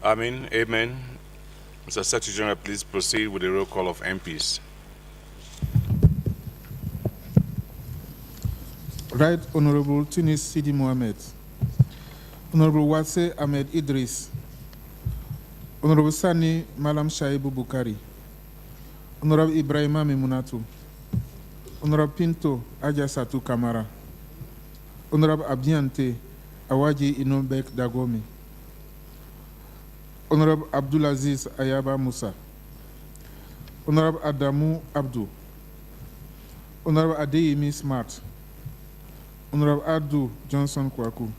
Amen. Amen. Mr. Secretary General, please proceed with the roll call of MPs. Right Honorable Tunis Sidi Mohamed, Honorable Wase Ahmed Idris, Honorable Sani Malam Shaibu Bukari, Honorable Ibrahima Memunatu, Honorable Pinto Ajasatu Kamara, Honorable Abiante Awaji Inobek Dagomi, Honorable Abdulaziz Ayaba Musa, Honorable Adamu Abdu, Honorable Adeyemi Smart, Honorable Adu Johnson Kwaku,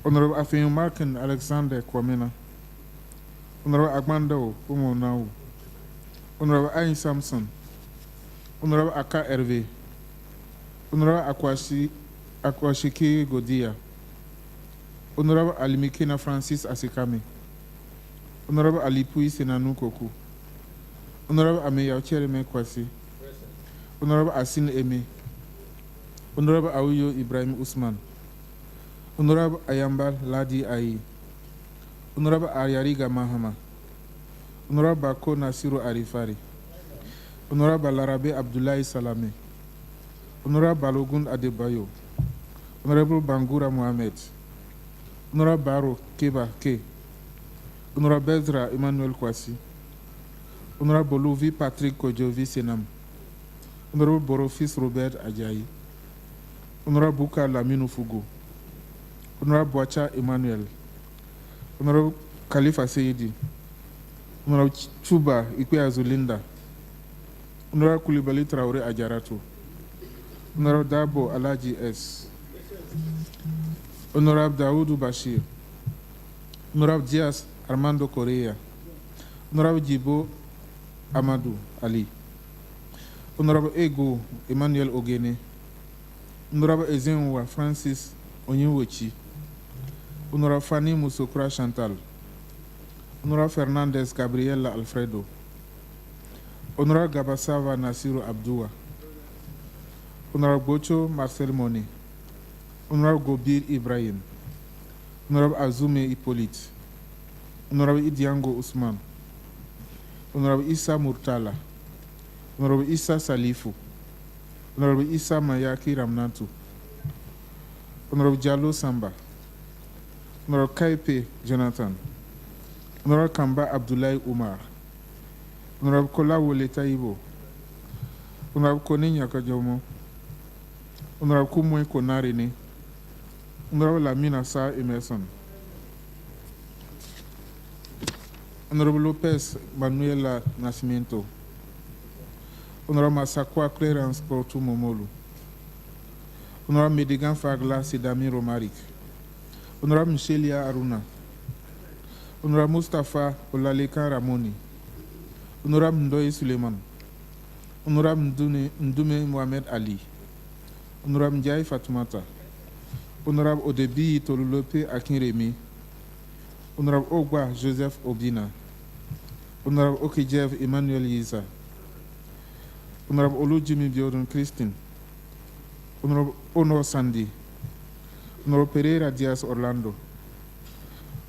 Honorable Afeyin Markin Alexander Kwamena, Honorable Agmando Umonau, Honorable Ayin Samson, Honorable Aka Hervé, Honorable Akwashiki Godia, Honorable Alimikina Francis Asikame, Honorable Alipui Senanu Koku, Honorable Ameya Chereme Kwasi, Honorable Asin Eme, Honorable Awuyo Ibrahim Usman, Honorable Ayamba Ladi Ayi, Honorable Ayariga Mahama, Honorable Bako Nasiru Arifari, Honorable Larabe Abdullahi Salame, Honorable Balogun Adebayo, Honorable Bangura Mohamed, Honorable Baro Keba K, Honorable Bezra Emmanuel Kwasi, Honorable Boluvi Patrick Kojovi Senam, Honorable Borofis Robert Ajayi, Honorable Buka Laminu Fugo, Honorable Boacha Emmanuel, Honorable Khalifa Seyidi, Honorable Chuba Ikwe Azulinda, Honorable Kulibali Traore Ajarato, Honorable Dabo Alaji S, Honorable Daoudou Bashir, Honorable Diaz Armando Correa, Honorable Jibo Amadou Ali, Honorable Ego Emmanuel Ogene, Honorable Ezenwa Francis Onyewochi, Honorable Fanny Musokura Chantal, Honorable Fernandez Gabriela Alfredo, Honorable Gabasava Nasiru Abdua, Honorable Bocho Marcel Mone, Honorable Gobir Ibrahim, Honorable Azume Hippolyte, Honorable Idiango Usman, Honorable Issa Murtala, Honorable Issa Salifu, Honorable Issa Mayaki Ramnatu, Honorable Jalo Samba, Honorable Kaipe Jonathan, Honorable Kamba Abdullahi Umar, Honorable Kola Wole Taibo, Honorable Kone Nyakajomo, Honorable Kumwe Konarene, Honorable Lamina Sa Emerson, Honorable Lopez Manuela Nascimento, Honorable Masakwa Clarence Portu Momolu, Honorable Medigan Fagla Sidami Romaric, Honorable Michelia Aruna, Honorable Mustafa Olaleka Ramoni, Honorable Ndoye Suleiman, Honorable Ndume Mohamed Ali, Honorable Ndiaye Fatoumata, Honorable Odebi Tolulope Akinremi, Honorable Ogwa Joseph Obina, Honorable Okijev Emmanuel Yiza, Honorable Olujimi Biodun Christine, Honorable Honor Sandy, Honorable Pereira Diaz Orlando,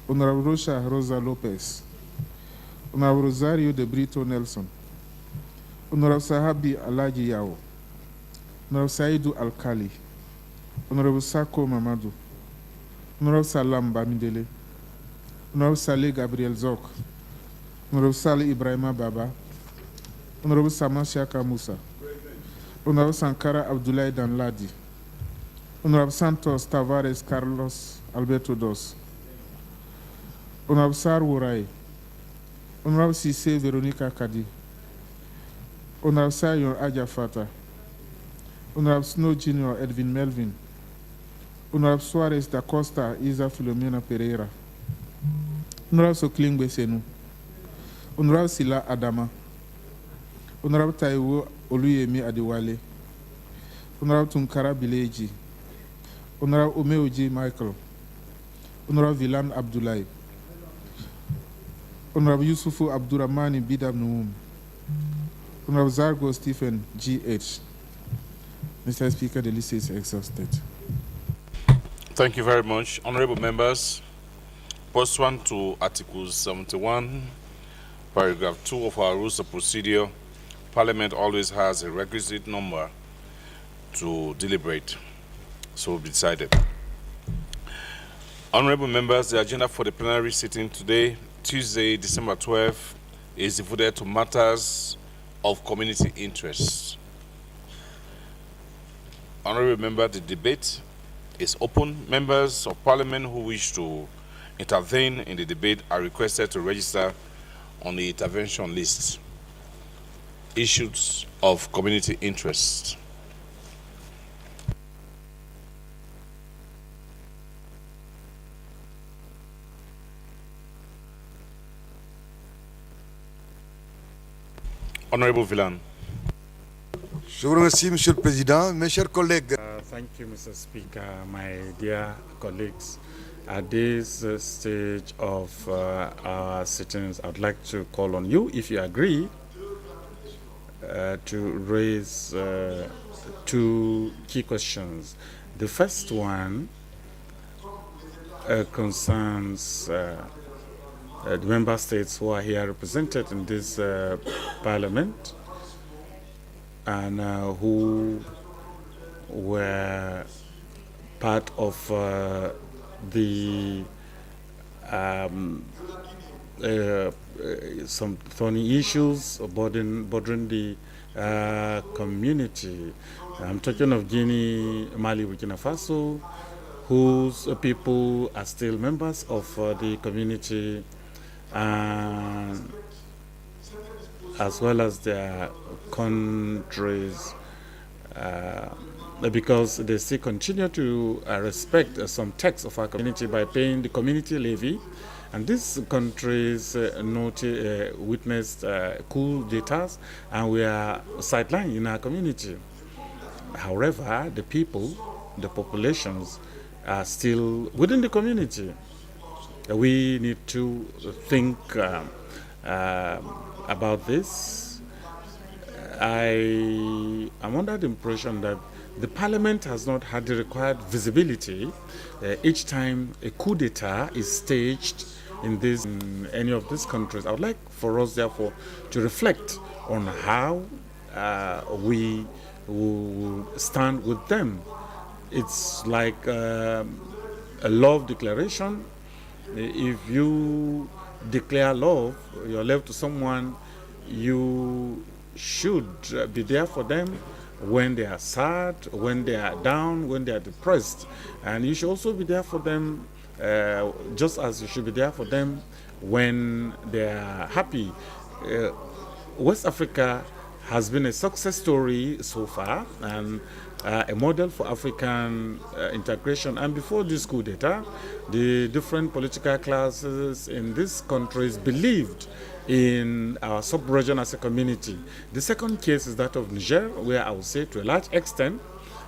Honorable Rocha Rosa Lopez, Honorable Rosario de Brito Nelson, Honorable Sahabi Alaji Yao, Honorable Saidu Alkali, Honorable Sako Mamadou, Honorable Salam Bamidele, Honorable Saleh Gabriel Zok, Honorable Saleh Ibrahima Baba, Honorable Sama Shaka Musa, Honorable Sankara Abdullahi Danladi, Honorable Santos Tavares Carlos Alberto Dos, Honorable Sar Wurai, Honorable Sise Veronica Kadi, Honorable Sayon Aja Fata, Honorable Snow Jr. Edwin Melvin, Honorable Suarez da Costa Isa Filomena Pereira, Honorable Soklingbe Senu, Honorable Sila Adama, Honorable Taiwo Oluyemi Adewale, Honorable Tunkara Bileji, Honorable Omeoji Michael, Honorable Vilan Abdullahi, Honorable Yusufu Abdurrahmani Bidam Noum, Honorable Zargo Stephen G.H. Mr. Speaker, the list is exhausted. Thank you very much. Honorable members, Pursuant to Article 71, Paragraph 2 of our Rules of Procedure, Parliament always has a requisite number to deliberate, so be decided. Honorable members, the agenda for the plenary sitting today, Tuesday, December 12th, is devoted to matters of community interest. Honorable member, the debate is open. Members of Parliament who wish to intervene in the debate are requested to register on the intervention list. Issues of community interest. Honorable Villan. Je vous remercie, Monsieur le Président. Mes chers collègues. Thank you, Mr. Speaker. My dear colleagues, at this stage of our sittings, I'd like to call on you, if you agree, to raise two key questions. The first one concerns the member states who are here represented in this parliament and who were part of some thorny issues bordering the community. I'm talking of Guinea, Mali, Burkina Faso, whose people are still members of the community, as well as their countries, because they still continue to respect some texts of our community by paying the community levy. And these countries witnessed coup d'etats, and we are sidelined in our community. However, the people, the populations, are still within the community. We need to think about this. I am under the impression that the Parliament has not had the required visibility each time a coup d'etat is staged in any of these countries. I would like for us, therefore, to reflect on how we will stand with them. It's like a love declaration. If you declare love, your love to someone, you should be there for them when they are sad, when they are down, when they are depressed. And you should also be there for them just as you should be there for them when they are happy. West Africa has been a success story so far and a model for African integration. And before this coup d'etat, the different political classes in these countries believed in our sub-region as a community. The second case is that of Niger, where I would say to a large extent,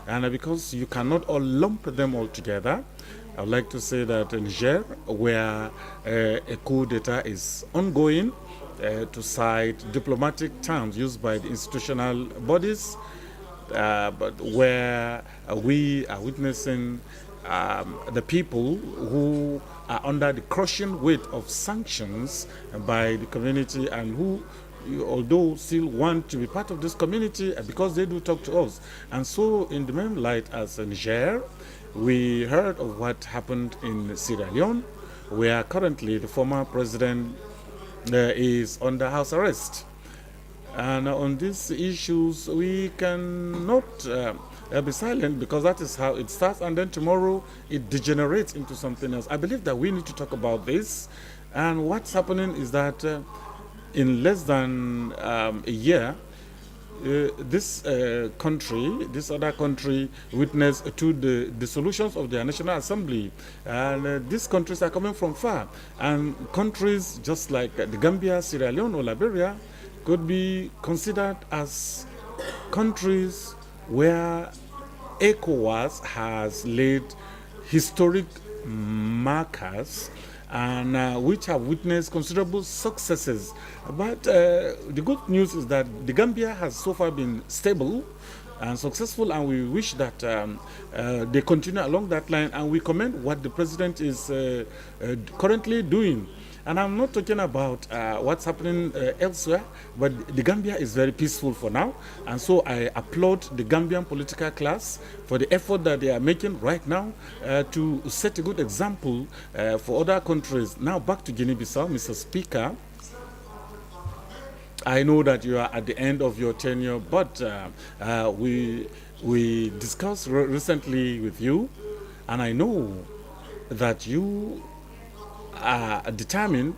and because you cannot all lump them all together, I would like to say that in Niger, where a coup d'etat is ongoing, to cite diplomatic terms used by the institutional bodies, but where we are witnessing the people who are under the crushing weight of sanctions by the community and who, although still want to be part of this community because they do talk to us. And so in the main light as Niger, we heard of what happened in Sierra Leone, where currently the former president is under house arrest. And on these issues, we cannot be silent, because that is how it starts, and then tomorrow it degenerates into something else. I believe that we need to talk about this. And what's happening is that in less than a year, this other country witnessed to the dissolutions of their National Assembly. And these countries are coming from far. And countries just like the Gambia, Sierra Leone, or Liberia could be considered as countries where ECOWAS has laid historic markers and which have witnessed considerable successes. But the good news is that the Gambia has so far been stable and successful, and we wish that they continue along that line, and we commend what the president is currently doing. And I'm not talking about what's happening elsewhere, but the Gambia is very peaceful for now. And so I applaud the Gambian political class for the effort that they are making right now to set a good example for other countries. Now back to Guinea-Bissau, Mr. Speaker. I know that you are at the end of your tenure, but we discussed recently with you, and I know that you are determined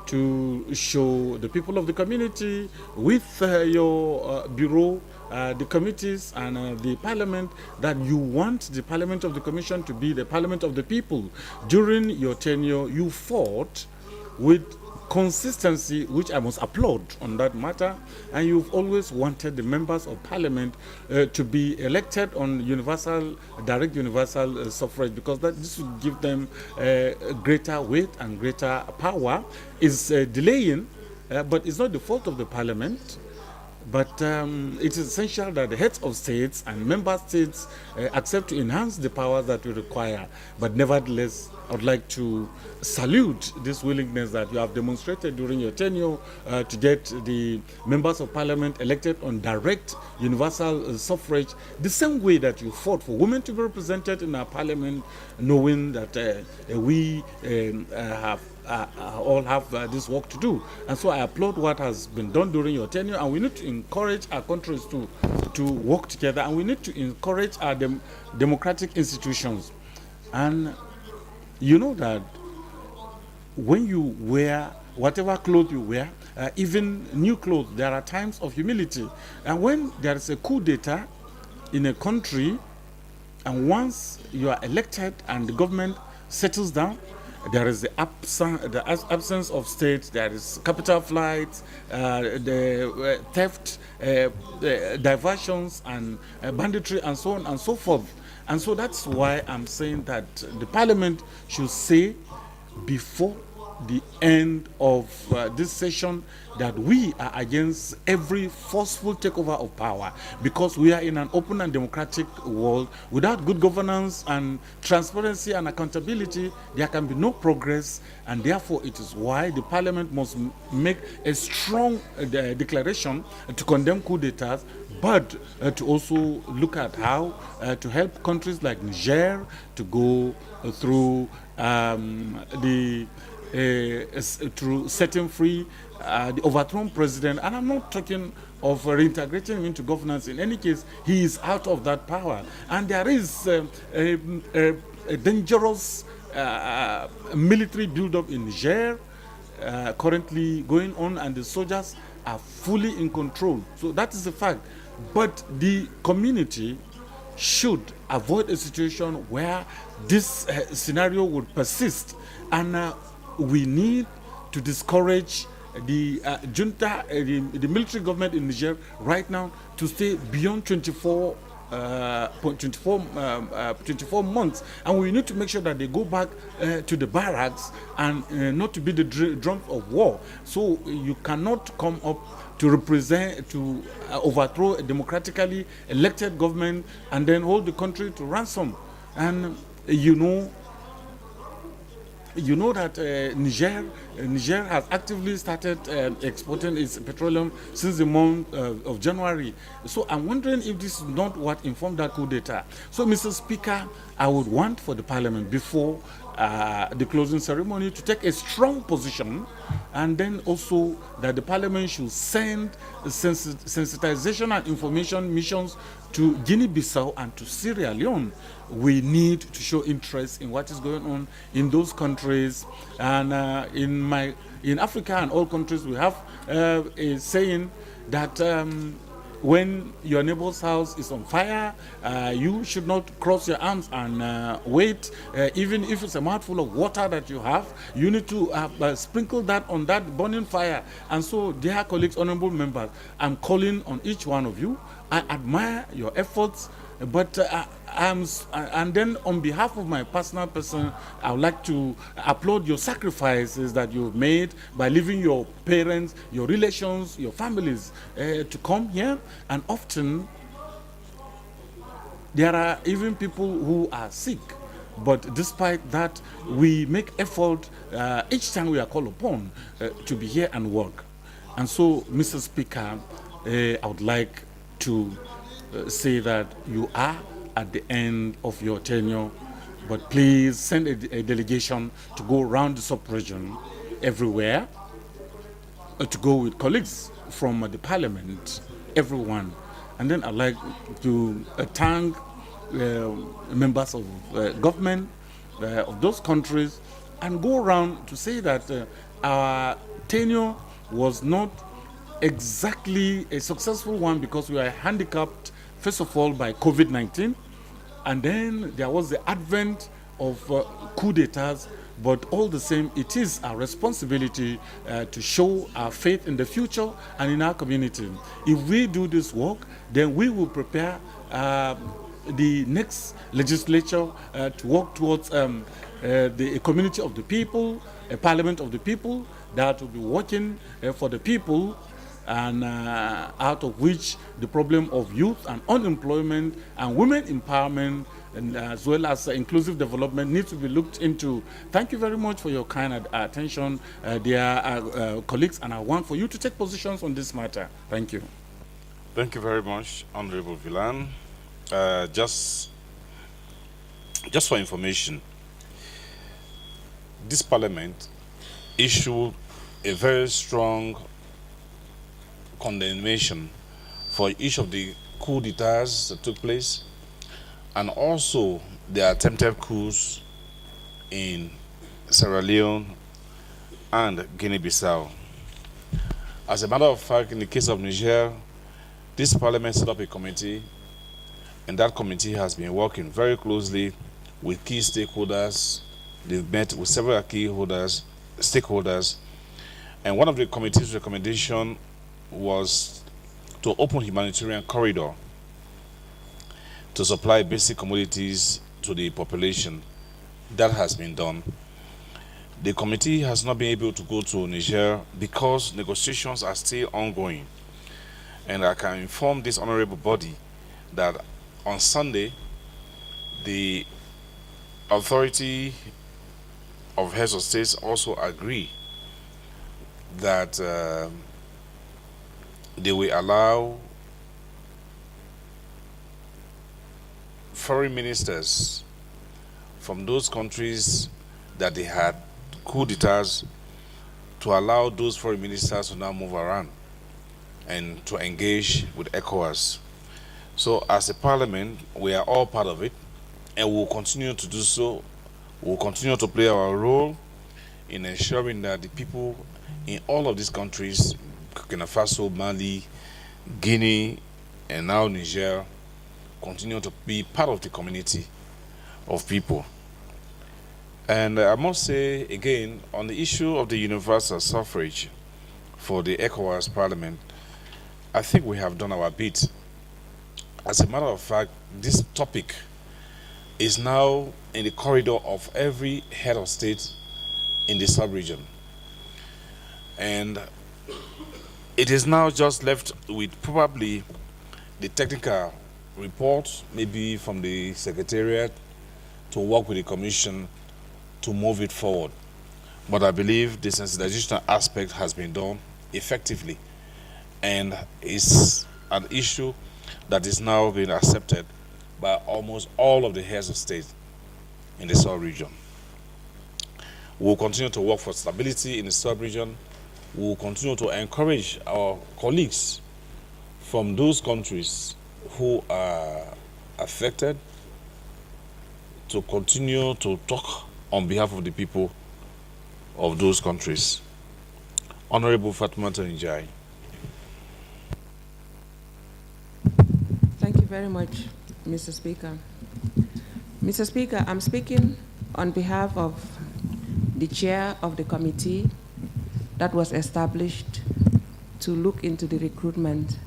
to show the people of the community with your bureau, the committees and the parliament, that you want the parliament of the commission to be the parliament of the people. During your tenure, you fought with consistency, which I must applaud on that matter, and you've always wanted the members of parliament to be elected on direct universal suffrage, because this will give them greater weight and greater power. Is delaying, but it's not the fault of the parliament. But it is essential that the heads of states and member states accept to enhance the powers that we require. But nevertheless, I would like to salute this willingness that you have demonstrated during your tenure to get the members of parliament elected on direct universal suffrage, the same way that you fought for women to be represented in our parliament, knowing that we all have this work to do. And so I applaud what has been done during your tenure, and we need to encourage our countries to work together, and we need to encourage our democratic institutions. And you know that when you wear whatever clothes you wear, even new clothes, there are times of humility. And when there is a coup d'etat in a country, and once you are elected and the government settles down, there is the absence of state, there is capital flight, the theft, diversions, and banditry, and so on and so forth. And so that's why I'm saying that the parliament should say before the end of this session that we are against every forceful takeover of power, because we are in an open and democratic world. Without good governance and transparency and accountability, there can be no progress, and therefore it is why the parliament must make a strong declaration to condemn coup d'etats, but to also look at how to help countries like Niger to go through through setting free the overthrown president. And I'm not talking of reintegrating him into governance. In any case, he is out of that power. And there is a dangerous military build-up in Niger currently going on, and the soldiers are fully in control. So that is the fact. But the community should avoid a situation where this scenario would persist, and we need to discourage the junta, the military government in Niger right now to stay beyond 24 months, and we need to make sure that they go back to the barracks and not to be the drums of war. So you cannot come up to represent, to overthrow a democratically elected government and then hold the country to ransom. And you know that Niger has actively started exporting its petroleum since the month of January. So I'm wondering if this is not what informed that coup d'etat. So, Mr. Speaker, I would want for the Parliament before the closing ceremony to take a strong position, and then also that the Parliament should send sensitization and information missions to Guinea-Bissau and to Sierra Leone. We need to show interest in what is going on in those countries. And in Africa and all countries, we have a saying that when your neighbor's house is on fire, you should not cross your arms and wait. Even if it's a mouthful of water that you have, you need to sprinkle that on that burning fire. And so, dear colleagues, honorable members, I'm calling on each one of you. I admire your efforts, but and then on behalf of my personal person, I would like to applaud your sacrifices that you've made by leaving your parents, your relations, your families to come here. And often There are even people who are sick. But despite that, we make effort each time we are called upon to be here and work. And so, Mr. Speaker, I would like to say that you are at the end of your tenure, but please send a delegation to go around the sub-region everywhere, to go with colleagues from the parliament, everyone. And then I'd like to thank members of government of those countries and go around to say that our tenure was not exactly a successful one because we are handicapped, first of all, by COVID-19, and then there was the advent of coup d'etats. But all the same, it is our responsibility to show our faith in the future and in our community. If we do this work, then we will prepare the next legislature to work towards a community of the people, a parliament of the people that will be working for the people, and out of which the problem of youth and unemployment and women empowerment, and as well as inclusive development, needs to be looked into. Thank you very much for your kind attention, dear colleagues, and I want for you to take positions on this matter. Thank you. Thank you very much, Honorable Villan. Just for information, this parliament issued a very strong condemnation for each of the coup d'etats that took place, and also the attempted coups in Sierra Leone and Guinea-Bissau. As a matter of fact, in the case of Niger, this parliament set up a committee, and that committee has been working very closely with key stakeholders. They've met with several key stakeholders, and one of the committee's recommendation was to open humanitarian corridor to supply basic commodities to the population. That has been done. The committee has not been able to go to Niger because negotiations are still ongoing. And I can inform this honorable body that on Sunday, the authority of heads of states also agree that they will allow foreign ministers from those countries that they had coup d'etats to allow those foreign ministers to now move around and to engage with ECOWAS. So as a parliament, we are all part of it, and we'll continue to do so. We'll continue to play our role in ensuring that the people in all of these countries, Burkina Faso, Mali, Guinea, and now Niger, continue to be part of the community of people. And I must say again, on the issue of the universal suffrage for the ECOWAS Parliament, I think we have done our bit. As a matter of fact, this topic is now in the corridor of every head of state in the sub-region. And it is now just left with probably the technical report, maybe from the Secretariat, to work with the Commission to move it forward. But I believe the sensitization aspect has been done effectively and is an issue that is now being accepted by almost all of the heads of state in the sub-region. We will continue to work for stability in the sub-region. We will continue to encourage our colleagues from those countries who are affected to continue to talk on behalf of the people of those countries. Honorable Fatmata Njai. Thank you very much, Mr. Speaker. Mr. Speaker, I'm speaking on behalf of the chair of the committee that was established to look into the recruitment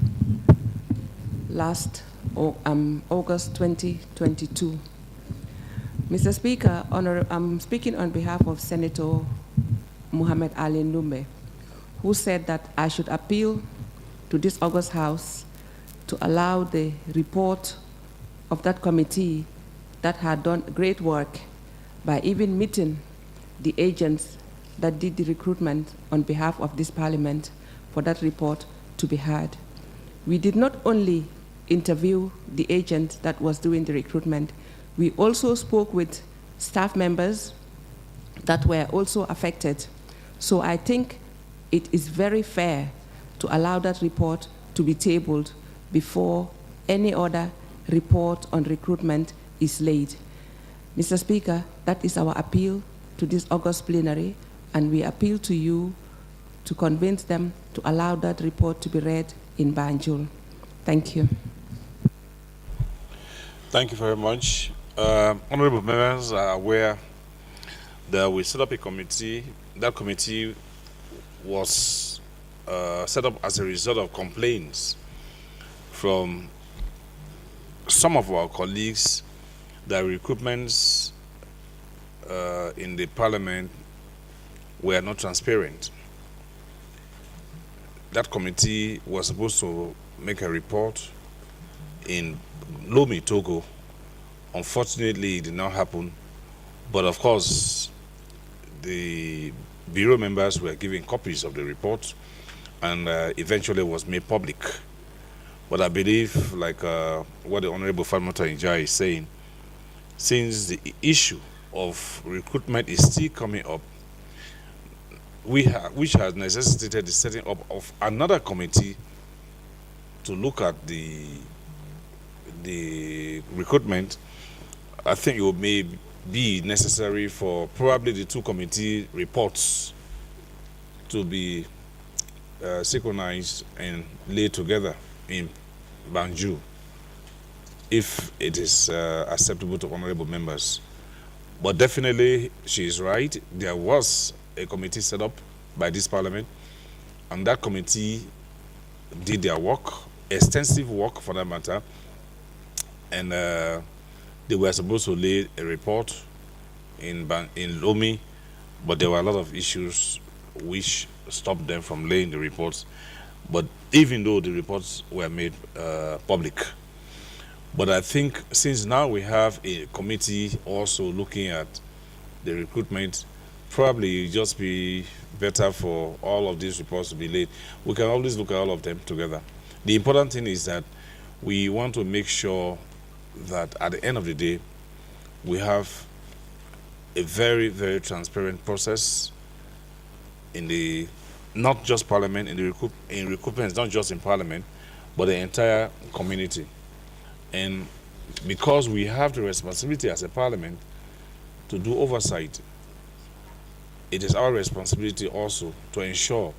last August 2022. Mr. Speaker, I'm speaking on behalf of Senator Muhammad Ali Numbe, who said that I should appeal to this August House to allow the report of that committee that had done great work by even meeting the agents that did the recruitment on behalf of this parliament for that report to be heard. We did not only interview the agent that was doing the recruitment, we also spoke with staff members that were also affected. So I think it is very fair to allow that report to be tabled before any other report on recruitment is laid. Mr. Speaker, that is our appeal to this August plenary, and we appeal to you to convince them to allow that report to be read in Banjul. Thank you. Thank you very much. Honorable members are aware that we set up a committee. That committee was set up as a result of complaints from some of our colleagues that recruitments in the parliament were not transparent. That committee was supposed to make a report in Lomé, Togo. Unfortunately, it did not happen. But of course, the bureau members were given copies of the report, and eventually was made public. But I believe, like what the Honorable Fatmata Njai is saying, since the issue of recruitment is still coming up, which has necessitated the setting up of another committee to look at the recruitment, I think it may be necessary for probably the two committee reports to be synchronized and laid together in Banjul, if it is acceptable to honorable members. But definitely, she is right. There was a committee set up by this parliament, and that committee did their work, extensive work for that matter, and they were supposed to lay a report in Lomé, but there were a lot of issues which stopped them from laying the reports. But even though the reports were made public, but I think since now we have a committee also looking at the recruitment, probably it'll just be better for all of these reports to be laid. We can always look at all of them together. The important thing is that we want to make sure that at the end of the day, we have a very, very transparent process in the, not just parliament, in recruitment, not just in parliament, but the entire community. And because we have the responsibility as a parliament to do oversight, it is our responsibility also to ensure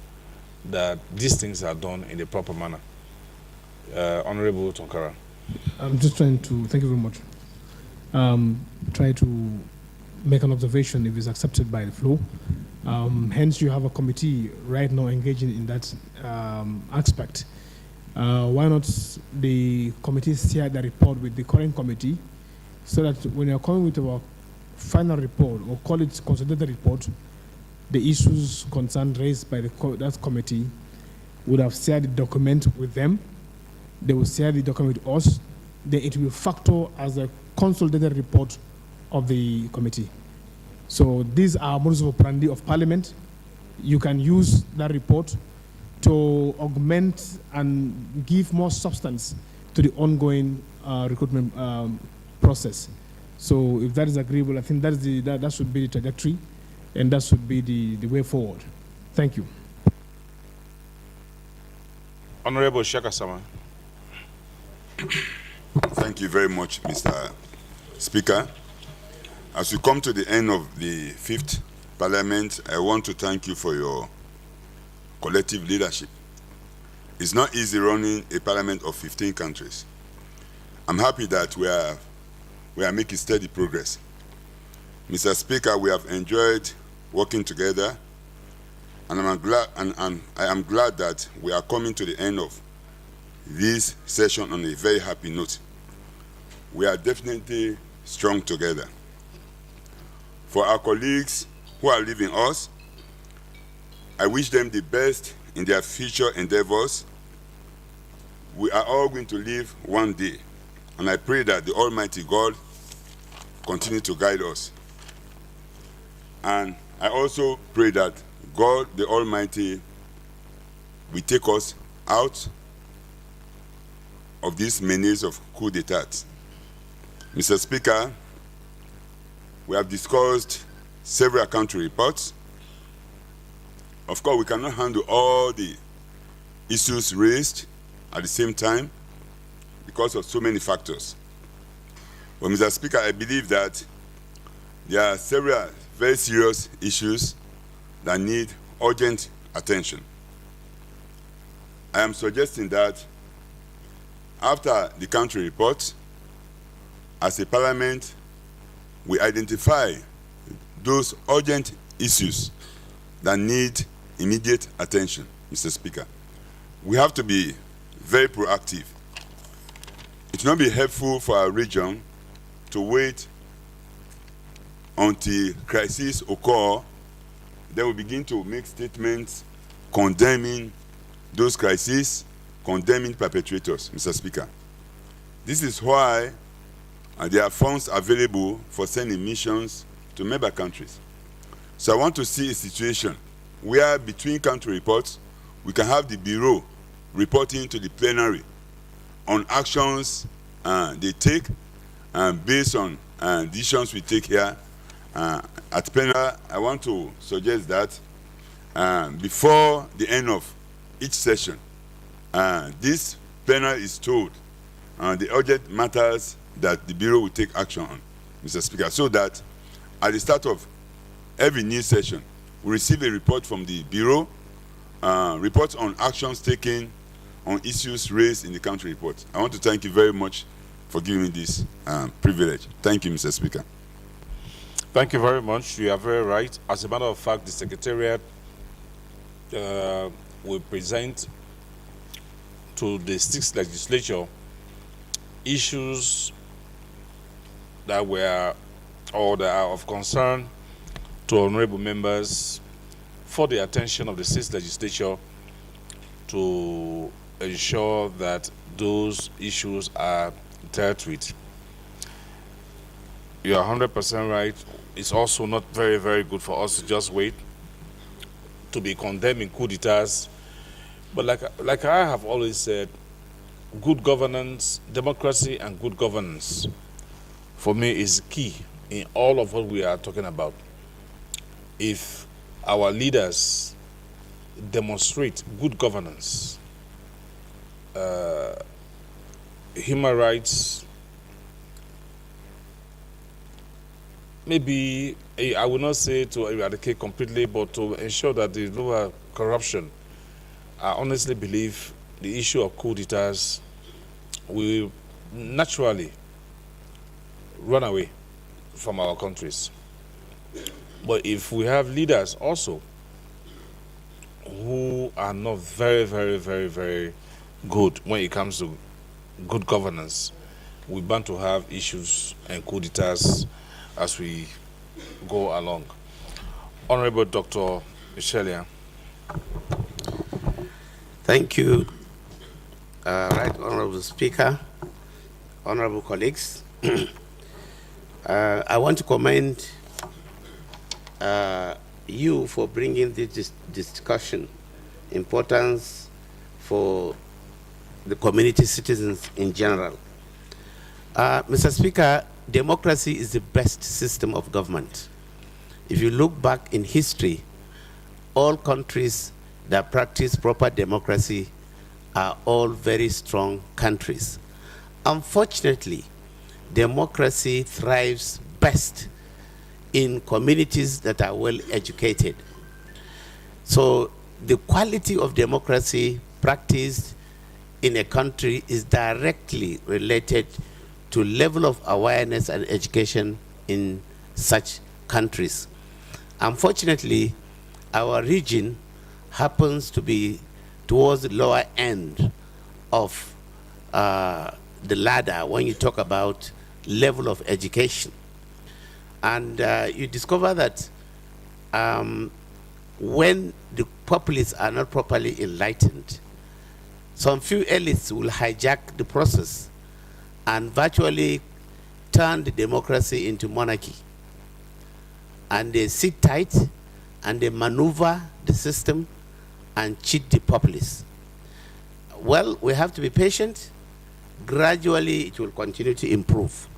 that these things are done in the proper manner. Honorable Tonkara. I'm just trying to, thank you very much, try to make an observation if it's accepted by the floor. Hence, you have a committee right now engaging in that aspect. Why not the committee share the report with the current committee, so that when you're coming with our final report, or call it consolidated report, the issues concerned raised by that committee would have shared the document with them. They will share the document with us. Then it will factor as a consolidated report of the committee. So these are modus operandi of Parliament. You can use that report to augment and give more substance to the ongoing recruitment process. So if that is agreeable, I think that should be the trajectory, and that should be the way forward. Thank you. Honorable Shaka Sama. Thank you very much, Mr. Speaker. As we come to the end of the 5th Parliament, I want to thank you for your collective leadership. It's not easy running a parliament of 15 countries. I'm happy that we are making steady progress. Mr. Speaker, we have enjoyed working together, and I am glad that we are coming to the end of this session on a very happy note. We are definitely strong together. For our colleagues who are leaving us, I wish them the best in their future endeavors. We are all going to leave one day, And I pray that the Almighty God continue to guide us. And I also pray that God, the Almighty, will take us out of this menace of coup d'etat. Mr. Speaker, we have discussed several country reports. Of course, we cannot handle all the issues raised at the same time because of so many factors. But Mr. Speaker, I believe that there are several very serious issues that need urgent attention. I am suggesting that after the country report, as a parliament, we identify those urgent issues that need immediate attention, Mr. Speaker. We have to be very proactive. It will not be helpful for our region to wait until crises occur, then we begin to make statements condemning those crises, condemning perpetrators, Mr. Speaker. This is why there are funds available for sending missions to member countries. So I want to see a situation where between country reports, we can have the Bureau reporting to the plenary on actions they take based on decisions we take here at plenary. I want to suggest that before the end of each session, this plenary is told the urgent matters that the Bureau will take action on, Mr. Speaker, so that at the start of every new session, we receive a report from the Bureau, reports on actions taken on issues raised in the country report. I want to thank you very much for giving me this privilege. Thank you, Mr. Speaker. Thank you very much. You are very right. As a matter of fact, the Secretariat will present to the 6th Legislature issues that were or that are of concern to honorable members for the attention of the 6th Legislature to ensure that those issues are dealt with. You are 100% right. It's also not very, very good for us to just wait to be condemning coup d'etats. But like I have always said, good governance, democracy and good governance, for me, is key in all of what we are talking about. If our leaders demonstrate good governance, human rights, maybe, I will not say to eradicate completely, but to ensure that there is lower corruption, I honestly believe the issue of coup d'etats will naturally run away from our countries. But if we have leaders also who are not very, very, very, very good when it comes to good governance, we're bound to have issues and coup d'etats as we go along. Honorable Dr. Michelia. Thank you, Right Honorable Speaker, honorable colleagues. I want to commend you for bringing this discussion, importance for the community citizens in general. Mr. Speaker, democracy is the best system of government. If you look back in history, all countries that practice proper democracy are all very strong countries. Unfortunately, democracy thrives best in communities that are well educated. So the quality of democracy practiced in a country is directly related to level of awareness and education in such countries. Unfortunately, our region happens to be towards the lower end of the ladder when you talk about level of education. And you discover that when the populace are not properly enlightened, some few elites will hijack the process and virtually turn the democracy into monarchy. And they sit tight and they maneuver the system and cheat the populace. Well, we have to be patient. Gradually, it will continue to improve.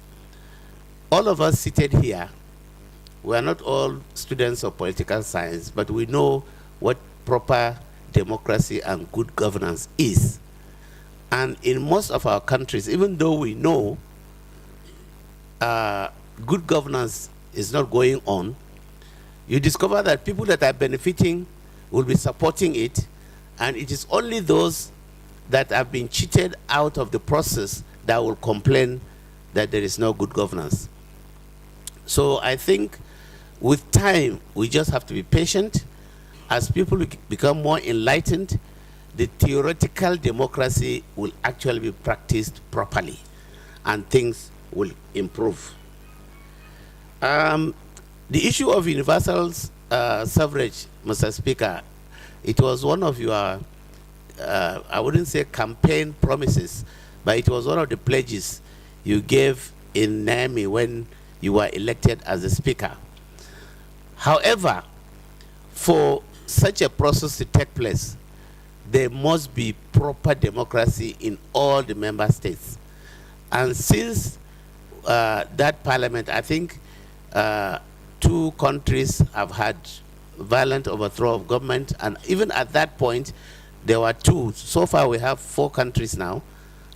All of us seated here, we are not all students of political science, but we know what proper democracy and good governance is. And in most of our countries, even though we know good governance is not going on, you discover that people that are benefiting will be supporting it, and it is only those that have been cheated out of the process that will complain that there is no good governance. So I think with time, we just have to be patient. As people become more enlightened, the theoretical democracy will actually be practiced properly, and things will improve. The issue of universal suffrage, Mr. Speaker, it was one of your, I wouldn't say campaign promises, but it was one of the pledges you gave in Niamey when you were elected as a speaker. However, for such a process to take place, there must be proper democracy in all the member states. And since that parliament, I think 2 countries have had violent overthrow of government, and even at that point, there were 2. So far, we have 4 countries now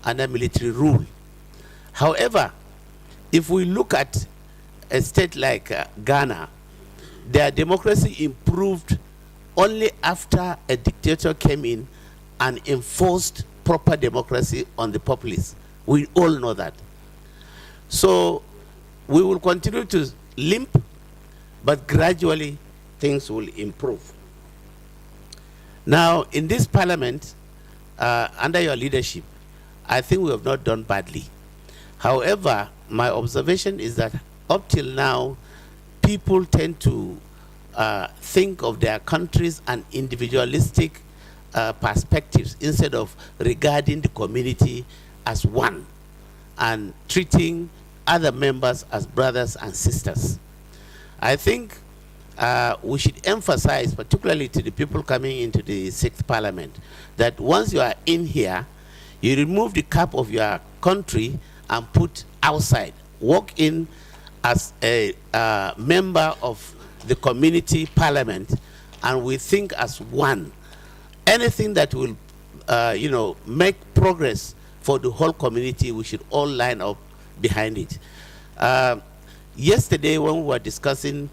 under military rule. However, if we look at a state like Ghana, their democracy improved only after a dictator came in and enforced proper democracy on the populace. We all know that. So we will continue to limp, but gradually things will improve. Now, in this parliament, under your leadership, I think we have not done badly. However, my observation is that up till now, people tend to think of their countries and individualistic perspectives instead of regarding the community as one and treating other members as brothers and sisters. I think we should emphasize, particularly to the people coming into the 6th Parliament, that once you are in here, you remove the cap of your country and put outside. Walk in as a member of the community parliament, and we think as one. Anything that will, make progress for the whole community, we should all line up behind it. Yesterday, when we were discussing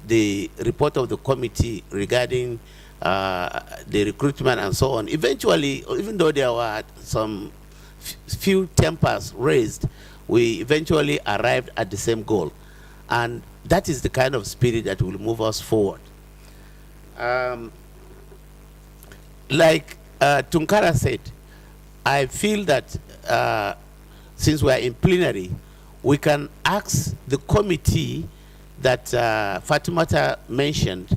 the report of the committee regarding the recruitment and so on, eventually, even though there were some few tempers raised, we eventually arrived at the same goal. And that is the kind of spirit that will move us forward. Like Tunkara said, I feel that since we are in plenary, we can ask the committee that Fatimata mentioned,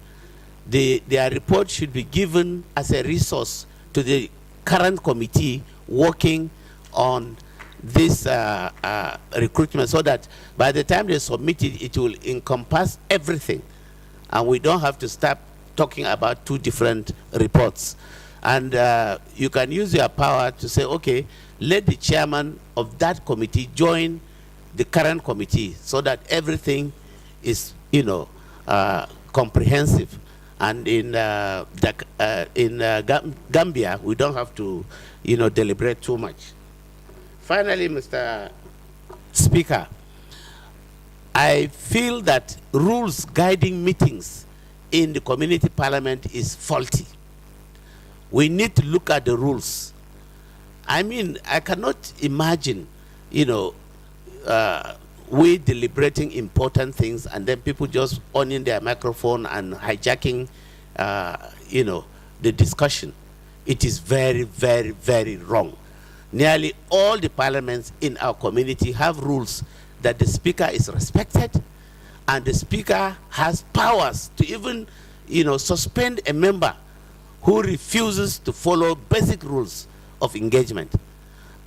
their report should be given as a resource to the current committee working on this recruitment, so that by the time they submit it, it will encompass everything, and we don't have to start talking about 2 different reports. And you can use your power to say, okay, let the chairman of that committee join the current committee, so that everything is, comprehensive. And in Gambia, we don't have to, deliberate too much. Finally, Mr. Speaker, I feel that rules guiding meetings in the community parliament is faulty. We need to look at the rules. I mean, I cannot imagine, we deliberating important things and then people just owning their microphone and hijacking, the discussion. It is very, very, very wrong. Nearly all the parliaments in our community have rules that the speaker is respected, and the speaker has powers to even, suspend a member who refuses to follow basic rules of engagement.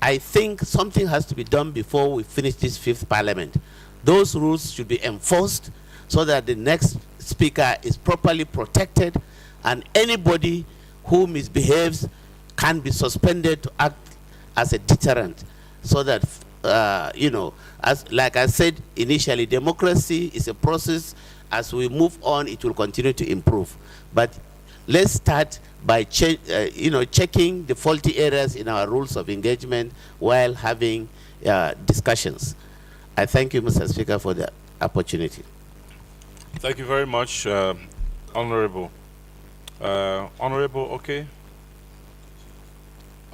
I think something has to be done before we finish this 5th Parliament. Those rules should be enforced so that the next speaker is properly protected, and anybody who misbehaves can be suspended to act as a deterrent, so that you know, as like I said initially, democracy is a process. As we move on, it will continue to improve. But let's start by checking the faulty areas in our rules of engagement while having discussions. I thank you, Mr. Speaker, for the opportunity. Thank you very much, Honorable. Honorable, okay?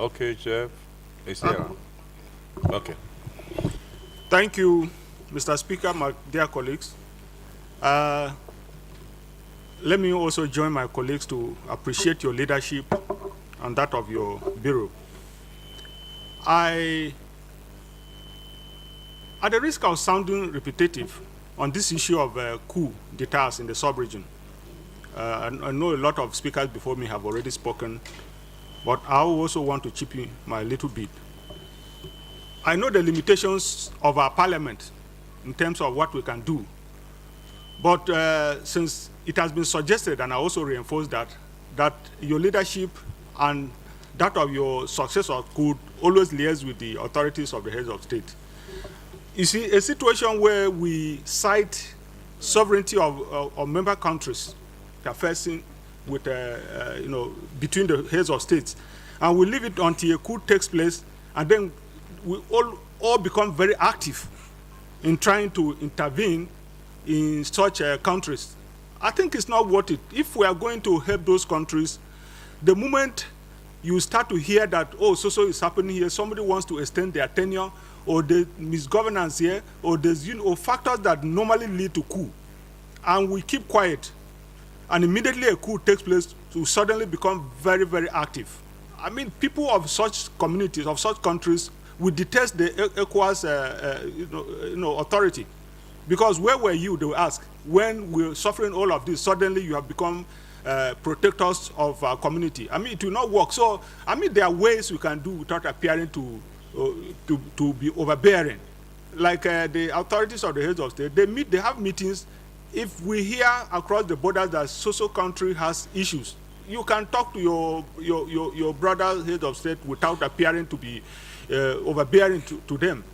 Okay, Jeff. Is here. Okay. Thank you, Mr. Speaker, my dear colleagues. Let me also join my colleagues to appreciate your leadership and that of your bureau. At the risk of sounding repetitive on this issue of coup d'etats in the sub-region, I know a lot of speakers before me have already spoken, but I also want to chip in my little bit. I know the limitations of our parliament in terms of what we can do, but since it has been suggested, and I also reinforce that your leadership and that of your successor could always liaise with the authorities of the heads of state. You see, a situation where we cite sovereignty of member countries affecting with, between the heads of states, and we leave it until a coup takes place, and then we all become very active in trying to intervene in such countries. I think it's not worth it. If we are going to help those countries, the moment you start to hear that, oh, so is happening here, somebody wants to extend their tenure, or the misgovernance here, or there's factors that normally lead to coup, and we keep quiet, and immediately a coup takes place, to suddenly become very, very active. I mean, people of such communities, of such countries, would detest the ECOWAS authority. Because where were you, they will ask, when we're suffering all of this, suddenly you have become protectors of our community. I mean, it will not work. So, I mean, there are ways we can do without appearing to be overbearing. Like the authorities of the heads of state, they have meetings. If we hear across the borders that so country has issues, you can talk to your brother head of state without appearing to be overbearing to them.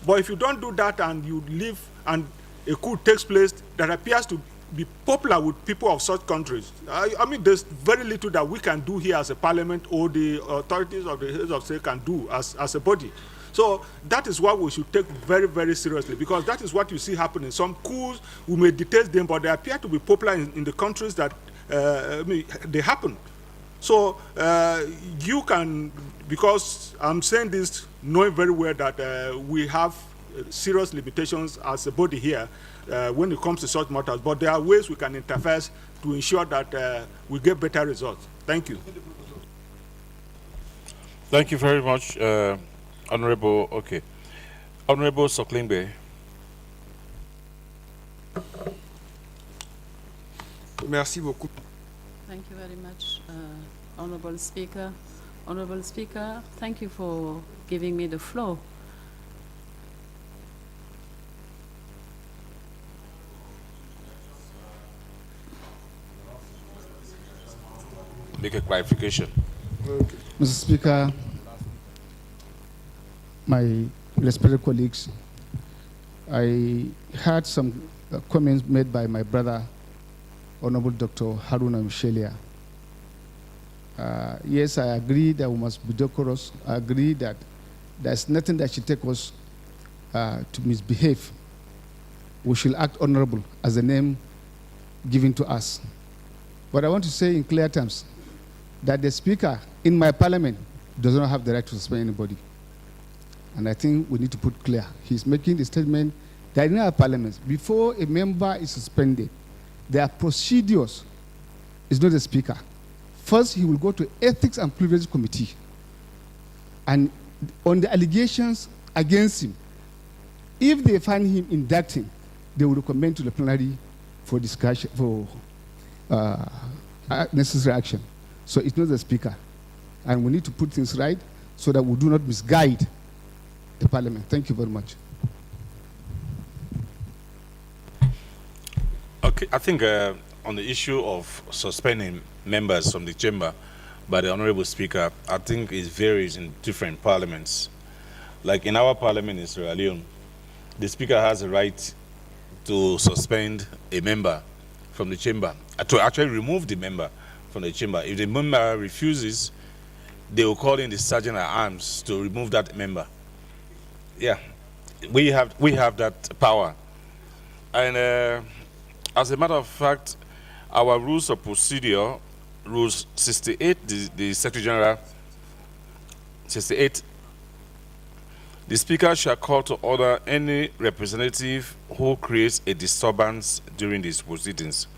But if you don't do that and you leave and a coup takes place that appears to be popular with people of such countries, I mean, there's very little that we can do here as a parliament or the authorities of the heads of state can do as a body. So that is what we should take very, very seriously, because that is what you see happening. Some coups, we may detest them, but they appear to be popular in the countries that they happen. So you can, because I'm saying this knowing very well that we have serious limitations as a body here when it comes to such matters, but there are ways we can interfere to ensure that we get better results. Thank you. Thank you very much, Honorable. Okay, Honorable Soklingbe. Merci beaucoup. Thank you very much, Honorable Speaker. Honorable Speaker, thank you for giving me the floor. Make a clarification. Okay. Mr. Speaker, my respected colleagues, I heard some comments made by my brother, Honorable Dr. Haruna Michelia. Yes, I agree that we must be decorous. I agree that there's nothing that should take us to misbehave. We should act honorable as the name given to us. But I want to say in clear terms that the Speaker in my parliament does not have the right to suspend anybody. And I think we need to put clear. He's making the statement that in our parliament, before a member is suspended, there are procedures. It's not the Speaker. First, he will go to Ethics and Privileges Committee. And on the allegations against him, if they find him inducting, they will recommend to the plenary for discussion, for necessary action. So it's not the Speaker. And we need to put things right so that we do not misguide the Parliament. Thank you very much. Okay, I think on the issue of suspending members from the chamber by the Honorable Speaker, I think it varies in different parliaments. Like in our parliament in Sierra Leone, the Speaker has a right to suspend a member from the chamber, to actually remove the member from the chamber. If the member refuses, they will call in the sergeant at arms to remove that member. Yeah, we have that power. And as a matter of fact, our rules of procedure, rules 68, the Secretary General, 68, the Speaker shall call to order any representative who creates a disturbance during these proceedings.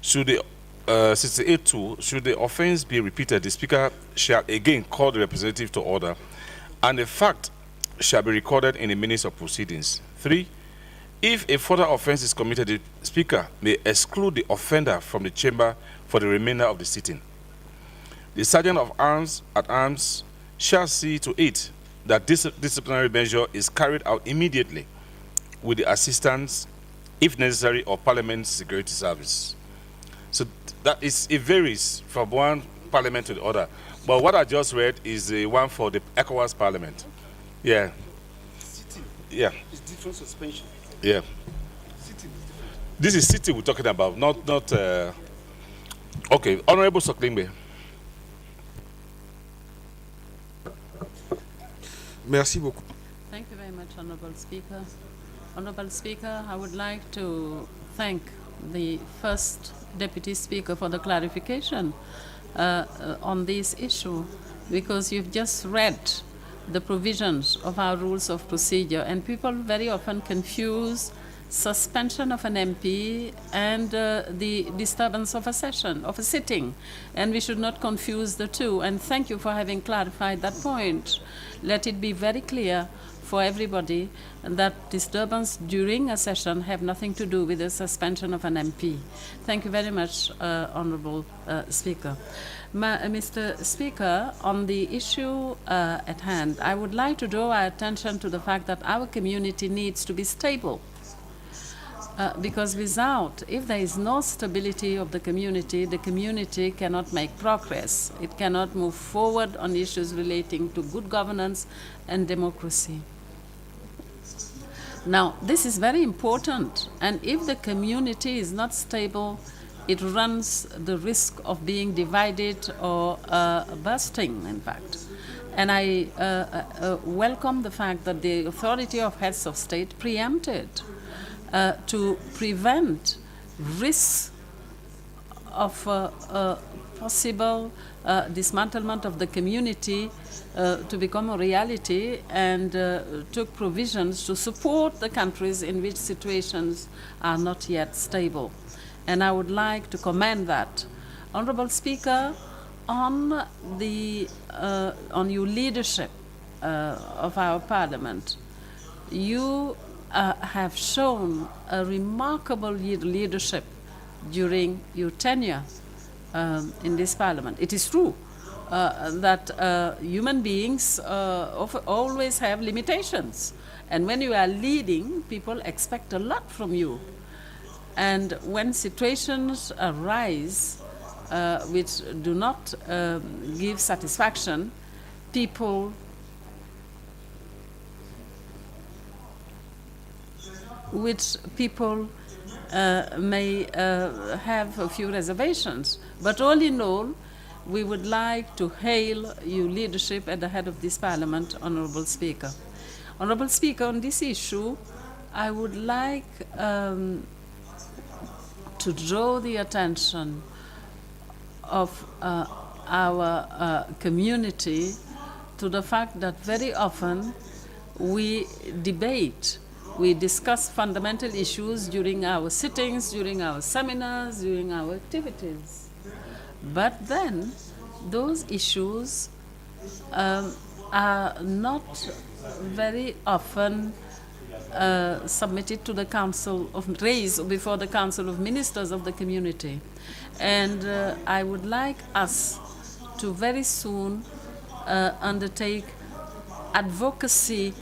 Should the 68.2, should the offense be repeated, the Speaker shall again call the representative to order, and the fact shall be recorded in the minutes of proceedings. 3, if a further offense is committed, the Speaker may exclude the offender from the chamber for the remainder of the sitting. The Sergeant of Arms at Arms shall see to it that this disciplinary measure is carried out immediately with the assistance, if necessary, of Parliament Security Service. So that is, it varies from one parliament to the other. But what I just read is the one for the ECOWAS Parliament. Yeah. Sitting. Yeah. It's different suspension. Yeah. Sitting is different. This is sitting we're talking about, not. Okay, Honorable Soklingbe. Merci beaucoup. Thank you very much, Honorable Speaker. Honorable Speaker, I would like to thank the first Deputy Speaker for the clarification on this issue, because you've just read the provisions of our rules of procedure, and people very often confuse suspension of an MP and the disturbance of a session, of a sitting, and we should not confuse the two. And thank you for having clarified that point. Let it be very clear for everybody that disturbance during a session have nothing to do with the suspension of an MP. Thank you very much, Honorable Speaker. Mr. Speaker, on the issue at hand, I would like to draw our attention to the fact that our community needs to be stable. Because if there is no stability of the community cannot make progress. It cannot move forward on issues relating to good governance and democracy. Now, this is very important, and if the community is not stable, it runs the risk of being divided or bursting, in fact. And I welcome the fact that the authority of heads of state preempted to prevent risks of possible dismantlement of the community to become a reality, and took provisions to support the countries in which situations are not yet stable. And I would like to commend that. Honorable Speaker, on your leadership of our Parliament, you have shown a remarkable leadership during your tenure in this Parliament. It is true that human beings always have limitations, and when you are leading, people expect a lot from you. And when situations arise which do not give satisfaction, people may have a few reservations. But all in all, we would like to hail your leadership at the head of this Parliament, Honorable Speaker. Honorable Speaker, on this issue, I would like to draw the attention of our community to the fact that very often we debate, we discuss fundamental issues during our sittings, during our seminars, during our activities. But then those issues are not very often submitted to the Council raised before the Council of Ministers of the community. And I would like us to very soon undertake advocacy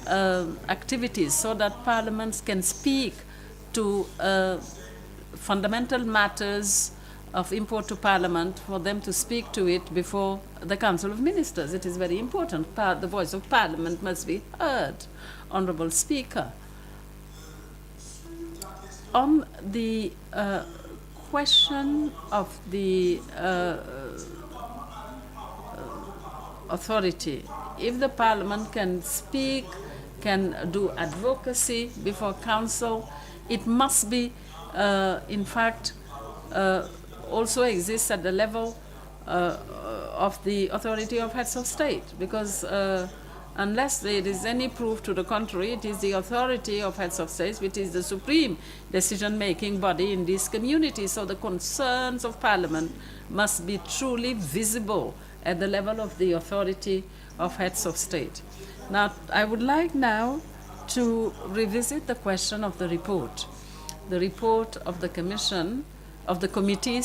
activities so that parliaments can speak to fundamental matters of import to Parliament, for them to speak to it before the Council of Ministers. It is very important. The voice of Parliament must be heard. Honourable Speaker, on the question of the authority, if the Parliament can speak, can do advocacy before Council, it must be, in fact, also exists at the level of the authority of heads of state, because unless there is any proof to the contrary, it is the authority of heads of states which is the supreme decision-making body in this community. So the concerns of Parliament must be truly visible at the level of the authority of heads of state. Now, I would like now to revisit the question of the report of the Commission, of the committee,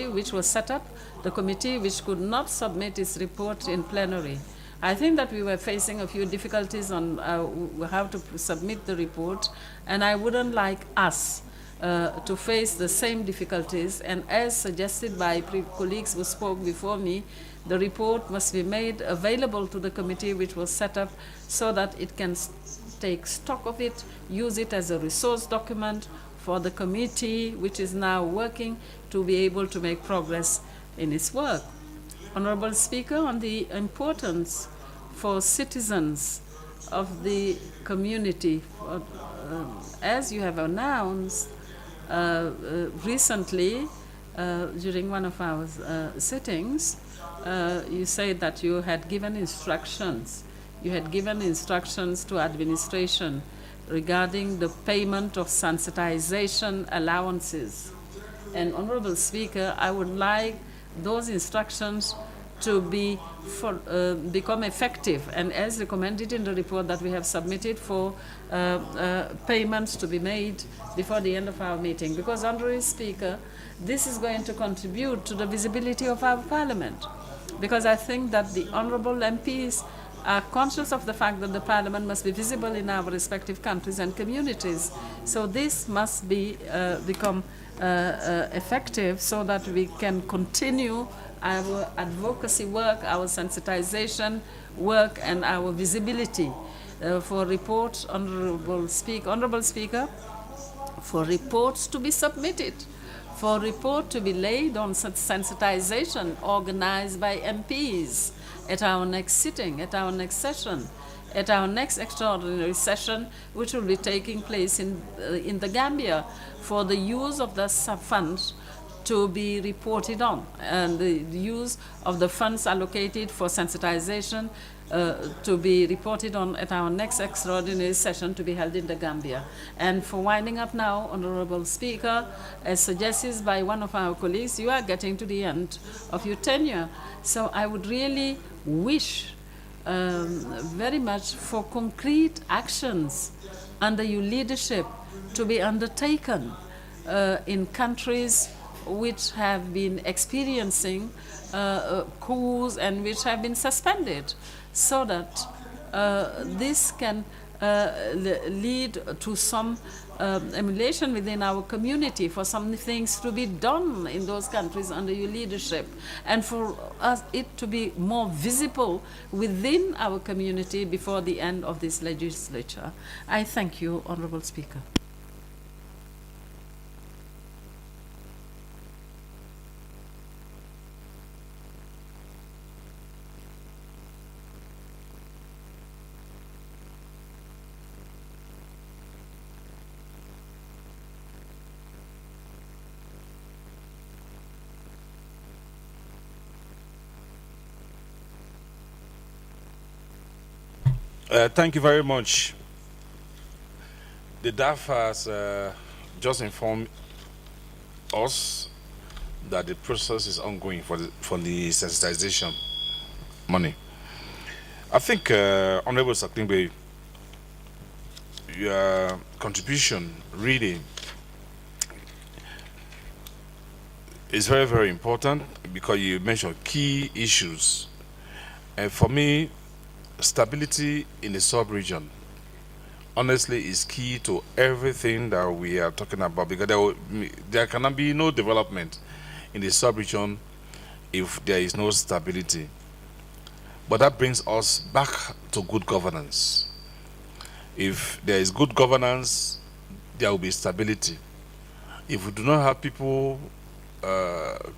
which was set up, the committee which could not submit its report in plenary. I think that we were facing a few difficulties on how to submit the report, and I wouldn't like us to face the same difficulties. And as suggested by colleagues who spoke before me, the report must be made available to the committee which was set up so that it can take stock of it, use it as a resource document for the committee which is now working to be able to make progress in its work. Honourable Speaker, on the importance for citizens of the community, as you have announced recently during one of our sittings, you said that you had given instructions. You had given instructions to administration regarding the payment of sensitization allowances. And Honourable Speaker, I would like those instructions to become effective, and as recommended in the report that we have submitted, for payments to be made before the end of our meeting. Because, Honourable Speaker, this is going to contribute to the visibility of our Parliament. Because I think that the Honourable MPs are conscious of the fact that the Parliament must be visible in our respective countries and communities. So this must be become effective so that we can continue our advocacy work, our sensitization work, and our visibility. For reports, Honourable Speaker, for reports to be submitted, for report to be laid on such sensitization organized by MPs at our next sitting, at our next session, at our next extraordinary session, which will be taking place in the Gambia, for the use of the funds to be reported on, and the use of the funds allocated for sensitization to be reported on at our next extraordinary session to be held in the Gambia. And for winding up now, Honourable Speaker, as suggested by one of our colleagues, you are getting to the end of your tenure. So I would really wish very much for concrete actions under your leadership to be undertaken in countries which have been experiencing coups and which have been suspended, so that this can lead to some emulation within our community, for some things to be done in those countries under your leadership, and for us it to be more visible within our community before the end of this legislature. I thank you, Honourable Speaker. Thank you very much. The DAF has just informed us that the process is ongoing for the sensitization money. I think, Honourable Saklimbe, your contribution really is very, very important, because you mentioned key issues. And for me, stability in the sub-region honestly is key to everything that we are talking about, because there cannot be no development in the sub-region if there is no stability. But that brings us back to good governance. If there is good governance, there will be stability. If we do not have people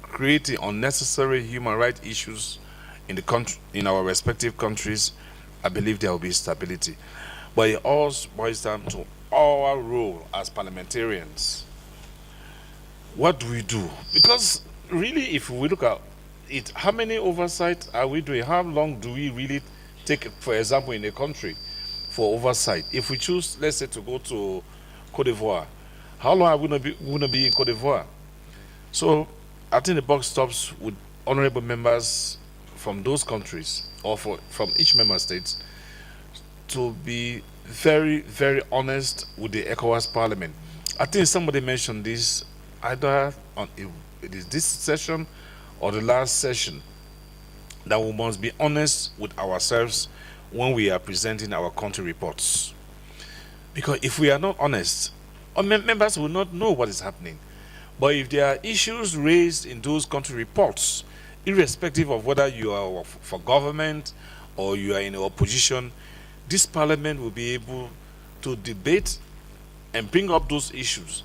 creating unnecessary human rights issues in the country, in our respective countries, I believe there will be stability. But it all boils down to our role as parliamentarians. What do we do? Because really, if we look at it, how many oversight are we doing? How long do we really take, for example, in a country for oversight? If we choose, let's say, to go to Cote d'Ivoire, how long are we going to be in Cote d'Ivoire? So I think the buck stops with honorable members from those countries, or from each member state, to be very, very honest with the ECOWAS Parliament. I think somebody mentioned this, either on it is this session or the last session, that we must be honest with ourselves when we are presenting our country reports. Because if we are not honest, our members will not know what is happening. But if there are issues raised in those country reports, irrespective of whether you are for government or you are in opposition, this parliament will be able to debate and bring up those issues.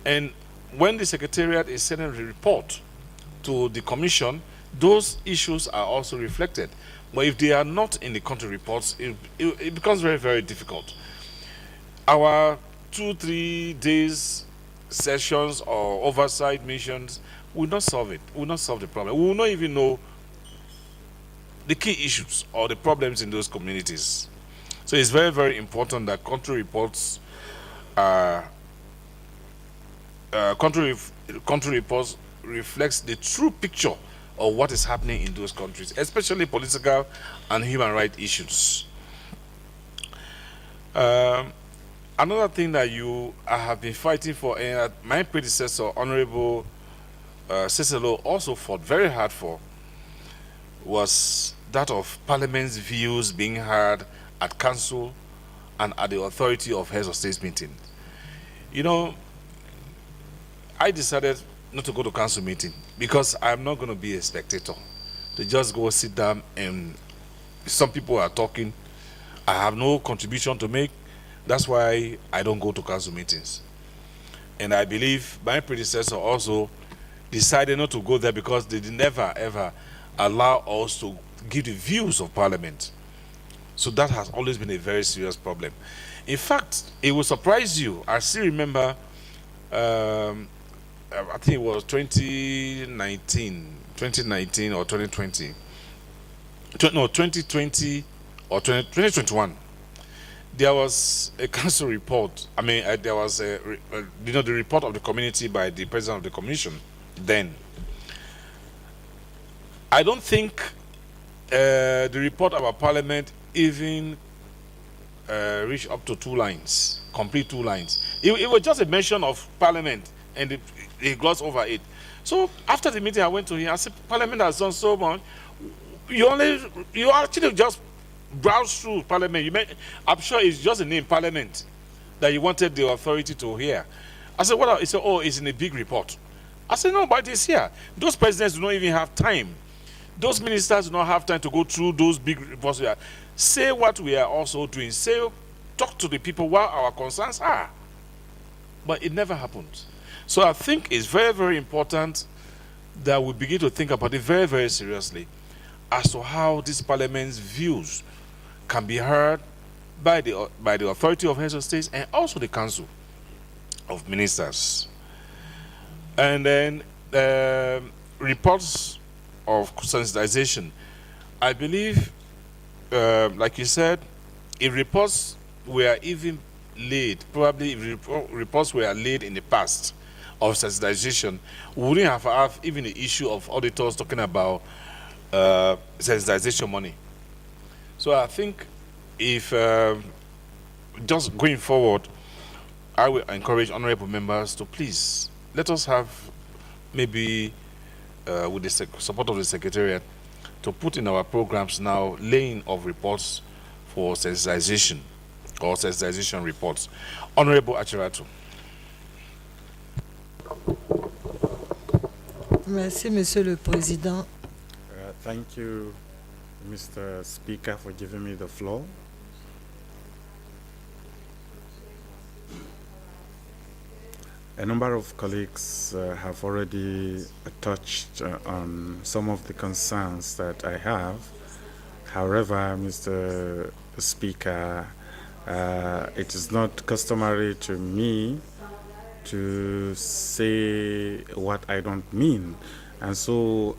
And when the Secretariat is sending a report to the Commission, those issues are also reflected. But if they are not in the country reports, it becomes very, very difficult. Our 2-3 days sessions or oversight missions will not solve it, will not solve the problem. We will not even know the key issues or the problems in those communities. So it's very, very important that country reports country reports reflects the true picture of what is happening in those countries, especially political and human rights issues. Another thing that I have been fighting for, and my predecessor, Honorable Cicelo, also fought very hard for, was that of Parliament's views being heard at Council and at the authority of heads of state meeting. You know, I decided not to go to council meeting because I'm not going to be a spectator. To just go sit down and some people are talking. I have no contribution to make. That's why I don't go to council meetings. And I believe my predecessor also decided not to go there because they never ever allow us to give the views of Parliament. So that has always been a very serious problem. In fact, it will surprise you. I still remember, I think it was 2019 or 2020. No, 2020 or 2021. There was a council report. I mean, there was the report of the community by the president of the commission then. I don't think the report of our parliament even reached up to 2 lines, complete 2 lines. It was just a mention of parliament, and they glossed over it. So after the meeting, I went to him. I said, Parliament has done so much. You actually just browse through Parliament. I'm sure it's just the name Parliament that you wanted the authority to hear. I said, what? He said, oh, it's in a big report. I said, no, but it's here. Those presidents do not even have time. Those ministers do not have time to go through those big reports. Say what we are also doing. Talk to the people what our concerns are. But it never happened. So I think it's very, very important that we begin to think about it very, very seriously as to how this parliament's views can be heard by the authority of heads of states and also the council of ministers. And then reports of sensitization. I believe, like you said, if reports were even laid, probably if reports were laid in the past of sensitization, we wouldn't have even the issue of auditors talking about sensitization money. So I think if just going forward, I will encourage honorable members to please let us have maybe with the support of the Secretariat to put in our programs now laying of reports for sensitization or sensitization reports. Honorable Achiratu. Merci, Monsieur le Président. Thank you, Mr. Speaker, for giving me the floor. A number of colleagues have already touched on some of the concerns that I have. However, Mr. Speaker, it is not customary to me to say what I don't mean. And so,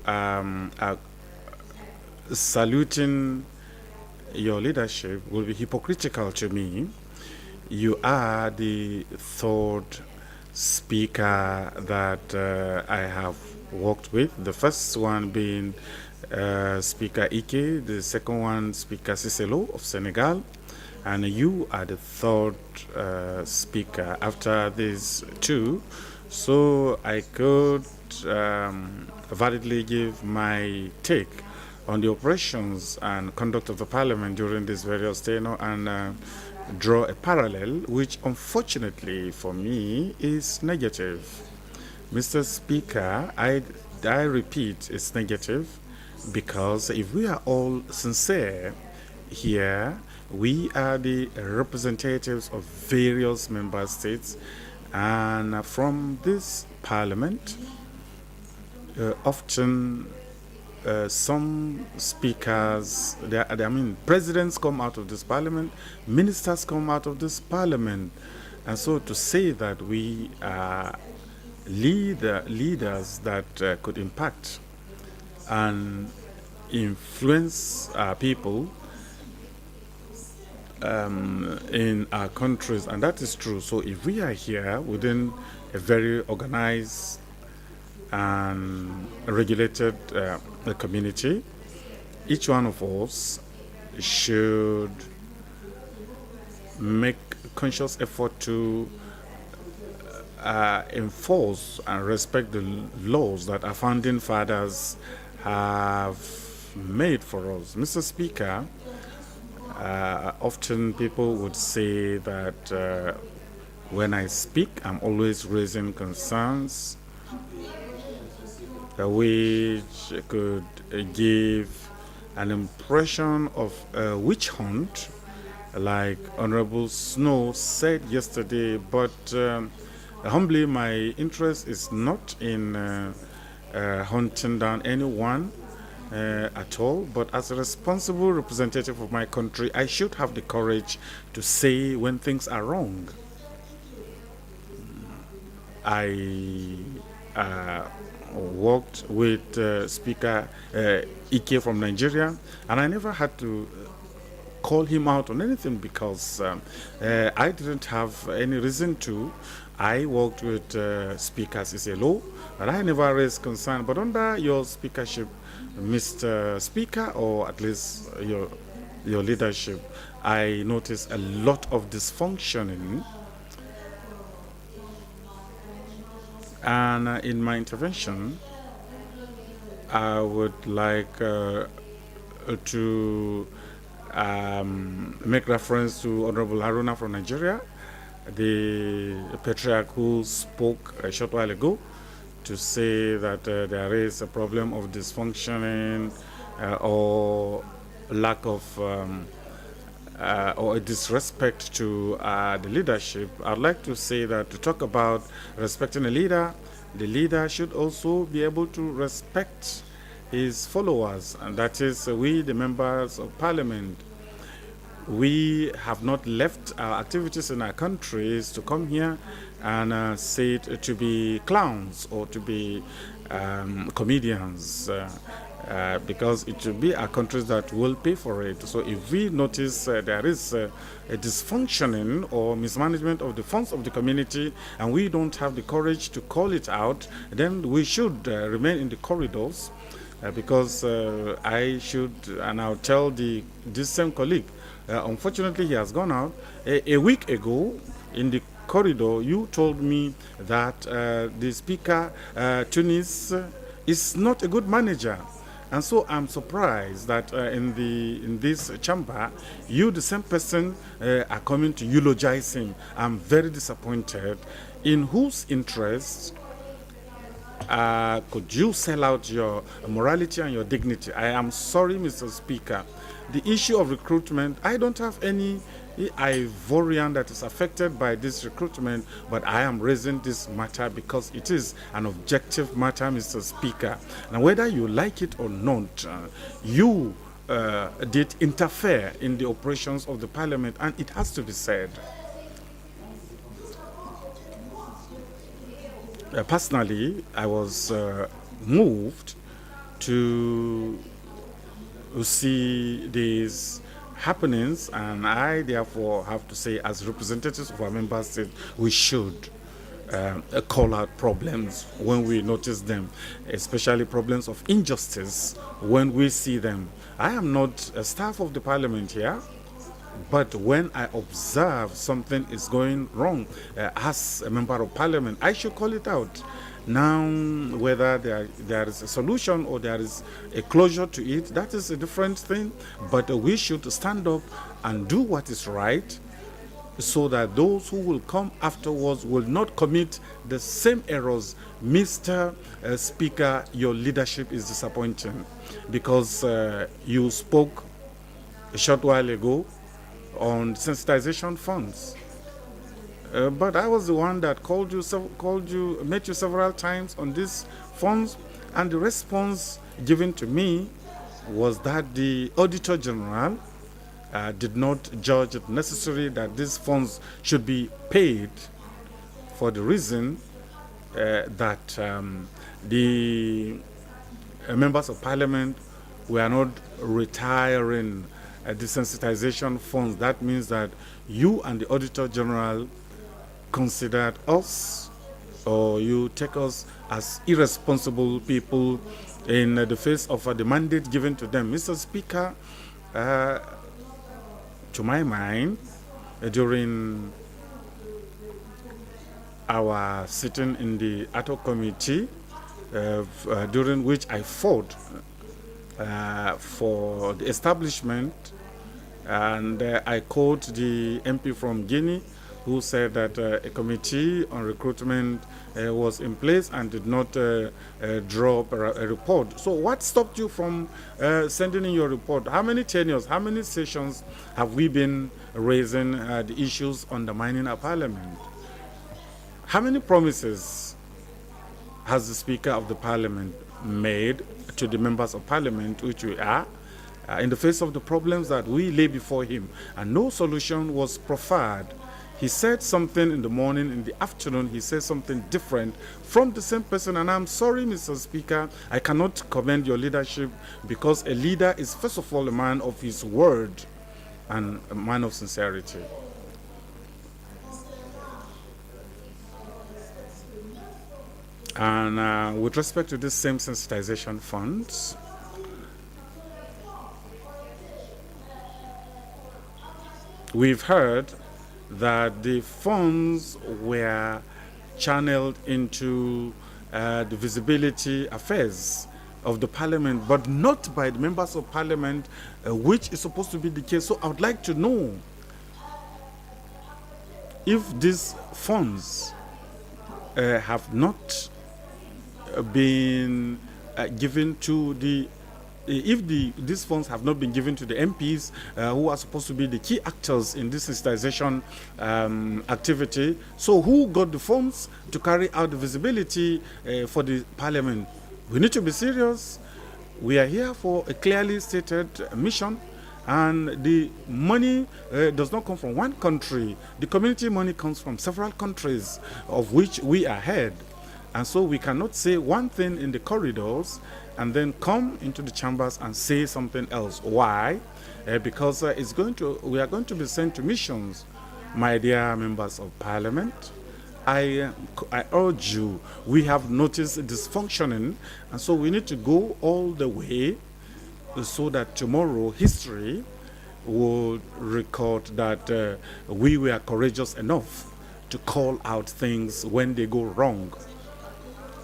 saluting your leadership will be hypocritical to me. You are the third speaker that I have worked with. The first one being Speaker Ike, the second one Speaker Cicelo of Senegal, and you are the third speaker after these two. So I could validly give my take on the operations and conduct of the Parliament during this various tenure and draw a parallel, which unfortunately for me is negative. Mr. Speaker, I repeat, it's negative because if we are all sincere here, we are the representatives of various member states, and from this Parliament, often some speakers, presidents come out of this Parliament, ministers come out of this Parliament, and so to say that we are leaders that could impact and influence our people in our countries, and that is true. So if we are here within a very organized and regulated community, each one of us should make conscious effort to enforce and respect the laws that our founding fathers have made for us. Mr. Speaker, often people would say that when I speak, I'm always raising concerns which could give an impression of a witch hunt, like Honorable Snow said yesterday, but humbly, my interest is not in hunting down anyone at all, but as a responsible representative of my country, I should have the courage to say when things are wrong. I worked with Speaker Ike from Nigeria, and I never had to call him out on anything because I didn't have any reason to. I worked with Speaker Cicelo, but I never raised concern. But under your speakership, Mr. Speaker, or at least your leadership, I noticed a lot of dysfunctioning. And in my intervention, I would like to make reference to Honorable Haruna from Nigeria, the patriarch who spoke a short while ago, to say that there is a problem of dysfunctioning or lack of or a disrespect to the leadership. I'd like to say that to talk about respecting a leader, the leader should also be able to respect his followers, and that is we, the members of Parliament. We have not left our activities in our countries to come here and say it to be clowns or to be comedians, because it should be our countries that will pay for it. So if we notice there is a dysfunctioning or mismanagement of the funds of the community and we don't have the courage to call it out, then we should remain in the corridors, because I should, and I'll tell this same colleague, unfortunately he has gone out. A week ago in the corridor, you told me that the speaker, Tunis, is not a good manager. And so I'm surprised that in this chamber, you, the same person, are coming to eulogize him. I'm very disappointed. In whose interest could you sell out your morality and your dignity? I am sorry, Mr. Speaker. The issue of recruitment, I don't have any Ivorian that is affected by this recruitment, but I am raising this matter because it is an objective matter, Mr. Speaker. Now, whether you like it or not, you did interfere in the operations of the Parliament, and it has to be said. Personally, I was moved to see these happenings, and I therefore have to say, as representatives of our member state, we should call out problems when we notice them, especially problems of injustice when we see them. I am not a staff of the Parliament here, but when I observe something is going wrong as a member of Parliament, I should call it out. Now, whether there is a solution or there is a closure to it, that is a different thing. But we should stand up and do what is right so that those who will come afterwards will not commit the same errors. Mr. Speaker, your leadership is disappointing because you spoke a short while ago on sensitization funds. But I was the one that met you several times on these funds, and the response given to me was that the Auditor General did not judge it necessary that these funds should be paid for the reason that the members of Parliament were not retiring desensitization funds. That means that you and the Auditor General considered us, or you take us as irresponsible people in the face of the mandate given to them. Mr. Speaker, to my mind, during our sitting in the ad hoc committee, during which I fought for the establishment, and I quote the MP from Guinea, who said that a committee on recruitment was in place and did not draw up a report. So what stopped you from sending in your report? How many tenures, how many sessions have we been raising the issues undermining our Parliament? How many promises has the Speaker of the Parliament made to the members of Parliament, which we are, in the face of the problems that we lay before him? And no solution was proffered. He said something in the morning, in the afternoon he said something different from the same person. And I'm sorry, Mr. Speaker, I cannot commend your leadership, because a leader is first of all a man of his word and a man of sincerity. And with respect to this same sensitization funds, we've heard that the funds were channeled into the visibility affairs of the Parliament, but not by the members of Parliament, which is supposed to be the case. So I would like to know if these funds have not been given to the these funds have not been given to the MPs who are supposed to be the key actors in this sensitization activity. So who got the funds to carry out the visibility for the Parliament? We need to be serious. We are here for a clearly stated mission, and the money does not come from one country. The community money comes from several countries, of which we are head. And so we cannot say one thing in the corridors and then come into the chambers and say something else. Why? Because we are going to be sent to missions, my dear members of Parliament. I urge you, we have noticed dysfunctioning, and so we need to go all the way so that tomorrow history will record that we were courageous enough to call out things when they go wrong.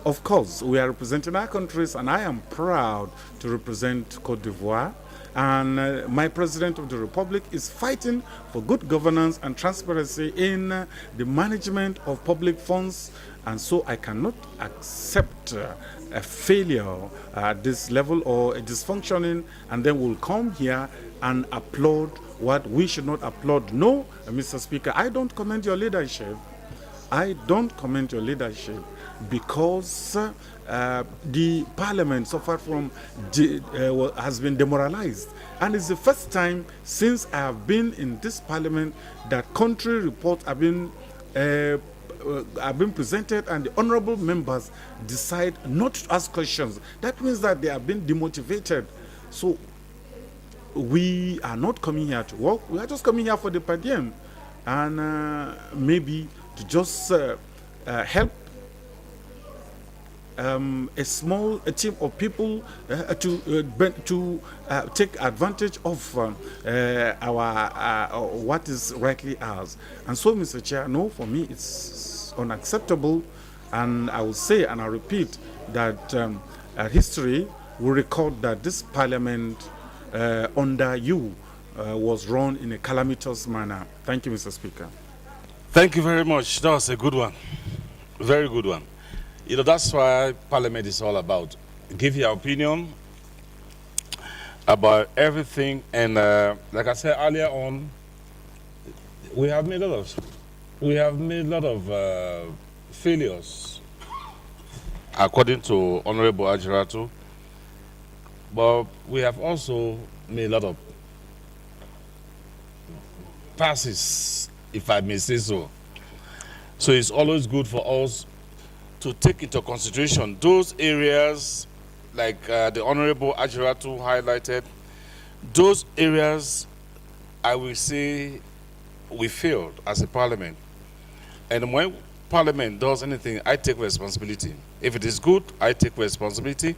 of course, we are representing our countries, and I am proud to represent Cote d'Ivoire. And my President of the Republic is fighting for good governance and transparency in the management of public funds. And so I cannot accept a failure at this level or a dysfunctioning, and then we'll come here and applaud what we should not applaud. No, Mr. Speaker, I don't commend your leadership. I don't comment your leadership because the parliament suffered from, has been demoralized. And it's the first time since I have been in this parliament that country reports have been presented and the honorable members decide not to ask questions. That means that they have been demotivated. So we are not coming here to work. We are just coming here for the per diem and maybe to just help a small team of people to take advantage of our what is rightly ours. And so, Mr. Chair, no, for me it's unacceptable, and I will say and I repeat that history will record that this parliament under you was run in a calamitous manner. Thank you, Mr. Speaker. Thank you very much. That was a good one. Very good one. You know, that's why Parliament is all about. Give your opinion about everything. And like I said earlier on, we have made a lot of failures, according to Honorable Ajiratu. But we have also made a lot of passes, if I may say so. So it's always good for us to take into consideration those areas, like the Honorable Ajiratu highlighted, those areas I will say we failed as a parliament. And when parliament does anything, I take responsibility. If it is good, I take responsibility.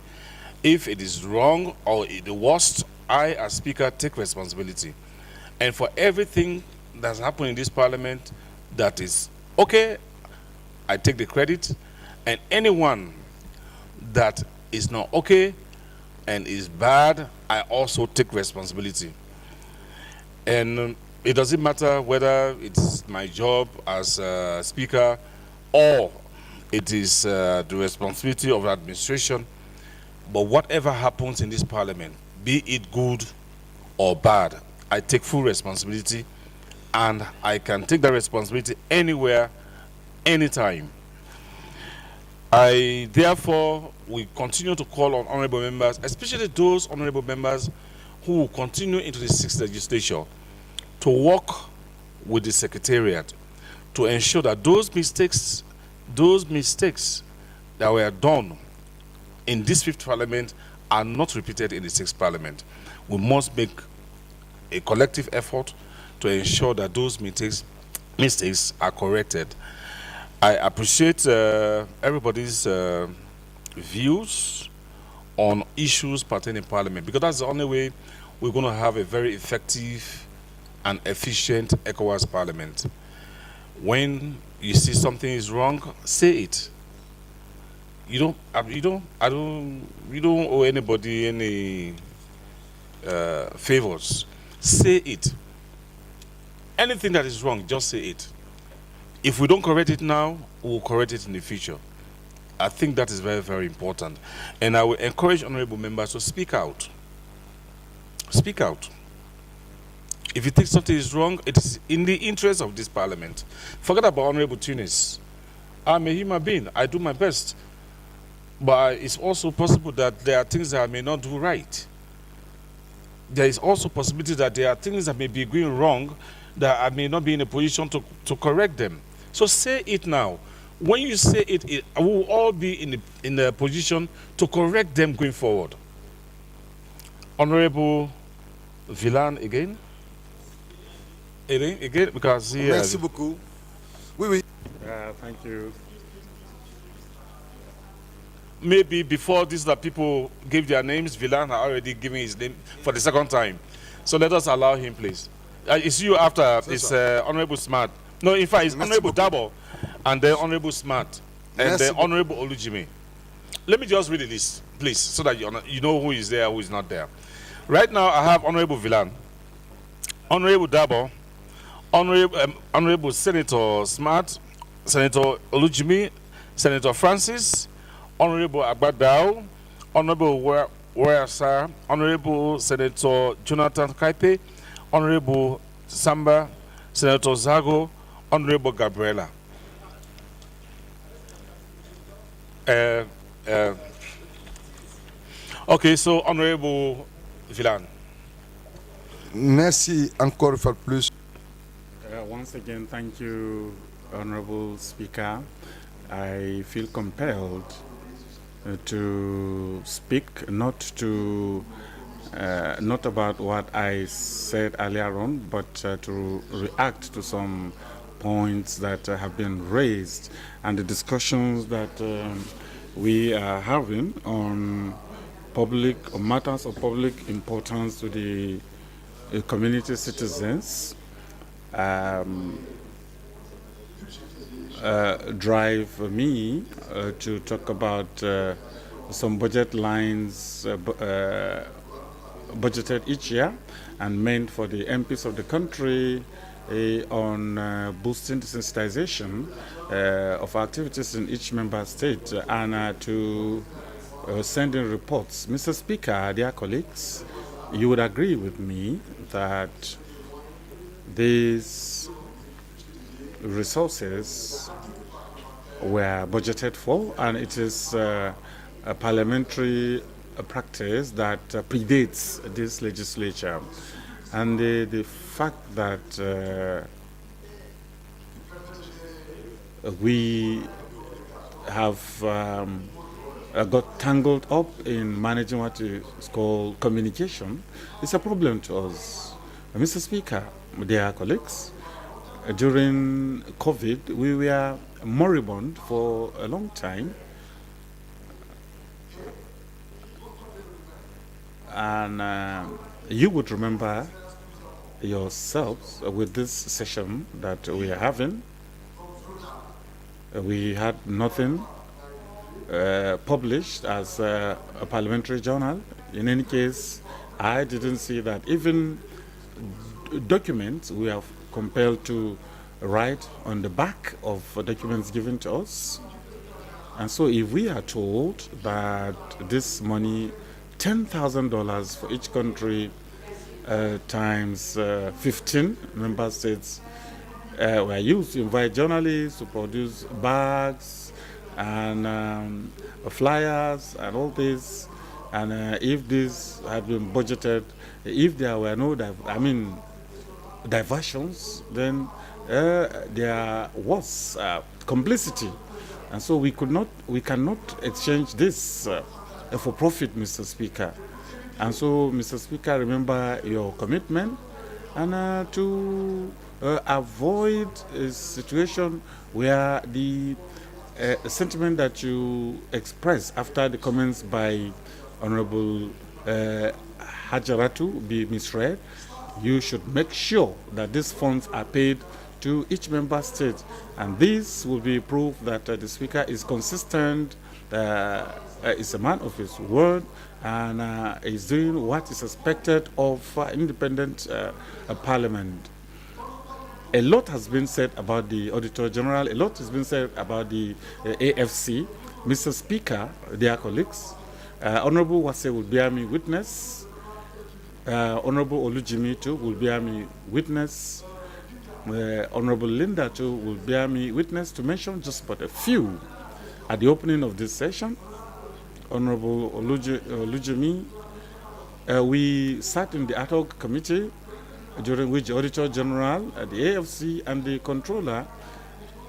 If it is wrong or the worst, I as Speaker take responsibility. And for everything that's happened in this parliament that is okay, I take the credit. And anyone that is not okay and is bad, I also take responsibility. And it doesn't matter whether it's my job as Speaker or it is the responsibility of the administration. But whatever happens in this parliament, be it good or bad, I take full responsibility, and I can take that responsibility anywhere, anytime. I therefore will continue to call on honorable members, especially those honorable members who will continue into the 6th legislature, to work with the Secretariat to ensure that those mistakes that were done in this 5th Parliament are not repeated in the 6th Parliament. We must make a collective effort to ensure that those mistakes are corrected. I appreciate everybody's views on issues pertaining to Parliament, because that's the only way we're going to have a very effective and efficient ECOWAS Parliament. When you see something is wrong, say it. You don't owe anybody any favors. Say it. Anything that is wrong, just say it. If we don't correct it now, we'll correct it in the future. I think that is very, very important. And I will encourage honorable members to speak out. Speak out. If you think something is wrong, it is in the interest of this parliament. Forget about Honorable Tunis. I'm a human being. I do my best. But it's also possible that there are things that I may not do right. There is also possibility that there are things that may be going wrong that I may not be in a position to correct them. So say it now. When you say it, we will all be in a position to correct them going forward. Honorable Villan again. Again, because he Merci beaucoup. Oui, oui. Thank you. Maybe before this, that people gave their names, Villan had already given his name for the second time. So let us allow him, please. It's you after. It's Honorable Smart. No, in fact, it's Honorable Dabo, and then Honorable Smart, and then Honorable Olujime. let me just read the list, please, so that you know who is there, who is not there. Right now, I have Honorable Villan, Honorable Dabo, Honorable Senator Smart, Senator Olujimi, Senator Francis, Honorable Agbadao, Honorable Weyasa, Honorable Senator Jonathan Kaipe, Honorable Samba, Senator Zago, Honorable Gabriela. Okay, so Honorable Villan. Merci encore une fois de plus. Once again, thank you, Honorable Speaker. I feel compelled to speak, not about what I said earlier on, but to react to some points that have been raised and the discussions that we are having on matters of public importance to the community citizens. Drive me to talk about some budget lines budgeted each year and meant for the MPs of the country on boosting the sensitization of activities in each member state and to send in reports. Mr. Speaker, dear colleagues, you would agree with me that these resources were budgeted for, and it is a parliamentary practice that predates this legislature. And the fact that we have got tangled up in managing what is called communication is a problem to us. Mr. Speaker, dear colleagues, during COVID, we were moribund for a long time. And you would remember yourselves with this session that we are having. We had nothing published as a parliamentary journal. In any case, I didn't see that even documents we are compelled to write on the back of documents given to us. And so if we are told that this money, $10,000 for each country times 15 member states were used to invite journalists to produce bags and flyers and all this, and if this had been budgeted, if there were no diversions, then there was complicity, and so we cannot exchange this for profit, Mr. Speaker. And so, Mr. Speaker, remember your commitment and to avoid a situation where the sentiment that you expressed after the comments by Honorable Hajaratu be misread. You should make sure that these funds are paid to each member state, and this will be proof that the Speaker is consistent, is a man of his word, and is doing what is expected of independent parliament. A lot has been said about the Auditor General, a lot has been said about the AFC. Mr. Speaker, dear colleagues, Honorable Wase will bear me witness, Honorable Olujimi too will bear me witness, Honorable Linda too will bear me witness, to mention just but a few. At the opening of this session, Honorable Olujimi, we sat in the ad hoc committee during which the Auditor General, the AFC, and the Controller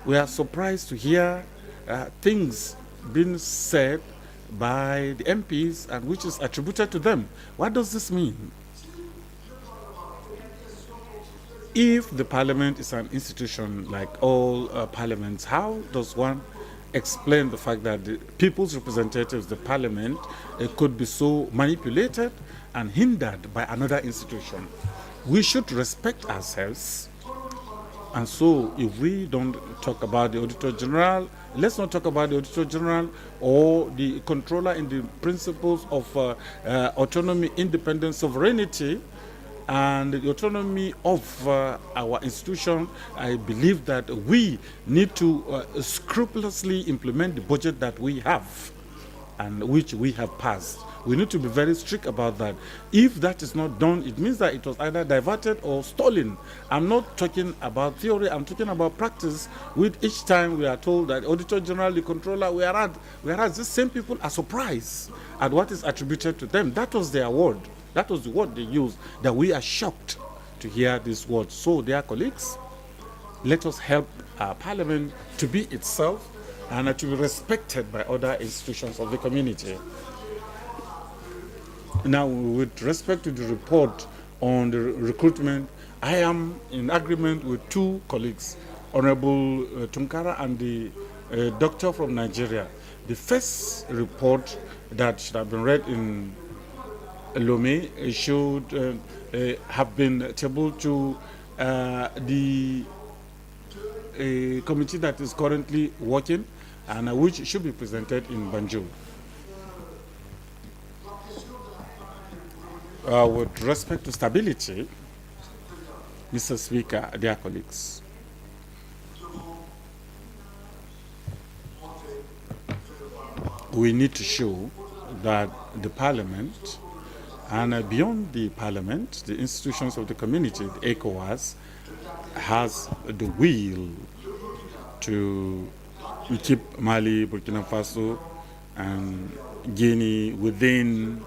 were surprised to hear things being said by the MPs and which is attributed to them. What does this mean? If the parliament is an institution like all parliaments, how does one explain the fact that the people's representatives, the parliament, could be so manipulated and hindered by another institution? We should respect ourselves And so if we don't talk about the Auditor General, let's not talk about the Auditor General or the controller in the principles of autonomy, independence, sovereignty, and the autonomy of our institution. I believe that we need to scrupulously implement the budget that we have and which we have passed. We need to be very strict about that. If that is not done, it means that it was either diverted or stolen. I'm not talking about theory, I'm talking about practice, with each time we are told that Auditor General, the Controller, whereas these same people are surprised at what is attributed to them. That was their word. That was the word they used, that we are shocked to hear this word. So, dear colleagues, let us help our Parliament to be itself and to be respected by other institutions of the community. Now, with respect to the report on the recruitment, I am in agreement with two colleagues, Honorable Tunkara and the doctor from Nigeria. The first report that should have been read in Lomé should have been tabled to the committee that is currently working and which should be presented in Banjul. With respect to stability, Mr. Speaker, dear colleagues, we need to show that the Parliament and beyond the Parliament, the institutions of the community, the ECOWAS, has the will to keep Mali, Burkina Faso, and Guinea within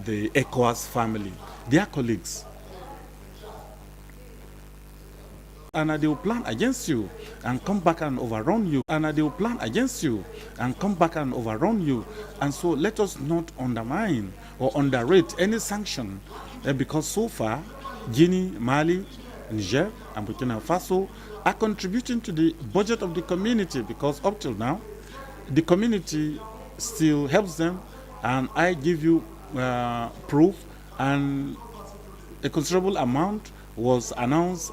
the ECOWAS family. Dear colleagues, and they will plan against you and come back and overrun you, and they will plan against you and come back and overrun you. And so let us not undermine or underrate any sanction, because so far Guinea, Mali, Niger, and Burkina Faso are contributing to the budget of the community, because up till now the community still helps them, and I give you proof, and a considerable amount was announced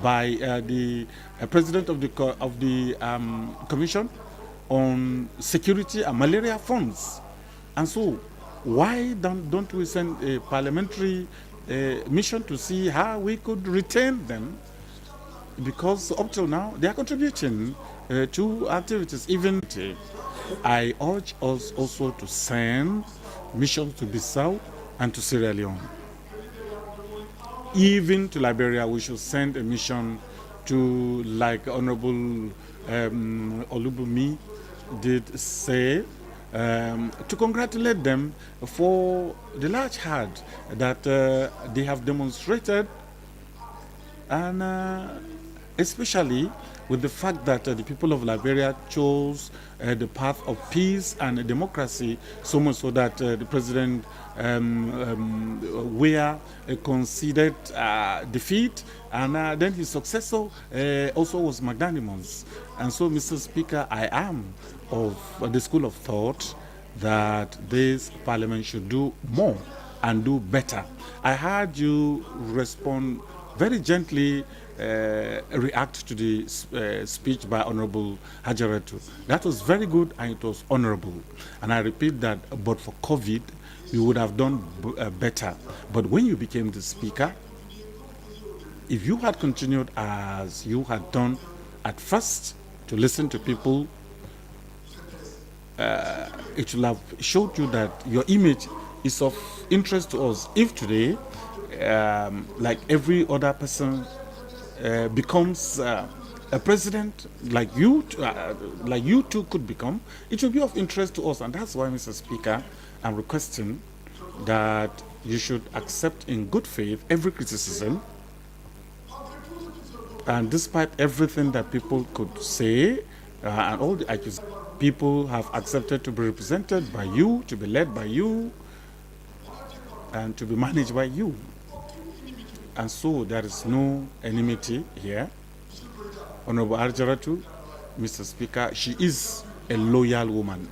by the president of the Commission on Security and Malaria Funds. And so why don't we send a parliamentary mission to see how we could retain them, because up till now they are contributing to activities. Even I urge us also to send missions to Bissau and to Sierra Leone. Even to Liberia, we should send a mission to, like Honorable Olubumi did say, to congratulate them for the large heart that they have demonstrated, and especially with the fact that the people of Liberia chose the path of peace and democracy, so much so that the president conceded defeat, and then his successor also was magnanimous. And so, Mr. Speaker, I am of the school of thought that this parliament should do more and do better. I heard you respond very gently, react to the speech by Honorable Hajaratu. That was very good and it was honorable. And I repeat that, but for COVID, you would have done better. But when you became the speaker, if you had continued as you had done at first to listen to people, it will have showed you that your image is of interest to us. If today, like every other person, becomes a president, like you too could become, it will be of interest to us. And that's why, Mr. Speaker, I'm requesting that you should accept in good faith every criticism, and despite everything that people could say and all the accusations, people have accepted to be represented by you, to be led by you, and to be managed by you. And so there is no enmity here. Honorable Arjaratu, Mr. Speaker, she is a loyal woman.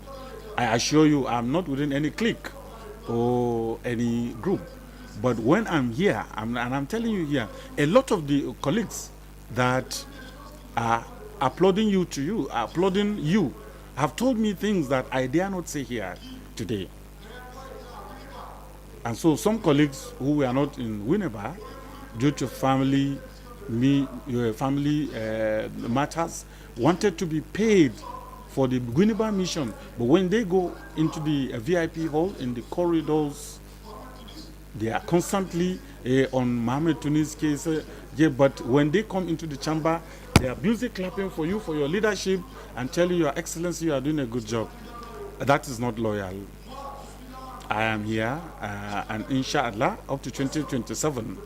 I assure you, I'm not within any clique or any group. But when I'm here, and I'm telling you here, a lot of the colleagues that are applauding you, have told me things that I dare not say here today. And so some colleagues who were not in Winneba, due to family matters, wanted to be paid for the Winneba mission. But when they go into the VIP hall, in the corridors, they are constantly on Mohamed Tunis' case. But when they come into the chamber, they are busy clapping for you, for your leadership, and telling Your Excellency you are doing a good job. That is not loyal. I am here, and inshallah, up to 2027,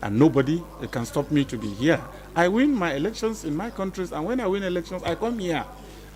and nobody can stop me to be here. I win my elections in my countries, and when I win elections, I come here.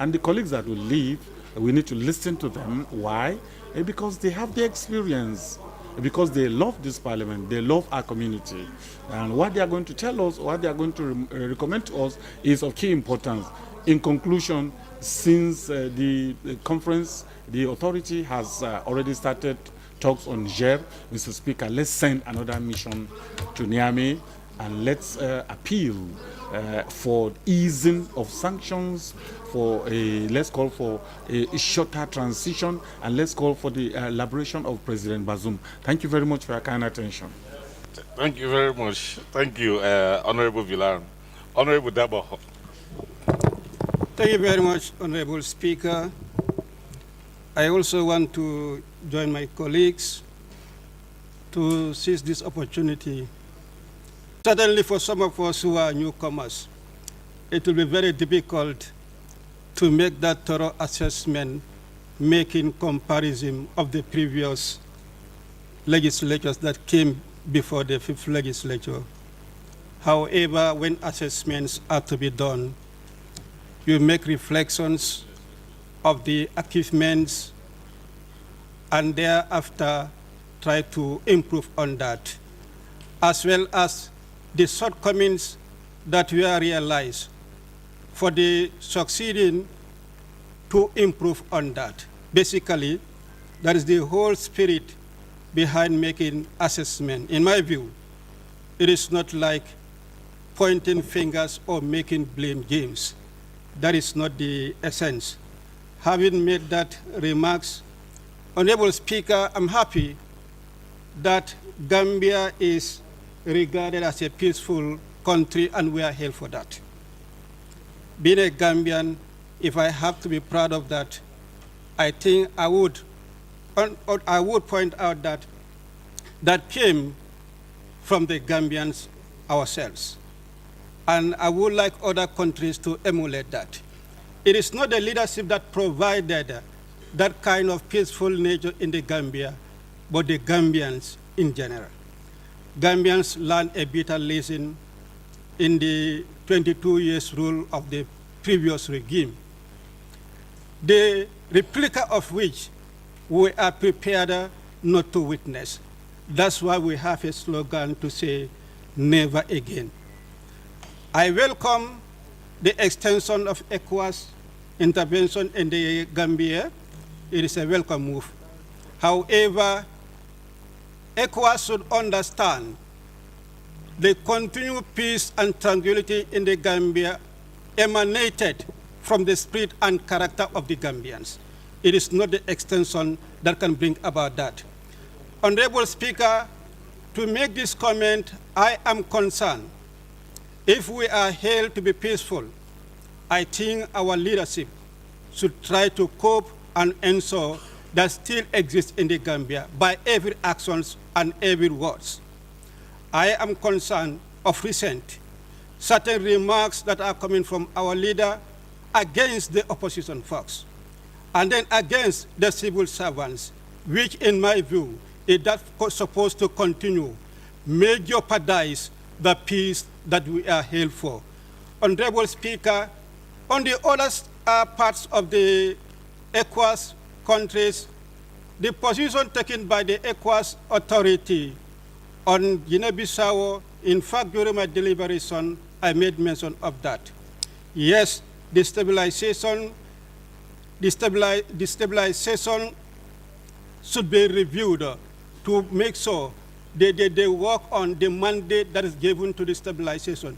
And the colleagues that will leave, we need to listen to them. Why? Because they have the experience, because they love this parliament, they love our community. And what they are going to tell us, what they are going to recommend to us is of key importance. In conclusion, since the conference, the authority has already started talks on Niger, Mr. Speaker, let's send another mission to Niamey, and let's appeal for easing of sanctions, for let's call for a shorter transition, and let's call for the liberation of President Bazoum. Thank you very much for your kind attention. Thank you very much. Thank you, Honorable Villar. Honorable Dabo. Thank you very much, Honorable Speaker. I also want to join my colleagues to seize this opportunity. Certainly for some of us who are newcomers, it will be very difficult to make that thorough assessment, making comparison of the previous legislatures that came before the 5th legislature. However, when assessments are to be done, you make reflections of the achievements and thereafter try to improve on that, as well as the shortcomings that were realized for the succeeding to improve on that. Basically, that is the whole spirit behind making assessment. In my view, it is not like pointing fingers or making blame games. That is not the essence. Having made that remarks, Honorable Speaker, I'm happy that Gambia is regarded as a peaceful country, and we are here for that. Being a Gambian, if I have to be proud of that, I think I would point out that that came from the Gambians ourselves. And I would like other countries to emulate that. It is not the leadership that provided that kind of peaceful nature in the Gambia, but the Gambians in general. Gambians learned a bitter lesson in the 22 years rule of the previous regime, the replica of which we are prepared not to witness. That's why we have a slogan to say, never again. I welcome the extension of ECOWAS intervention in the Gambia. It is a welcome move. However, ECOWAS should understand the continued peace and tranquility in the Gambia emanated from the spirit and character of the Gambians. It is not the extension that can bring about that. Honorable Speaker, to make this comment, I am concerned. If we are held to be peaceful, I think our leadership should try to cope and ensure that still exists in the Gambia by every actions and every words. I am concerned of recent certain remarks that are coming from our leader against the opposition folks, and then against the civil servants, which in my view is that supposed to continue, may jeopardize the peace that we are held for. Honorable Speaker, on the other parts of the ECOWAS countries, the position taken by the ECOWAS authority on Guinea-Bissau, in fact, during my deliberation, I made mention of that. Yes, the stabilization should be reviewed to make sure they work on the mandate that is given to the stabilization.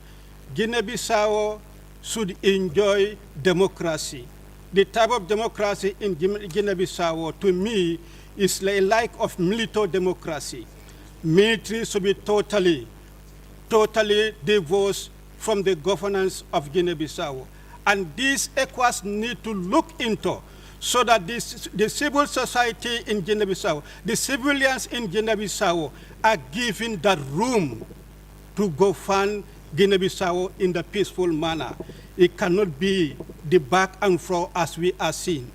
Guinea-Bissau should enjoy democracy. The type of democracy in Guinea-Bissau, to me, is like of military democracy. Military should be totally divorced from the governance of Guinea-Bissau. And these ECOWAS need to look into so that the civil society in Guinea-Bissau, the civilians in Guinea-Bissau are given that room to govern Guinea-Bissau in the peaceful manner. It cannot be the back and forth as we are seeing.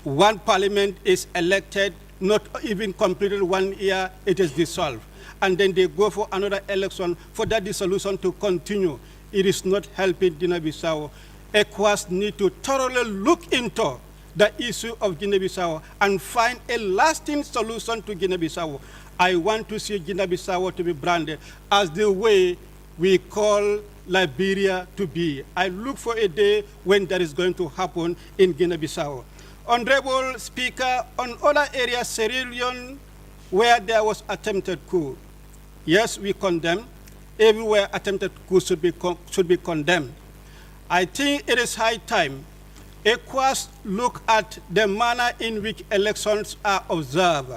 One parliament is elected, not even completed 1 year, it is dissolved. And then they go for another election for that dissolution to continue. It is not helping Guinea-Bissau. ECOWAS need to thoroughly look into the issue of Guinea-Bissau and find a lasting solution to Guinea-Bissau. I want to see Guinea-Bissau to be branded as the way we call Liberia to be. I look for a day when that is going to happen in Guinea-Bissau. Honorable Speaker, on other areas, Sierra Leone, where there was attempted coup, yes, we condemn. Everywhere attempted coup should be condemned. I think it is high time ECOWAS look at the manner in which elections are observed.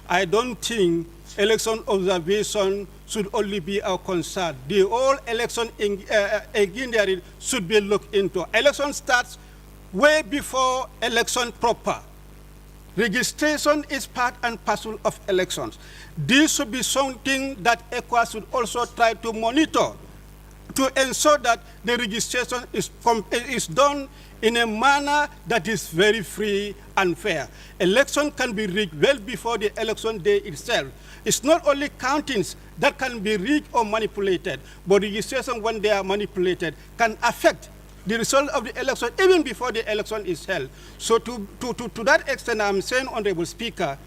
I don't think election observation should only be our concern. The whole election in Guinea should be looked into. Election starts way before election proper. Registration is part and parcel of elections. This should be something that ECOWAS should also try to monitor to ensure that the registration is done in a manner that is very free and fair. Election can be rigged well before the election day itself. It's not only countings that can be rigged or manipulated, but registration, when they are manipulated, can affect the result of the election even before the election is held. So to that extent, I'm saying, Honorable Speaker,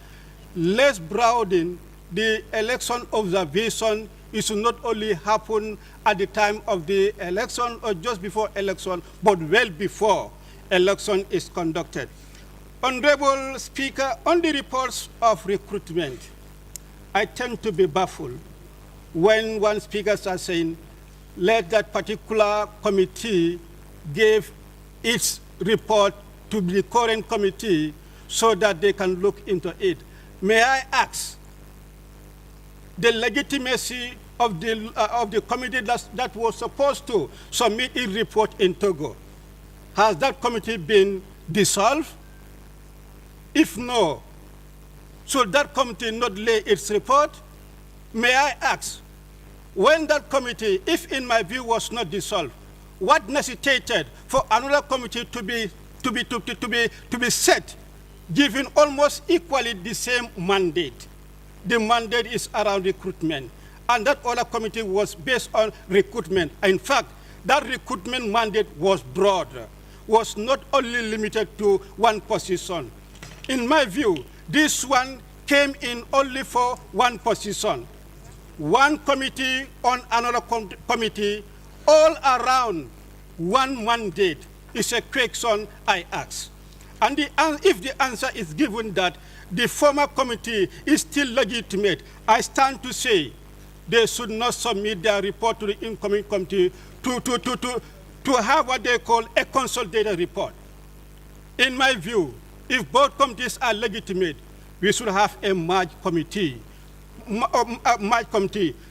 let's broaden the election observation. It should not only happen at the time of the election or just before election, but well before election is conducted. Honorable Speaker, on the reports of recruitment, I tend to be baffled when one speaker starts saying, let that particular committee give its report to the current committee so that they can look into it. May I ask, the legitimacy of the committee that was supposed to submit its report in Togo, has that committee been dissolved? If no, should that committee not lay its report? May I ask, when that committee, if in my view was not dissolved, what necessitated for another committee to be set, given almost equally the same mandate? The mandate is around recruitment, and that other committee was based on recruitment. In fact, that recruitment mandate was broad, was not only limited to one position. In my view, this one came in only for one position. One committee on another committee, all around one mandate, is a question I ask. And if the answer is given that the former committee is still legitimate, I stand to say they should not submit their report to the incoming committee to have what they call a consolidated report. In my view, if both committees are legitimate, we should have a merged committee.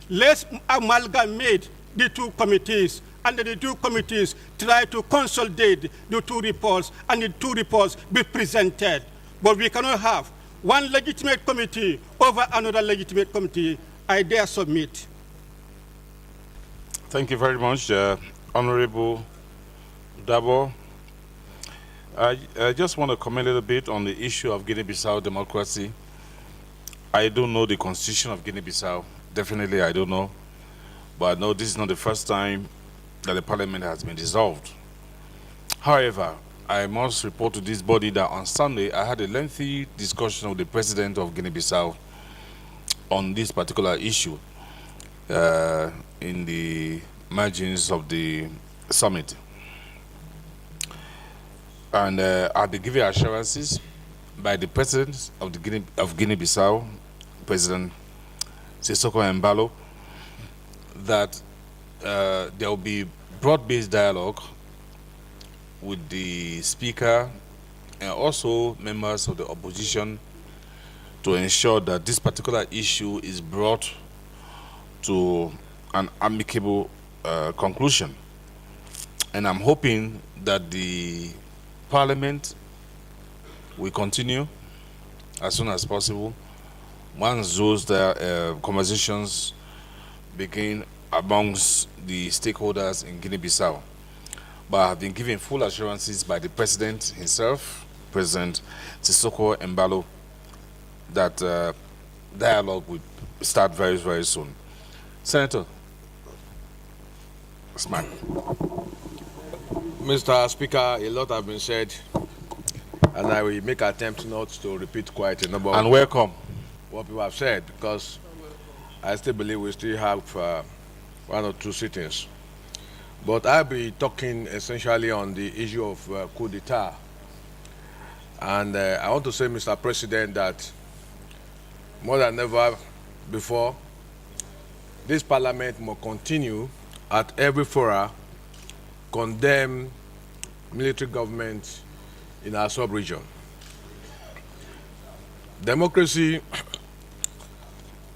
Let's amalgamate the two committees, and the two committees try to consolidate the two reports, and the two reports be presented. But we cannot have one legitimate committee over another legitimate committee. I dare submit. Thank you very much, Honorable Dabo. I just want to comment a little bit on the issue of Guinea-Bissau democracy. I don't know the constitution of Guinea-Bissau. Definitely, I don't know. But I know this is not the first time that the parliament has been dissolved. However, I must report to this body that on Sunday, I had a lengthy discussion with the president of Guinea-Bissau on this particular issue in the margins of the summit. And I'll be giving assurances by the president of Guinea-Bissau, President Sissoko Embalo, that there will be broad-based dialogue with the Speaker and also members of the opposition to ensure that this particular issue is brought to an amicable conclusion. And I'm hoping that the Parliament will continue as soon as possible once those conversations begin amongst the stakeholders in Guinea-Bissau. But I have been given full assurances by the President himself, President Sissoko Embalo, that dialogue will start very, very soon. Senator Smart. Mr. Speaker, a lot have been said, and I will make an attempt not to repeat quite a number and welcome what people have said, because I still believe we still have one or two sittings. But I'll be talking essentially on the issue of coup d'etat. And I want to say, Mr. President, that more than ever before, this Parliament must continue at every fora condemn military government in our sub-region. Democracy,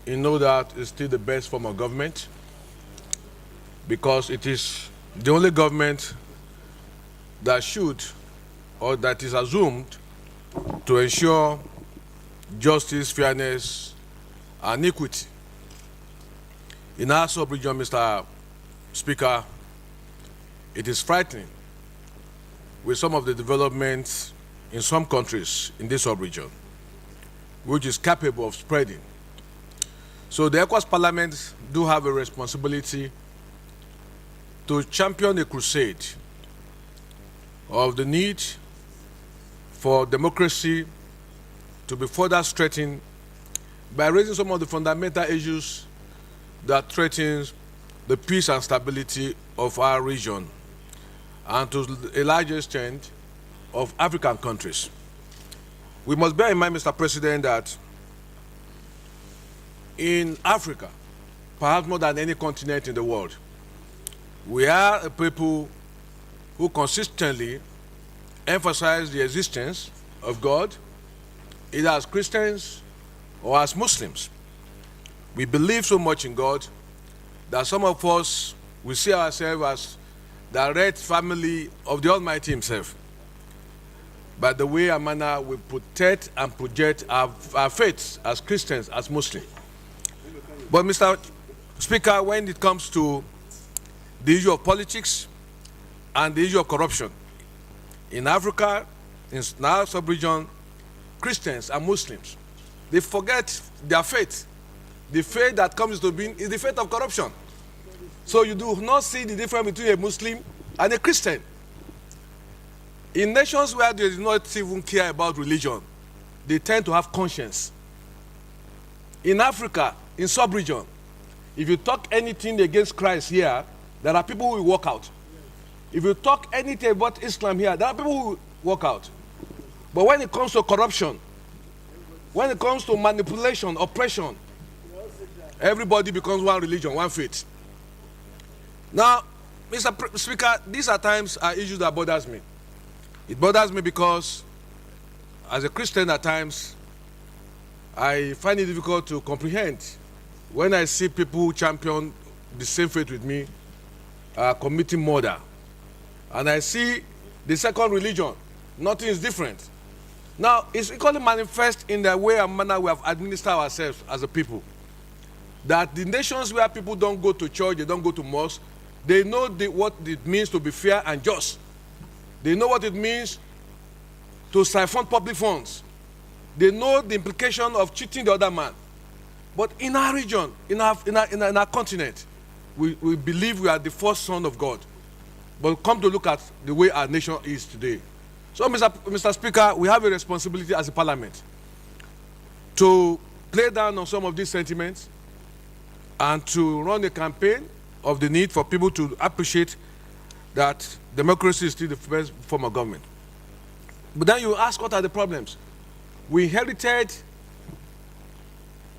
you know, that is still the best form of government, because it is the only government that should, or that is assumed to ensure justice, fairness, and equity. In our sub-region, Mr. Speaker, it is frightening with some of the developments in some countries in this sub-region, which is capable of spreading. So the ECOWAS Parliament do have a responsibility to champion a crusade of the need for democracy to be further strengthened by raising some of the fundamental issues that threatens the peace and stability of our region, and to a large extent of African countries. We must bear in mind, Mr. President, that in Africa, perhaps more than any continent in the world, we are a people who consistently emphasize the existence of God, either as Christians or as Muslims. We believe so much in God that some of us, we see ourselves as the red family of the Almighty Himself. By the way and manner we protect and project our faith as Christians, as Muslims. But Mr. Speaker, when it comes to the issue of politics and the issue of corruption, in Africa, in our sub-region, Christians and Muslims, they forget their faith. The faith that comes to being is the faith of corruption. So you do not see the difference between a Muslim and a Christian. In nations where they do not even care about religion, they tend to have conscience. In Africa, in sub-region, if you talk anything against Christ here, there are people who will walk out. If you talk anything about Islam here, there are people who will walk out. But when it comes to corruption, when it comes to manipulation, oppression, everybody becomes one religion, one faith. Now, Mr. Speaker, these are times are issues that bothers me. It bothers me because, as a Christian at times, I find it difficult to comprehend when I see people who champion the same faith with me committing murder. And I see the second religion, nothing is different. Now, it's equally manifest in the way and manner we have administered ourselves as a people. That the nations where people don't go to church, they don't go to mosque, they know what it means to be fair and just. They know what it means to siphon public funds. They know the implication of cheating the other man. But in our region, in our continent, we believe we are the first son of God. But come to look at the way our nation is today. So, Mr. Speaker, we have a responsibility as a parliament to play down on some of these sentiments and to run a campaign of the need for people to appreciate that democracy is still the best form of government. But then you ask, what are the problems? We inherited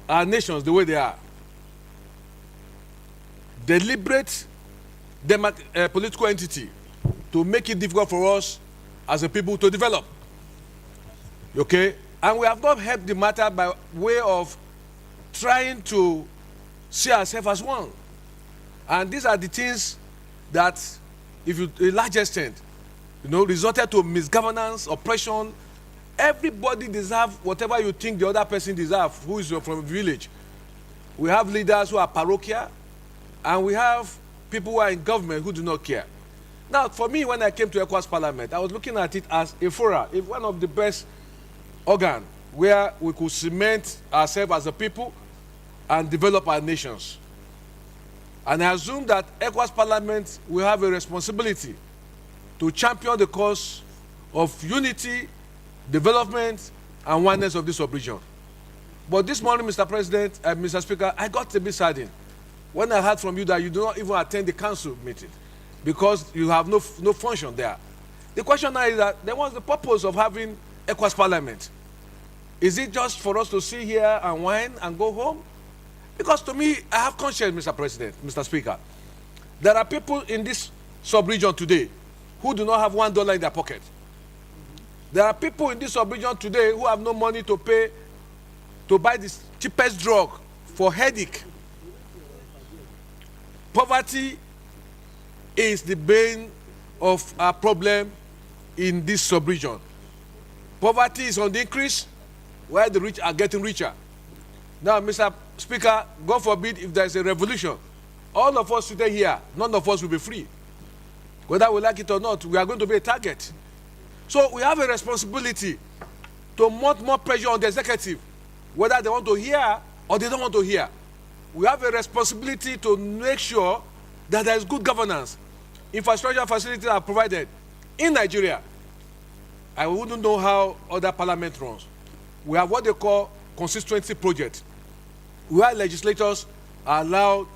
our nations the way they are. Deliberate political entity to make it difficult for us as a people to develop. Okay? And we have not helped the matter by way of trying to see ourselves as one. And these are the things that, if you, to a large extent, resulted to misgovernance, oppression. Everybody deserves whatever you think the other person deserves, who is from a village. We have leaders who are parochial, and we have people who are in government who do not care. Now, for me, when I came to ECOWAS Parliament, I was looking at it as a forum, one of the best organs where we could cement ourselves as a people and develop our nations. And I assume that ECOWAS Parliament will have a responsibility to champion the cause of unity, development, and oneness of this sub-region. But this morning, Mr. President, Mr. Speaker, I got a bit saddened when I heard from you that you do not even attend the council meeting because you have no function there. The question now is that then what's the purpose of having ECOWAS Parliament? Is it just for us to sit here and whine and go home? Because to me, I have conscience, Mr. President, Mr. Speaker. There are people in this sub-region today who do not have $1 in their pocket. There are people in this sub-region today who have no money to pay to buy the cheapest drug for headache. Poverty is the bane of our problem in this sub-region. Poverty is on the increase, while the rich are getting richer. Now, Mr. Speaker, God forbid if there is a revolution, all of us sitting here, none of us will be free. Whether we like it or not, we are going to be a target. So we have a responsibility to mount more pressure on the executive, whether they want to hear or they don't want to hear. We have a responsibility to make sure that there is good governance. Infrastructure facilities are provided in Nigeria. I wouldn't know how other parliament runs. We have what they call constituency project, where legislators are allowed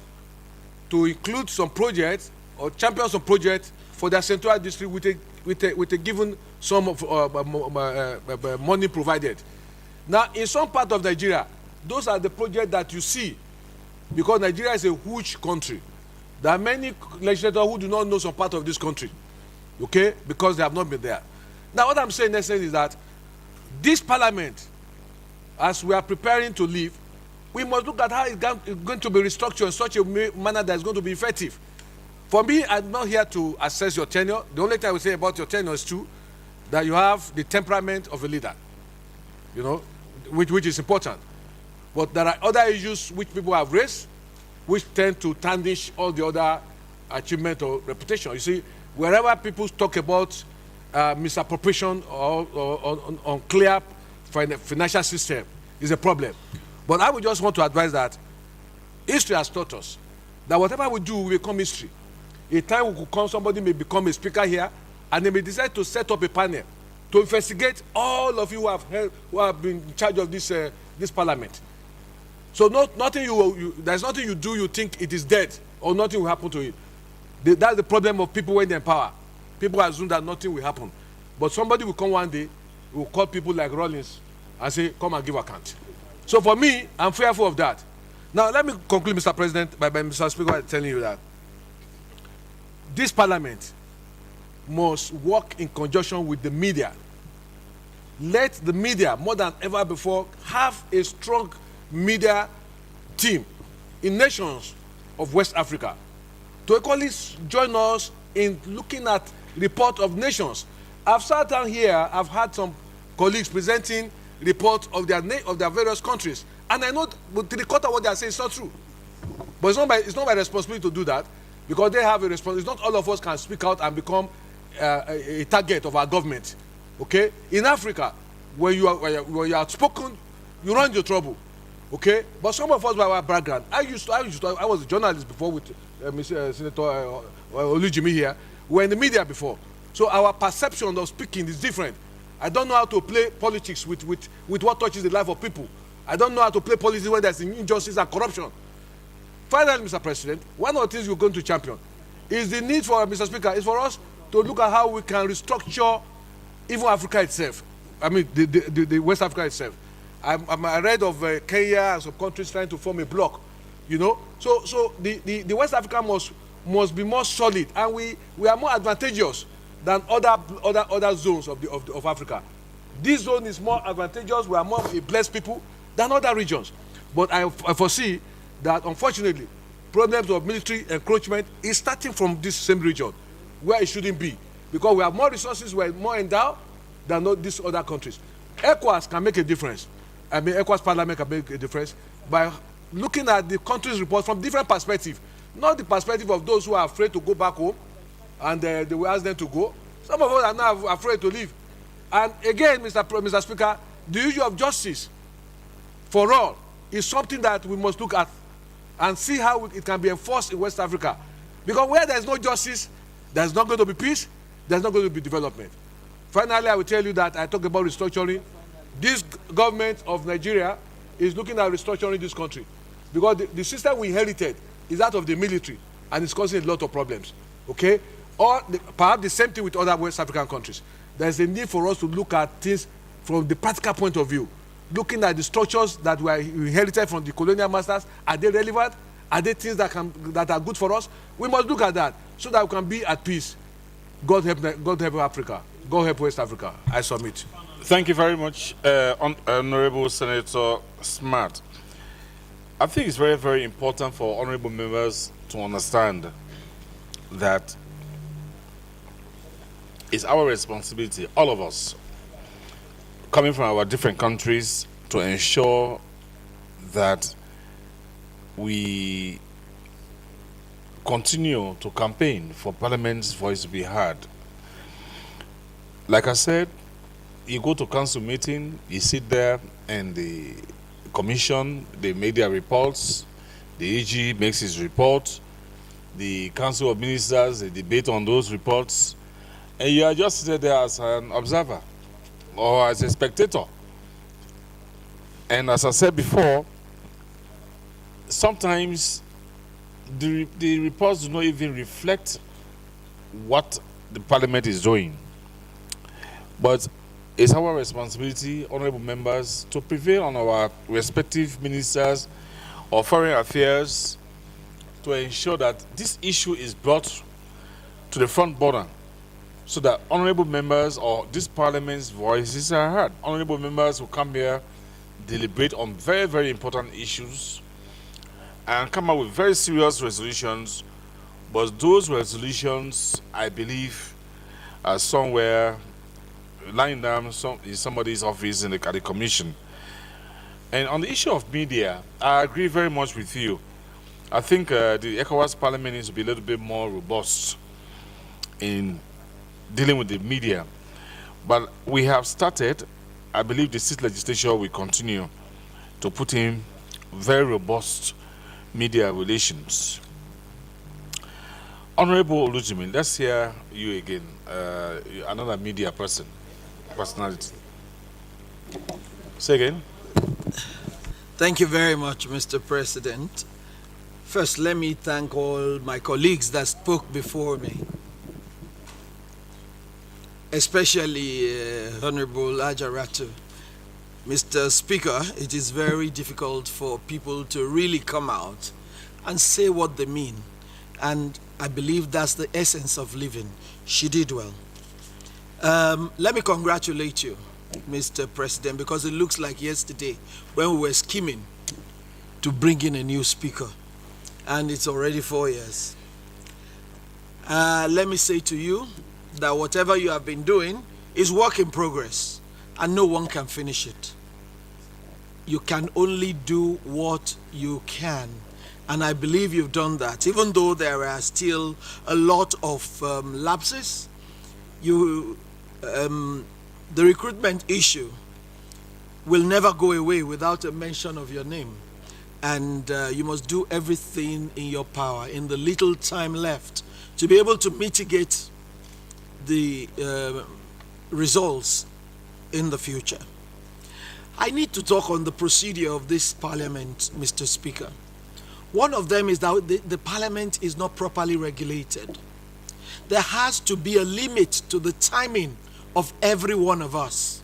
to include some projects or champion some projects for their central district with a given sum of money provided. Now, in some part of Nigeria, those are the projects that you see, because Nigeria is a huge country. There are many legislators who do not know some part of this country, okay, because they have not been there. Now, what I'm saying next is that this parliament, as we are preparing to leave, we must look at how it's going to be restructured in such a manner that is going to be effective. For me, I'm not here to assess your tenure. The only thing I will say about your tenure is true, that you have the temperament of a leader, which is important. But there are other issues which people have raised, which tend to tarnish all the other achievement or reputation. You see, wherever people talk about misappropriation or unclear financial system is a problem. But I would just want to advise that history has taught us that whatever we do will become history. A time will come, somebody may become a speaker here, and they may decide to set up a panel to investigate all of you who have been in charge of this parliament. So there's nothing you do you think it is dead or nothing will happen to it. That's the problem of people when they're in power. People assume that nothing will happen. But somebody will come one day, will call people like Rollins and say, come and give account. So for me, I'm fearful of that. Now, let me conclude, Mr. President, by Mr. Speaker, by telling you that this parliament must work in conjunction with the media. Let the media, more than ever before, have a strong media team in nations of West Africa to equally join us in looking at report of nations. I've sat down here, I've had some colleagues presenting reports of their various countries, and I know to the quarter what they are saying is not true. But it's not my responsibility to do that, because they have a responsibility. It's not all of us can speak out and become a target of our government. Okay? In Africa, when you are outspoken, you run into trouble. Okay? But some of us by our background, I was a journalist before with Senator Olujimi here. We were in the media before. So our perception of speaking is different. I don't know how to play politics with what touches the life of people. I don't know how to play politics when there's injustice and corruption. Finally, Mr. President, one of the things we're going to champion is the need for, Mr. Speaker, is for us to look at how we can restructure even Africa itself. I mean, the West Africa itself. I read of Kenya and some countries trying to form a bloc, So the West Africa must be more solid, and we are more advantageous than other zones of Africa. This zone is more advantageous. We are more a blessed people than other regions. But I foresee that, unfortunately, problems of military encroachment is starting from this same region, where it shouldn't be, because we have more resources, we are more endowed than these other countries. ECOWAS can make a difference. I mean, ECOWAS Parliament can make a difference by looking at the country's report from different perspectives, not the perspective of those who are afraid to go back home, and they will ask them to go. Some of us are now afraid to leave. And again, Mr. Speaker, the issue of justice for all is something that we must look at and see how it can be enforced in West Africa. Because where there is no justice, there is not going to be peace, there is not going to be development. Finally, I will tell you that I talk about restructuring. This government of Nigeria is looking at restructuring this country, because the system we inherited is that of the military, and it's causing a lot of problems. Okay? Or perhaps the same thing with other West African countries. There's a need for us to look at things from the practical point of view, looking at the structures that we inherited from the colonial masters. Are they relevant? Are they things that are good for us? We must look at that so that we can be at peace. God help Africa. God help West Africa. I submit. Thank you very much, Honorable Senator Smart. I think it's very, very important for honorable members to understand that it's our responsibility, all of us, coming from our different countries, to ensure that we continue to campaign for Parliament's voice to be heard. Like I said, you go to council meeting, you sit there, and the commission, they make their reports, the AG makes his report, the council of ministers, they debate on those reports, and you are just sitting there as an observer or as a spectator. And as I said before, sometimes the reports do not even reflect what the Parliament is doing. But it's our responsibility, honorable members, to prevail on our respective ministers of foreign affairs to ensure that this issue is brought to the front border, so that honorable members or this Parliament's voices are heard. Honorable members will come here, deliberate on very, very important issues, and come up with very serious resolutions. But those resolutions, I believe, are somewhere lying down in somebody's office at the commission. And on the issue of media, I agree very much with you. I think the ECOWAS Parliament needs to be a little bit more robust in dealing with the media. But we have started. I believe the sixth legislature will continue to put in very robust media relations. Honorable Olujimin, let's hear you again, another media personality. Say again. Thank you very much, Mr. President. First, let me thank all my colleagues that spoke before me, especially Honorable Ajaratu. Mr. Speaker, it is very difficult for people to really come out and say what they mean. And I believe that's the essence of living. She did well. Let me congratulate you, Mr. President, because it looks like yesterday when we were scheming to bring in a new speaker, and it's already 4 years. Let me say to you that whatever you have been doing is work in progress, and no one can finish it. You can only do what you can, and I believe you've done that. Even though there are still a lot of lapses, the recruitment issue will never go away without a mention of your name. And you must do everything in your power, in the little time left, to be able to mitigate the results in the future. I need to talk on the procedure of this parliament, Mr. Speaker. One of them is that the parliament is not properly regulated. There has to be a limit to the timing of every one of us.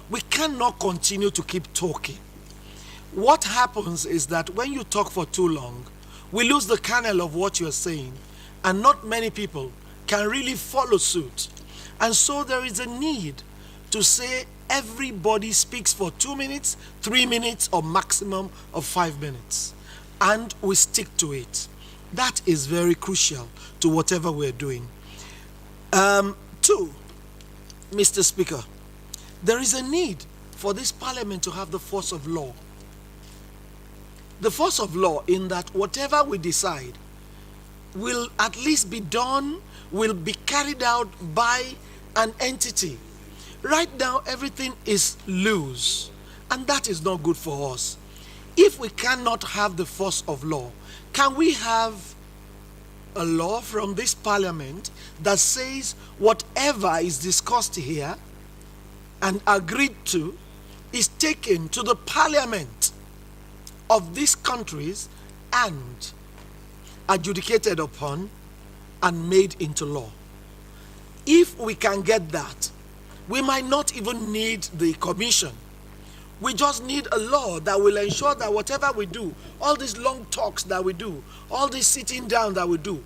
We cannot continue to keep talking. What happens is that when you talk for too long, we lose the kernel of what you're saying, and not many people can really follow suit. And so there is a need to say everybody speaks for 2 minutes, 3 minutes, or maximum of 5 minutes. And we stick to it. That is very crucial to whatever we're doing. 2, Mr. Speaker, there is a need for this parliament to have the force of law. The force of law in that whatever we decide will at least be done, will be carried out by an entity. Right now, everything is loose, and that is not good for us. If we cannot have the force of law, can we have a law from this parliament that says whatever is discussed here and agreed to is taken to the parliament of these countries and adjudicated upon and made into law? If we can get that, we might not even need the commission. We just need a law that will ensure that whatever we do, all these long talks that we do, all this sitting down that we do,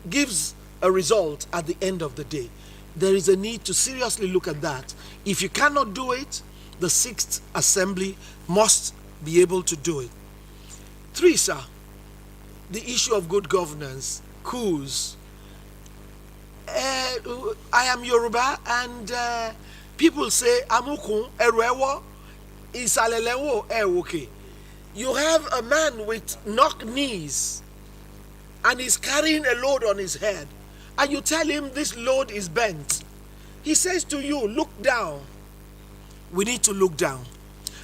gives a result at the end of the day. There is a need to seriously look at that. If you cannot do it, the 6th Assembly must be able to do it. 3, sir, the issue of good governance, coups. I am Yoruba, and people say, Amukun, Erewo, Isalelewo, Ewoke. You have a man with knock knees, and he's carrying a load on his head, and you tell him this load is bent. He says to you, look down. We need to look down.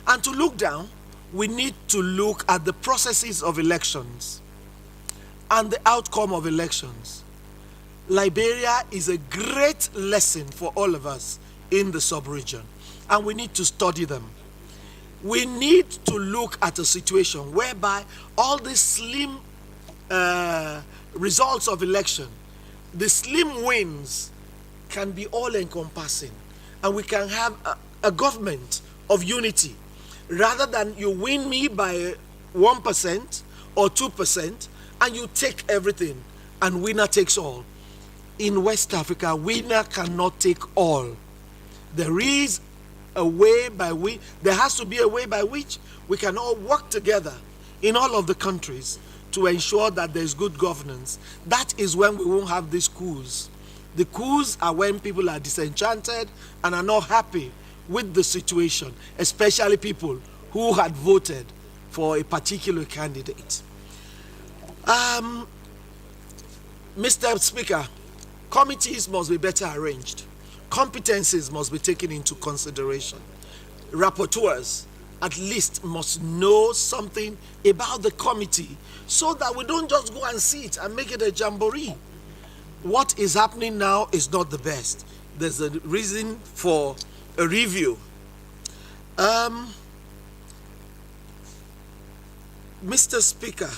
And to look down, we need to look at the processes of elections and the outcome of elections. Liberia is a great lesson for all of us in the sub-region, and we need to study them. We need to look at a situation whereby all these slim results of election, the slim wins, can be all-encompassing, and we can have a government of unity, rather than you win me by 1% or 2% and you take everything and winner takes all. In West Africa, winner cannot take all. There is a way by which, there has to be a way by which we can all work together in all of the countries to ensure that there's good governance. That is when we won't have these coups. The coups are when people are disenchanted and are not happy with the situation, especially people who had voted for a particular candidate. Mr. Speaker, committees must be better arranged. Competencies must be taken into consideration. Rapporteurs at least must know something about the committee so that we don't just go and see it and make it a jamboree. What is happening now is not the best. There's a reason for a review. Mr. Speaker,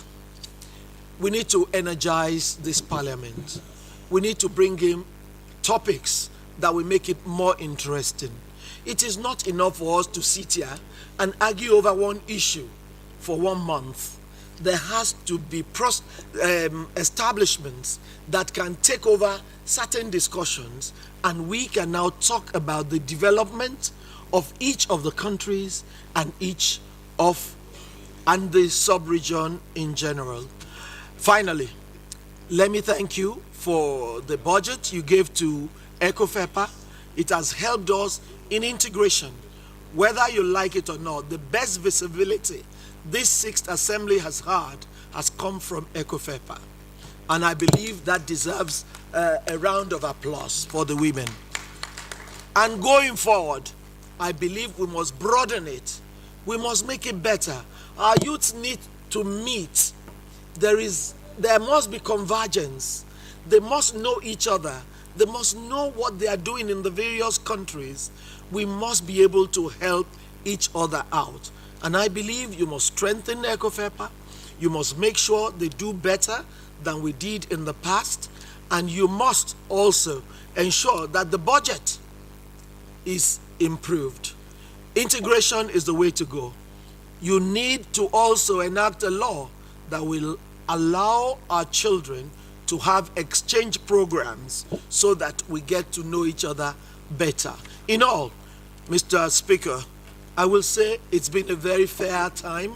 we need to energize this parliament. We need to bring in topics that will make it more interesting. It is not enough for us to sit here and argue over one issue for 1 month. There has to be establishments that can take over certain discussions, and we can now talk about the development of each of the countries and the sub-region in general. Finally, let me thank you for the budget you gave to ECOFEPA. It has helped us in integration. Whether you like it or not, the best visibility this 6th Assembly has had has come from ECOFEPA. And I believe that deserves a round of applause for the women. And going forward, I believe we must broaden it. We must make it better. Our youths need to meet. There must be convergence. They must know each other. They must know what they are doing in the various countries. We must be able to help each other out. And I believe you must strengthen ECOFEPA. You must make sure they do better than we did in the past. And you must also ensure that the budget is improved. Integration is the way to go. You need to also enact a law that will allow our children to have exchange programs so that we get to know each other better. In all, Mr. Speaker, I will say it's been a very fair time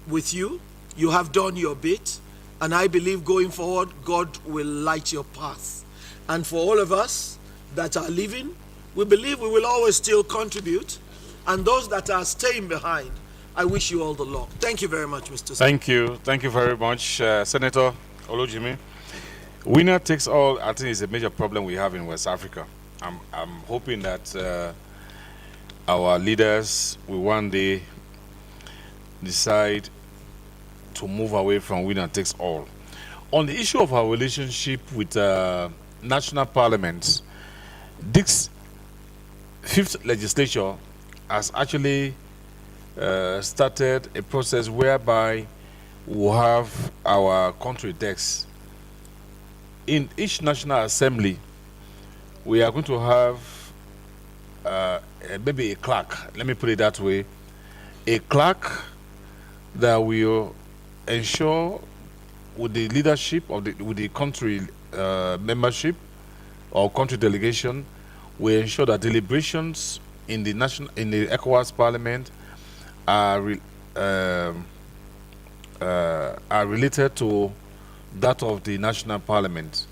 with you. You have done your bit, and I believe going forward, God will light your path. And for all of us that are leaving, we believe we will always still contribute. And those that are staying behind, I wish you all the luck. Thank you very much, Mr. Speaker. Thank you. Thank you very much, Senator Olojimi. Winner takes all, I think, is a major problem we have in West Africa. I'm hoping that our leaders will one day decide to move away from winner takes all. On the issue of our relationship with national parliaments, DIC's 5th legislature has actually started a process whereby we'll have our country decks. In each National Assembly, we are going to have maybe a clerk, let me put it that way, a clerk that will ensure with the leadership of with the country membership or country delegation, we ensure that deliberations in the ECOWAS Parliament are related to that of the national parliament.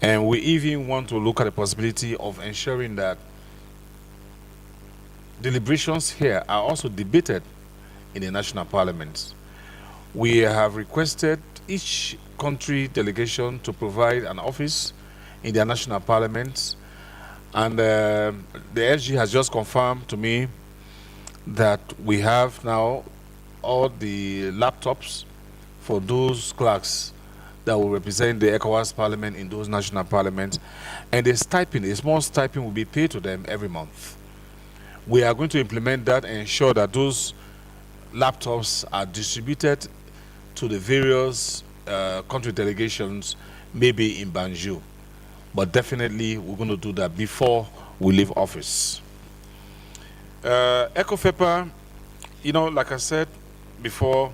And we even want to look at the possibility of ensuring that deliberations here are also debated in the national parliaments. We have requested each country delegation to provide an office in their national parliaments, and the SG has just confirmed to me that we have now all the laptops for those clerks that will represent the ECOWAS Parliament in those national parliaments, and a stipend, a small stipend, will be paid to them every month. We are going to implement that and ensure that those laptops are distributed to the various country delegations, maybe in Banjul. But definitely we're going to do that before we leave office. ECOFEPA, you know, like I said before,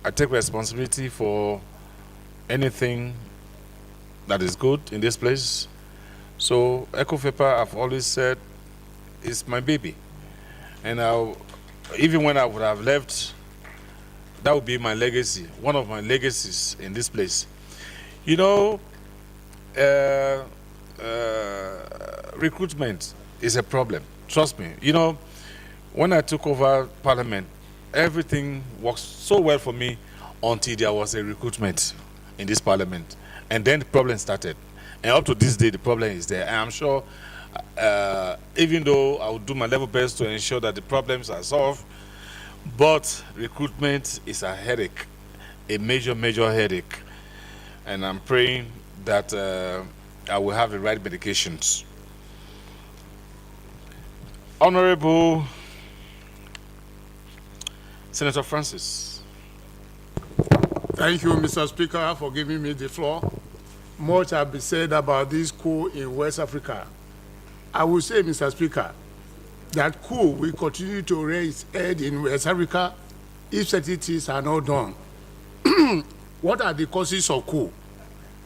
I take responsibility for anything that is good in this place. So ECOFEPA, I've always said, is my baby. And even when I would have left, that would be my legacy, one of my legacies in this place. You know, recruitment is a problem. Trust me. You know, when I took over Parliament, everything worked so well for me until there was a recruitment in this Parliament. And then the problem started. And up to this day, the problem is there. And I'm sure, even though I will do my level best to ensure that the problems are solved, but recruitment is a headache, a major, major headache. And I'm praying that I will have the right medications. Honorable Senator Francis. Thank you, Mr. Speaker, for giving me the floor. Much has been said about this coup in West Africa. I will say, Mr. Speaker, that coup will continue to raise head in West Africa if certain things are not done. What are the causes of coup?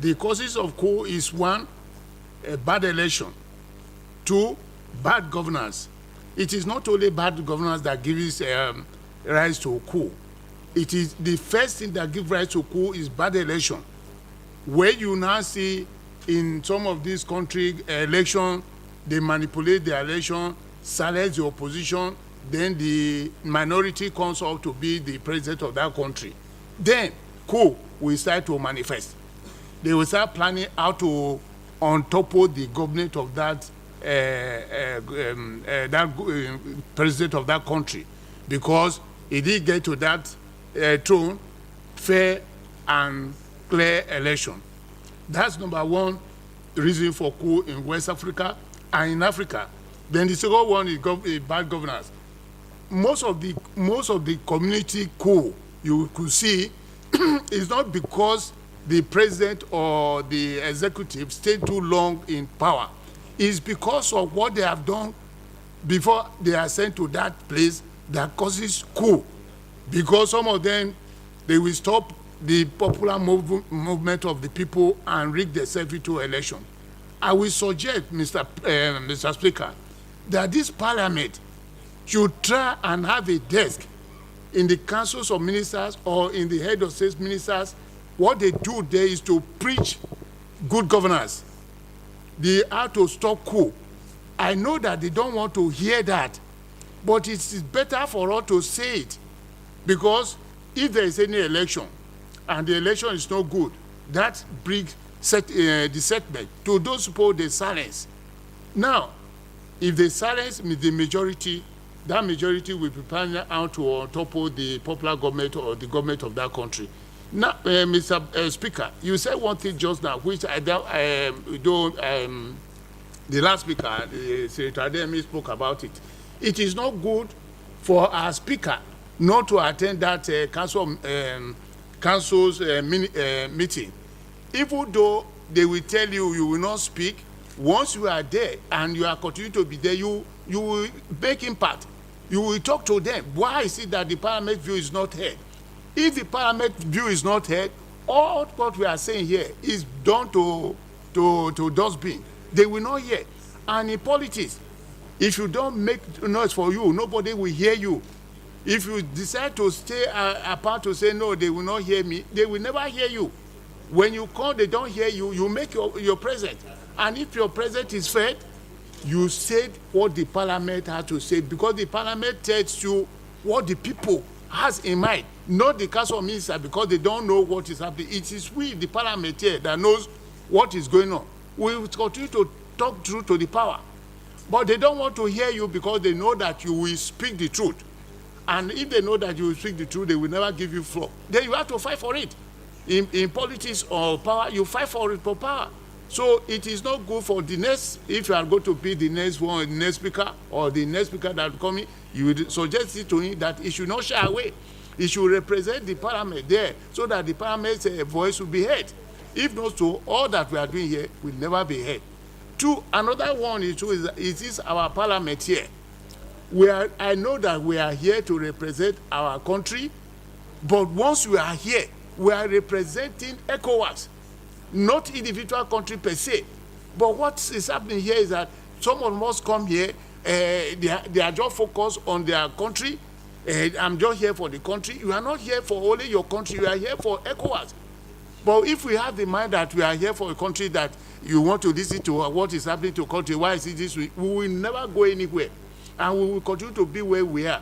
The causes of coup is 1, a bad election. 2, bad governance. It is not only bad governance that gives rise to a coup. It is the first thing that gives rise to a coup is bad election. Where you now see in some of these country election, they manipulate the election, silence the opposition, then the minority comes up to be the president of that country. Then coup will start to manifest. They will start planning how to untopple the government of that president of that country, because he did get to that throne fair and clear election. That's number 1 reason for coup in West Africa and in Africa. Then the second one is bad governance. Most of the community coup you could see is not because the president or the executive stayed too long in power. It's because of what they have done before they are sent to that place that causes coup. Because some of them they will stop the popular movement of the people and rig the self-to election. I will suggest, Mr. Speaker, that this parliament should try and have a desk in the councils of ministers or in the head of state ministers. What they do there is to preach good governance. They are to stop coup. I know that they don't want to hear that, but it is better for us to say it, because if there is any election and the election is not good, that brings the setback to those people they silence. Now, if they silence the majority, that majority will be planning out to topple the popular government or the government of that country. Now, Mr. Speaker, you said one thing just now, which I don't, the last speaker, Senator Ademi, spoke about it. It is not good for our speaker not to attend that council's meeting. Even though they will tell you you will not speak, once you are there and you are continuing to be there, you will make impact. You will talk to them. Why is it that the parliament view is not heard? If the parliament view is not heard, all what we are saying here is done to dustbin. They will not hear. And in politics, if you don't make noise for you, nobody will hear you. If you decide to stay apart to say, no, they will not hear me, they will never hear you. When you call, they don't hear you, you make your present. And if your present is fair, you said what the parliament had to say, because the parliament tells you what the people has in mind, not the council of ministers, because they don't know what is happening. It is we, the parliament here, that knows what is going on. We will continue to talk through to the power. But they don't want to hear you because they know that you will speak the truth. And if they know that you will speak the truth, they will never give you floor. Then you have to fight for it. In politics or power, you fight for it for power. So it is not good for the next, if you are going to be the next one, the next speaker, or the next speaker that will come in, you would suggest it to him that he should not shy away. He should represent the parliament there so that the parliament's voice will be heard. If not so, all that we are doing here will never be heard. Two, another one is it is our parliament here. I know that we are here to represent our country, but once we are here, we are representing ECOWAS, not individual country per se. But what is happening here is that someone must come here, they are just focused on their country. I'm just here for the country. You are not here for only your country, you are here for ECOWAS. But if we have the mind that we are here for a country, that you want to listen to what is happening to a country, why is it this way, we will never go anywhere. And we will continue to be where we are.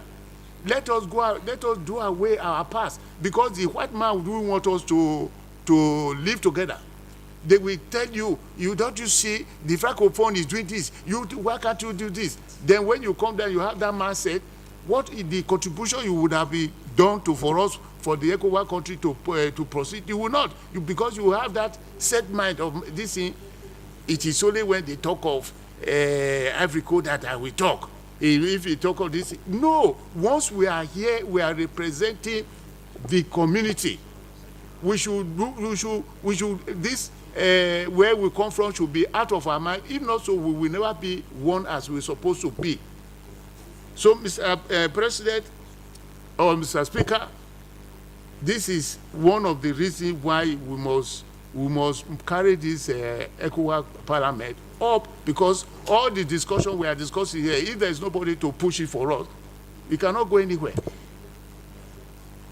Let us go out, let us do away our past, because the white man do want us to live together. They will tell you, don't you see the francophone is doing this, why can't you do this? Then when you come there, you have that mindset. What is the contribution you would have been done for us, for the ECOWAS country to proceed? You will not, because you have that set mind of this thing. It is only when they talk of Ivory Coast that I will talk. If you talk of this, no. Once we are here, we are representing the community. This where we come from should be out of our mind. If not so, we will never be one as we're supposed to be. So, Mr. President, or Mr. Speaker, this is one of the reasons why we must carry this ECOWAS Parliament up, because all the discussion we are discussing here, if there is nobody to push it for us, we cannot go anywhere.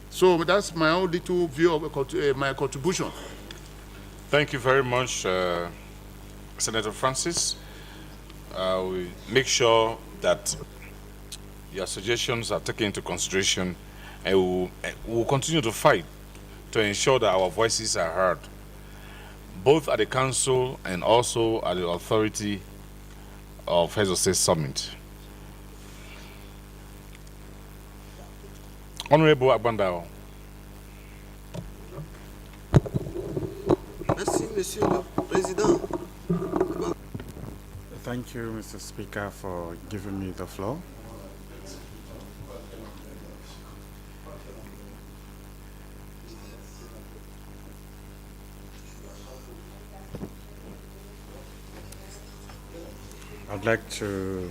So that's my own little view of my contribution. Thank you very much, Senator Francis. We make sure that your suggestions are taken into consideration, and we will continue to fight to ensure that our voices are heard, both at the council and also at the authority of Heads of State Summit. Honorable Agbandao. Merci, Monsieur le Président. Thank you, Mr. Speaker, for giving me the floor. I'd like to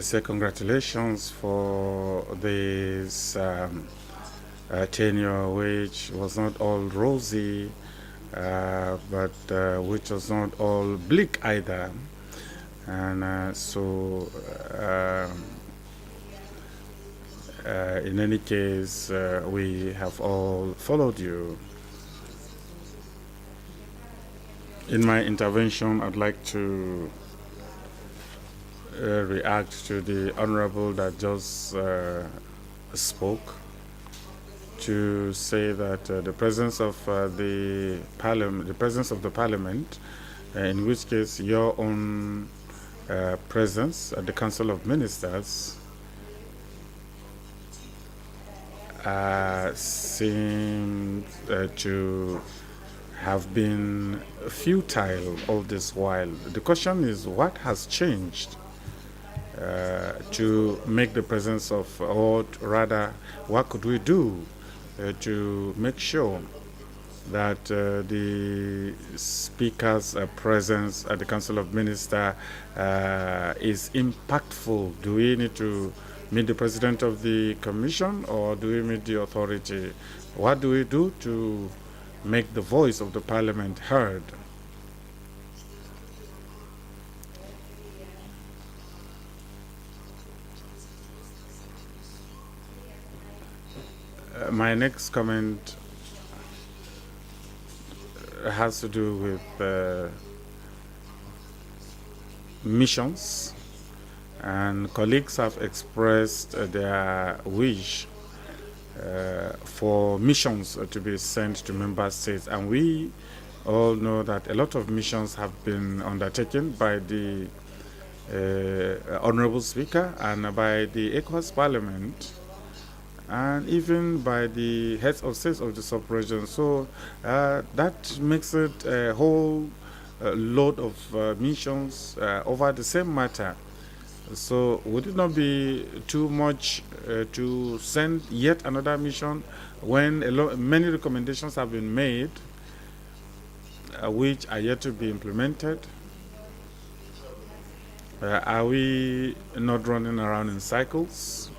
say congratulations for this tenure which was not all rosy, but which was not all bleak either. And in any case, we have all followed you. In my intervention, I'd like to react to the honorable that just spoke, to say that the presence of the parliament, in which case your own presence at the Council of Ministers seems to have been futile all this while. The question is, what has changed to make the presence of, or rather, what could we do to make sure that the Speaker's presence at the Council of Ministers is impactful? Do we need to meet the President of the Commission, or do we meet the authority? What do we do to make the voice of the Parliament heard? My next comment has to do with missions, and colleagues have expressed their wish for missions to be sent to member states, and we all know that a lot of missions have been undertaken by the Honorable Speaker and by the ECOWAS Parliament, and even by the heads of states of the sub-region. So that makes it a whole load of missions over the same matter. So would it not be too much to send yet another mission when many recommendations have been made which are yet to be implemented? Are we not running around in cycles?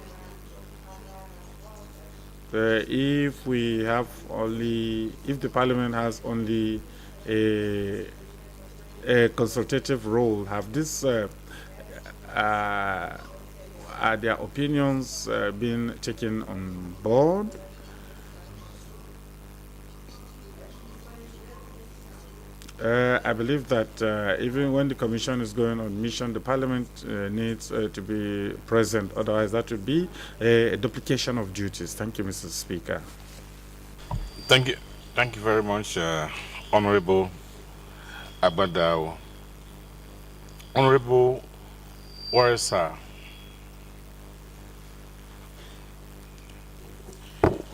If the Parliament has only a consultative role, have this are their opinions being taken on board? I believe that even when the Commission is going on mission, the Parliament needs to be present. Otherwise, that would be a duplication of duties. Thank you, Mr. Speaker. Thank you. Thank you very much, Honorable Abadao. Honorable Warisa.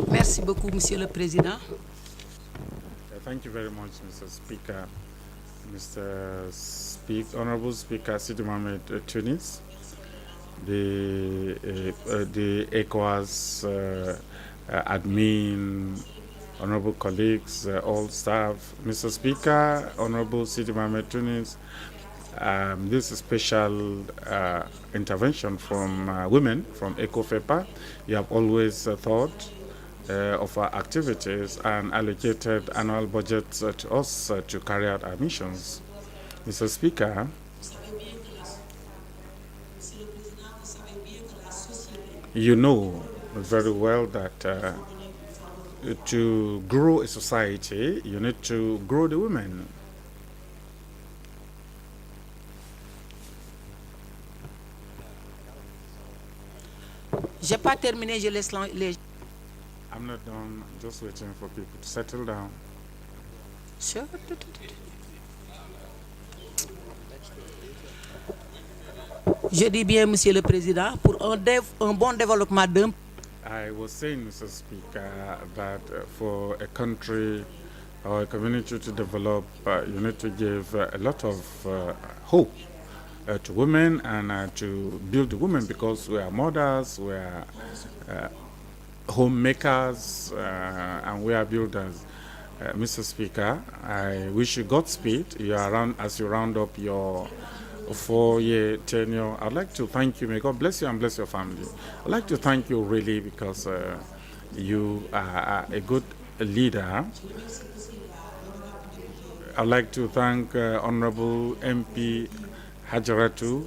Merci beaucoup, Monsieur le Président. Thank you very much, Mr. Speaker. Honorable Speaker Sidi Mohamed Tunis, the ECOWAS admin, honorable colleagues, all staff. Mr. Speaker, Honorable Sidi Mohamed Tunis, this is a special intervention from women from ECOFEPA. You have always thought of our activities and allocated annual budgets to us to carry out our missions. Mr. Speaker, you know very well that to grow a society, you need to grow the women. J'ai pas terminé, je laisse les... I'm not done, I'm just waiting for people to settle down. Sure. Je dis bien, Monsieur le Président, pour un bon développement d'un... I was saying, Mr. Speaker, that for a country or a community to develop, you need to give a lot of hope to women and to build the women, because we are mothers, we are homemakers, and we are builders. Mr. Speaker, I wish you Godspeed. You are around as you round up your 4-year tenure. I'd like to thank you. May God bless you and bless your family. I'd like to thank you really, because you are a good leader. I'd like to thank Honorable MP Hajaratu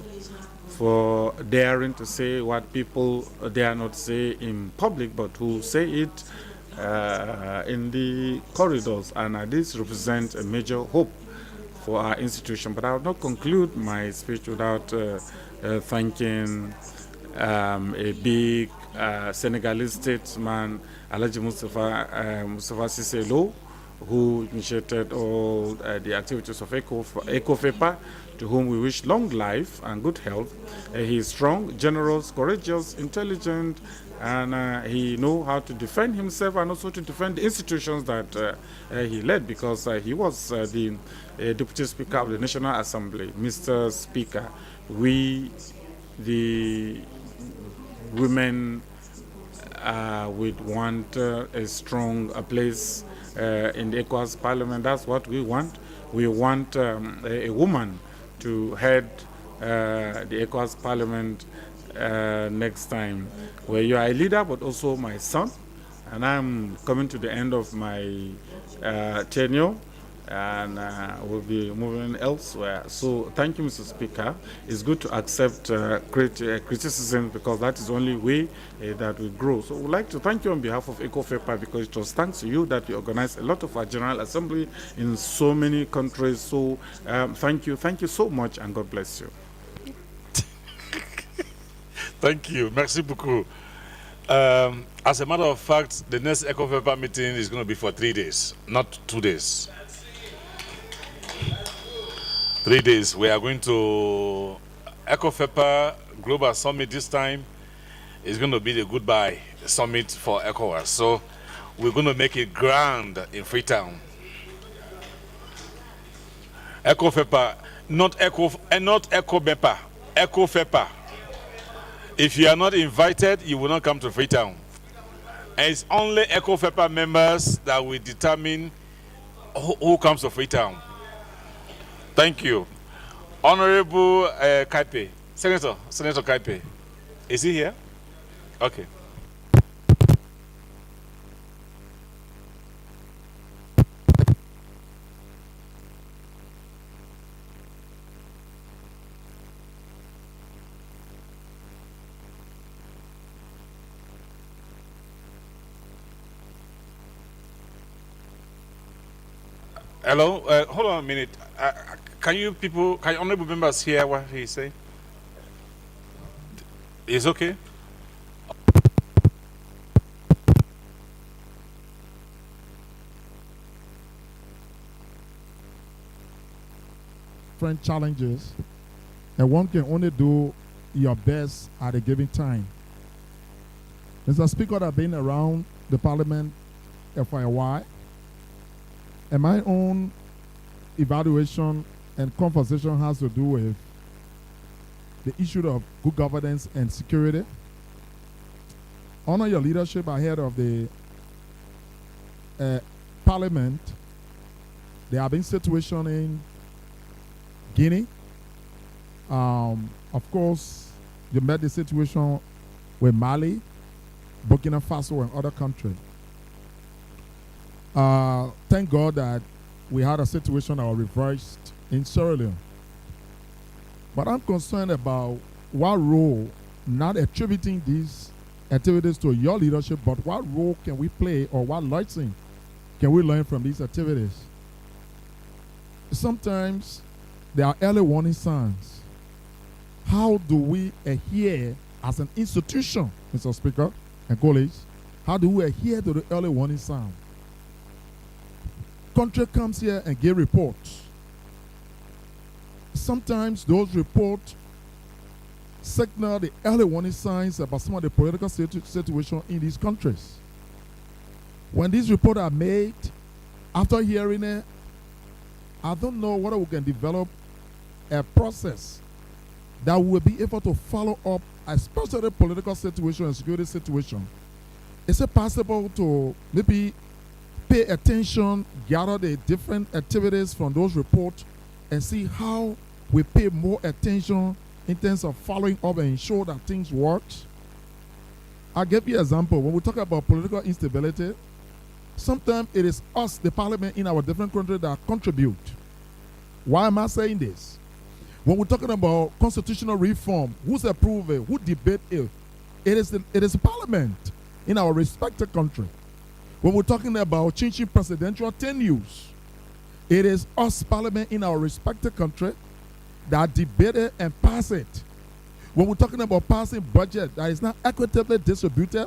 for daring to say what people dare not say in public, but who say it in the corridors. And this represents a major hope for our institution. But I will not conclude my speech without thanking a big Senegalese statesman, Alhaji Mustafa Cissé Lo, who initiated all the activities of ECOFEPA, to whom we wish long life and good health. He is strong, generous, courageous, intelligent, and he knows how to defend himself and also to defend the institutions that he led, because he was the Deputy Speaker of the National Assembly. Mr. Speaker, we, the women, would want a strong place in the ECOWAS Parliament. That's what we want. We want a woman to head the ECOWAS Parliament next time. Where you are a leader, but also my son, and I'm coming to the end of my tenure, and we'll be moving elsewhere. So thank you, Mr. Speaker. It's good to accept criticism, because that is the only way that we grow. So we'd like to thank you on behalf of ECOFEPA, because it was thanks to you that we organized a lot of our General Assembly in so many countries. So thank you so much, and God bless you. Thank you. Merci beaucoup. As a matter of fact, the next ECOFEPA meeting is going to be for 3 days, not 2 days. 3 days. We are going to ECOFEPA Global Summit this time. It's going to be the goodbye summit for ECOWAS. So we're going to make it grand in Freetown. ECOFEPA, not ECOBEPA, ECOFEPA. If you are not invited, you will not come to Freetown. And it's only ECOFEPA members that will determine who comes to Freetown. Thank you. Honorable Kaipe, Senator Kaipe. Is he here? Okay. Hello, hold on a minute. Can honorable members hear what he's saying? Is okay? Different challenges, and one can only do your best at a given time. Mr. Speaker, I've been around the Parliament for a while, and my own evaluation and conversation has to do with the issue of good governance and security. Under your leadership ahead of the Parliament, there have been situations in Guinea. Of course, you met the situation with Mali, Burkina Faso, and other countries. Thank God that we had a situation that was reversed in Sierra Leone. But I'm concerned about what role, not attributing these activities to your leadership, but what role can we play, or what lesson can we learn from these activities? Sometimes there are early warning signs. How do we adhere as an institution, Mr. Speaker and colleagues? How do we adhere to the early warning sign? Country comes here and give reports. Sometimes those reports signal the early warning signs about some of the political situation in these countries. When these reports are made, after hearing it, I don't know whether we can develop a process that will be able to follow up, especially the political situation and security situation. Is it possible to maybe pay attention, gather the different activities from those reports, and see how we pay more attention in terms of following up and ensure that things work? I'll give you an example. When we talk about political instability, sometimes it is us, the parliament in our different countries, that contribute. Why am I saying this? When we're talking about constitutional reform, who's approved it, who debate it? It is the parliament in our respective country. When we're talking about changing presidential tenures, it is us, parliament in our respective country, that debate it and pass it. When we're talking about passing budget that is not equitably distributed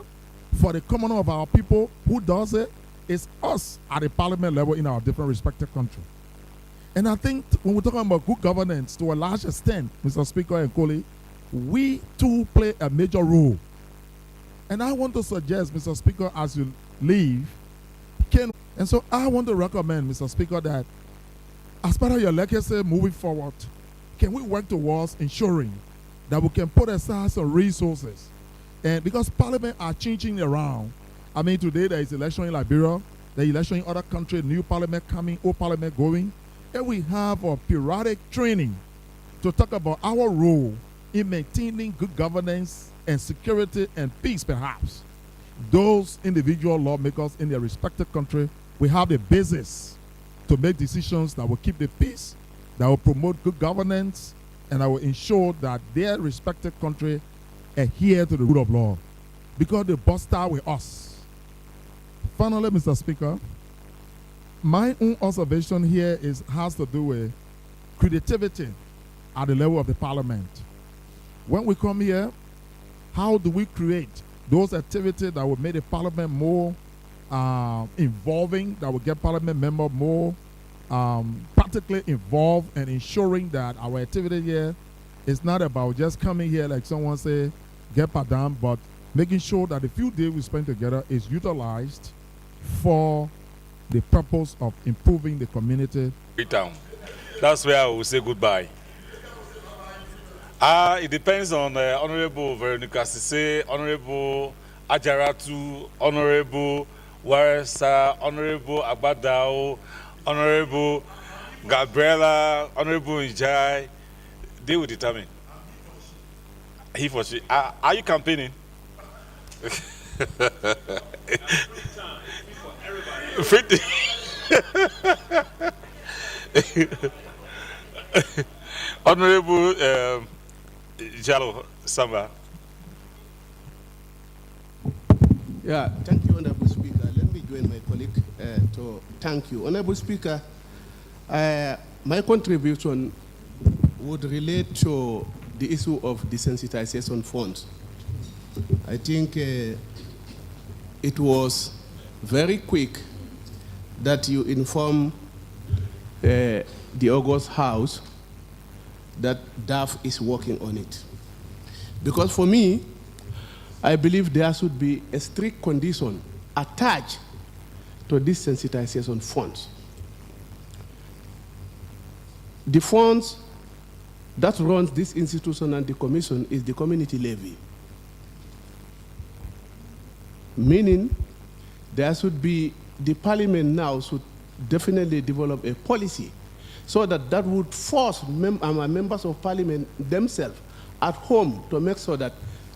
for the common of our people, who does it? It's us at the parliament level in our different respective countries. And I think when we're talking about good governance, to a large extent, Mr. Speaker and colleague, we too play a major role. And I want to suggest, Mr. Speaker, as you leave, and so I want to recommend, Mr. Speaker, that as part of your legacy moving forward, can we work towards ensuring that we can put aside some resources? And because parliament are changing around, I mean, today there is election in Liberia, the election in other countries, new parliament coming, old parliament going, and we have a periodic training to talk about our role in maintaining good governance and security and peace, perhaps. Those individual lawmakers in their respective country will have the basis to make decisions that will keep the peace, that will promote good governance, and that will ensure that their respective country adhere to the rule of law, because they both start with us. Finally, Mr. Speaker, my own observation here has to do with creativity at the level of the parliament. When we come here, how do we create those activities that will make the parliament more involving, that will get parliament members more practically involved, and ensuring that our activity here is not about just coming here, like someone say, get padam, but making sure that the few days we spend together is utilized for the purpose of improving the community. That's where I will say goodbye. It depends on Honorable Veronica Sise, Honorable Ajaratu, Honorable Waresa, Honorable Abadao, Honorable Gabriela, Honorable Njai. They will determine. He for she. Are you campaigning? Honorable Jalo Samba. Yeah, thank you, Honorable Speaker. Let me join my colleague to thank you. Honorable Speaker, my contribution would relate to the issue of desensitization funds. I think it was very quick that you informed the August House that DAF is working on it. Because for me, I believe there should be a strict condition attached to this sensitization funds. The funds that runs this institution and the commission is the community levy. Meaning, there should be, the parliament now should definitely develop a policy so that would force members of parliament themselves at home to make sure that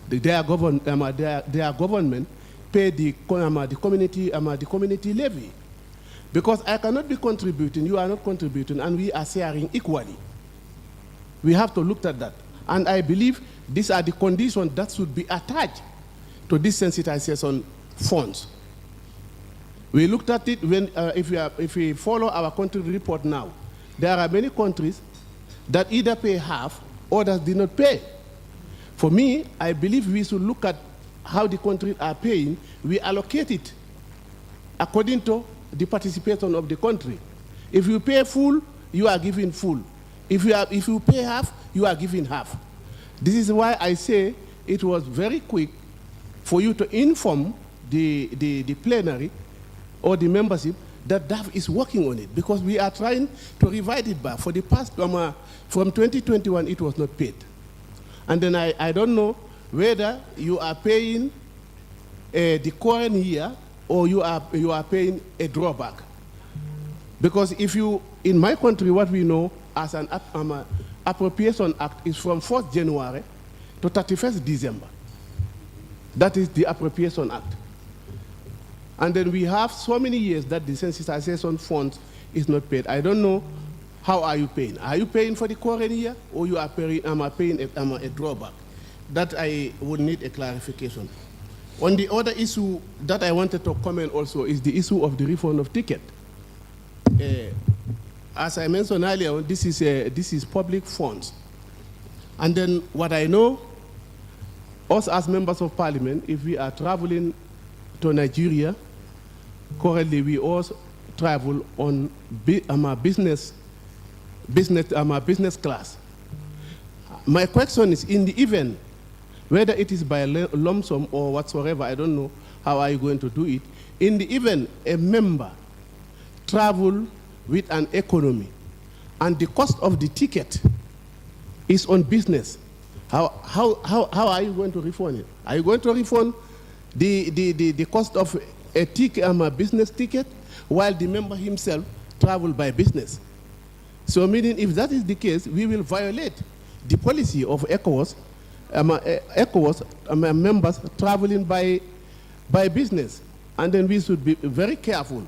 their government pay the community levy. Because I cannot be contributing, you are not contributing, and we are sharing equally. We have to look at that. And I believe these are the conditions that should be attached to this sensitization funds. We looked at it when, if we follow our country report now, there are many countries that either pay half, others did not pay. For me, I believe we should look at how the countries are paying. We allocate it according to the participation of the country. If you pay full, you are giving full. If you pay half, you are giving half. This is why I say it was very quick for you to inform the plenary or the membership that DAF is working on it, because we are trying to revive it back. For the past, from 2021, it was not paid. And then I don't know whether you are paying the current year or you are paying a drawback. Because if you, in my country, what we know as an appropriation act is from 1st January to 31st December. That is the Appropriation Act. And then we have so many years that the sensitization funds is not paid. I don't know, how are you paying? Are you paying for the current year, or you are paying, a drawback? That I would need a clarification. On the other issue that I wanted to comment also is the issue of the refund of ticket. As I mentioned earlier, this is public funds. And then what I know, us as members of parliament, if we are traveling to Nigeria, currently we also travel on business class. My question is, in the event, whether it is by lump sum or whatsoever, I don't know how are you going to do it. In the event a member travel with an economy and the cost of the ticket is on business, how are you going to refund it? Are you going to refund the cost of a ticket, a business ticket, while the member himself travel by business? So meaning, if that is the case, we will violate the policy of ECOWAS, members traveling by business. And then we should be very careful.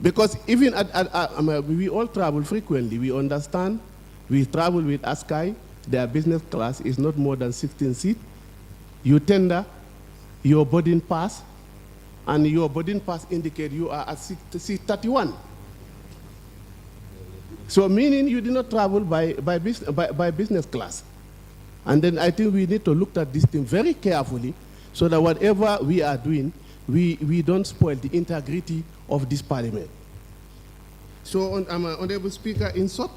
Because even we all travel frequently. We understand. We travel with ASCAI. Their business class is not more than 16 seats. You tender your boarding pass, and your boarding pass indicate you are at seat 31. So meaning you did not travel by business class. And then I think we need to look at this thing very carefully so that whatever we are doing, we don't spoil the integrity of this parliament. So, Honorable Speaker, in short,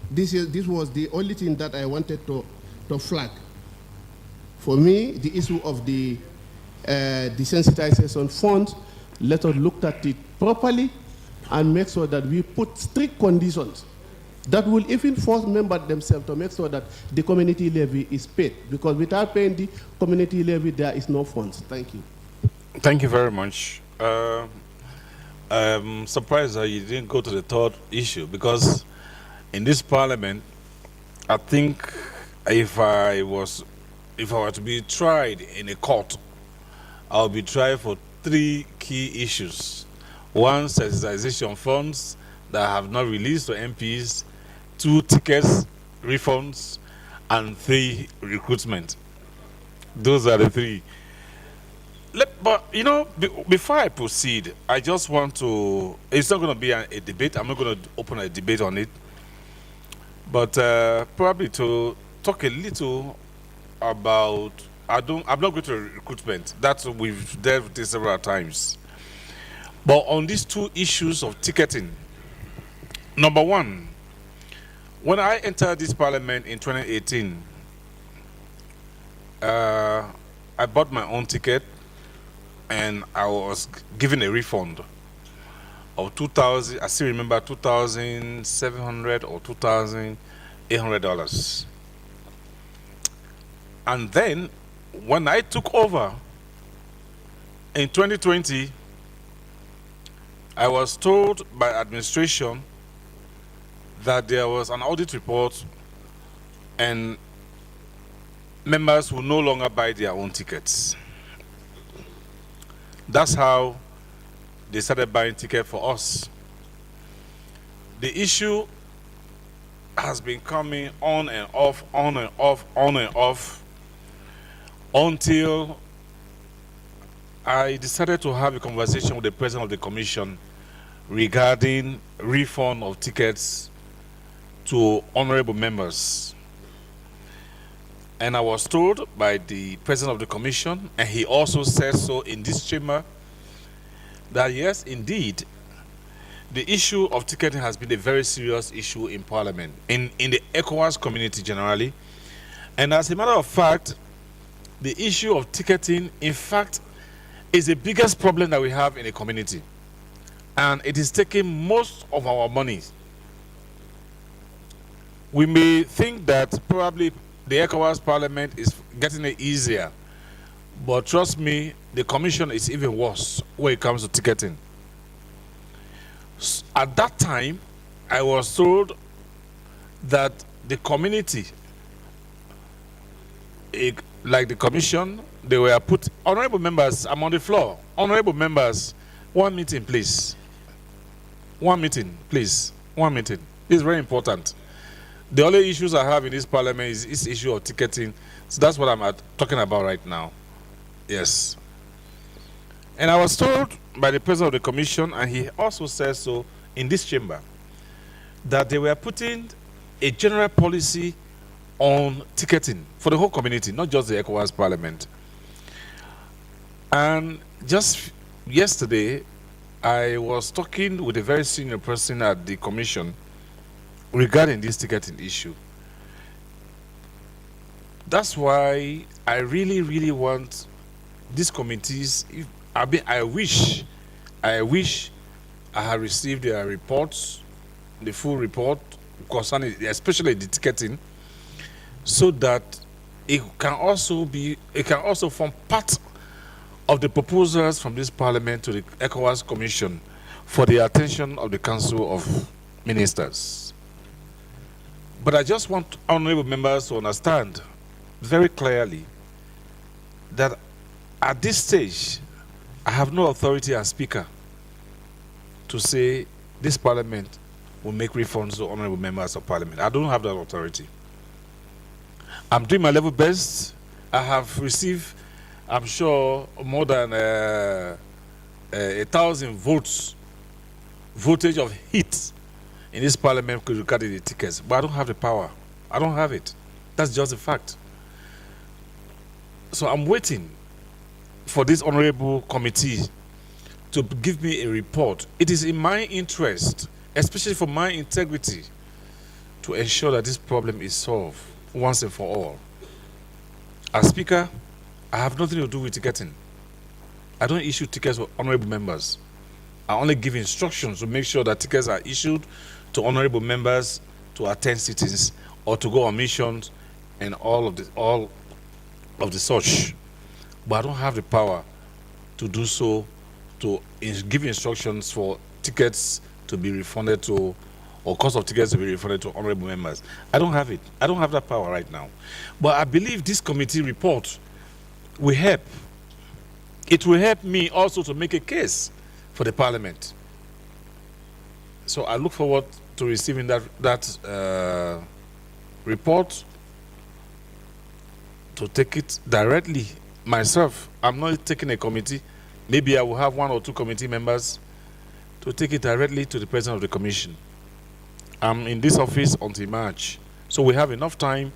this was the only thing that I wanted to flag. For me, the issue of the desensitization funds, let us look at it properly and make sure that we put strict conditions that will even force members themselves to make sure that the community levy is paid. Because without paying the community levy, there is no funds. Thank you. Thank you very much. I'm surprised that you didn't go to the third issue, because in this parliament, I think if I were to be tried in a court, I'll be tried for 3 key issues. 1, sensitization funds that have not released to MPs, 2, tickets, refunds, and 3, recruitment. Those are the 3. But, you know, before I proceed, I just want to, it's not going to be a debate. I'm not going to open a debate on it. But probably to talk a little about, I'm not going to recruitment. That's what we've dealt with this several times. But on these 2 issues of ticketing, number 1, when I entered this parliament in 2018, I bought my own ticket and I was given a refund of $2,000, I still remember $2,700 or $2,800. And then when I took over in 2020, I was told by administration that there was an audit report and members will no longer buy their own tickets. That's how they started buying tickets for us. The issue has been coming on and off, on and off, on and off, until I decided to have a conversation with the president of the commission regarding refund of tickets to honorable members. And I was told by the president of the commission, and he also said so in this chamber, that yes, indeed, the issue of ticketing has been a very serious issue in Parliament, in the ECOWAS community generally. And as a matter of fact, the issue of ticketing, in fact, is the biggest problem that we have in the community. And it is taking most of our money. We may think that probably the ECOWAS Parliament is getting it easier, but trust me, the Commission is even worse when it comes to ticketing. At that time, I was told that the community like the commission, they were put, honorable members, I'm on the floor. Honorable members, 1 meeting, please. 1 meeting, please. 1 meeting. This is very important. The only issues I have in this parliament is this issue of ticketing. So that's what I'm talking about right now. Yes. And I was told by the president of the commission, and he also says so in this chamber, that they were putting a general policy on ticketing for the whole community, not just the ECOWAS parliament. And just yesterday, I was talking with a very senior person at the commission regarding this ticketing issue. That's why I really, really want these committees, I wish I had received their reports, the full report concerning, especially the ticketing, so that it can also form part of the proposals from this parliament to the ECOWAS Commission for the attention of the Council of Ministers. But I just want honorable members to understand very clearly that at this stage, I have no authority as Speaker to say this parliament will make refunds to honorable members of parliament. I don't have that authority. I'm doing my level best. I have received, I'm sure, more than 1,000 voltage of heat in this parliament regarding the tickets, but I don't have the power. I don't have it. That's just a fact. So I'm waiting for this honorable committee to give me a report. It is in my interest, especially for my integrity, to ensure that this problem is solved once and for all. As Speaker, I have nothing to do with ticketing. I don't issue tickets for honorable members. I only give instructions to make sure that tickets are issued to honorable members to attend sittings or to go on missions and all of the such. But I don't have the power to do so, to give instructions for tickets to be refunded to, or cost of tickets to be refunded to honorable members. I don't have it. I don't have that power right now. But I believe this committee report will help. It will help me also to make a case for the parliament. So I look forward to receiving that report, to take it directly myself. I'm not taking a committee. Maybe I will have 1 or 2 committee members to take it directly to the president of the commission. I'm in this office until March, so we have enough time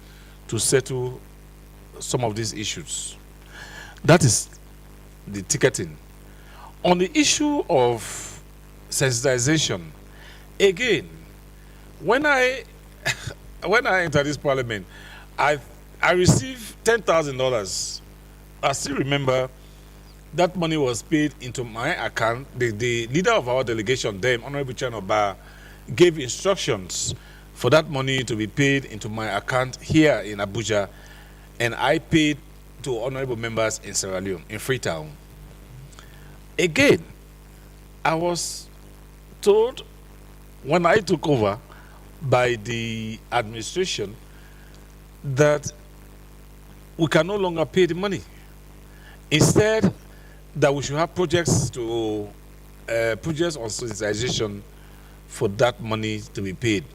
to settle some of these issues. That is the ticketing. On the issue of sensitization, again, when I entered this parliament, I received $10,000. I still remember that money was paid into my account. The leader of our delegation, then, Honorable Chanoba, gave instructions for that money to be paid into my account here in Abuja, and I paid to honorable members in Sierra Leone, in Freetown. Again, I was told when I took over by the administration that we can no longer pay the money. Instead, that we should have projects on sensitization for that money to be paid.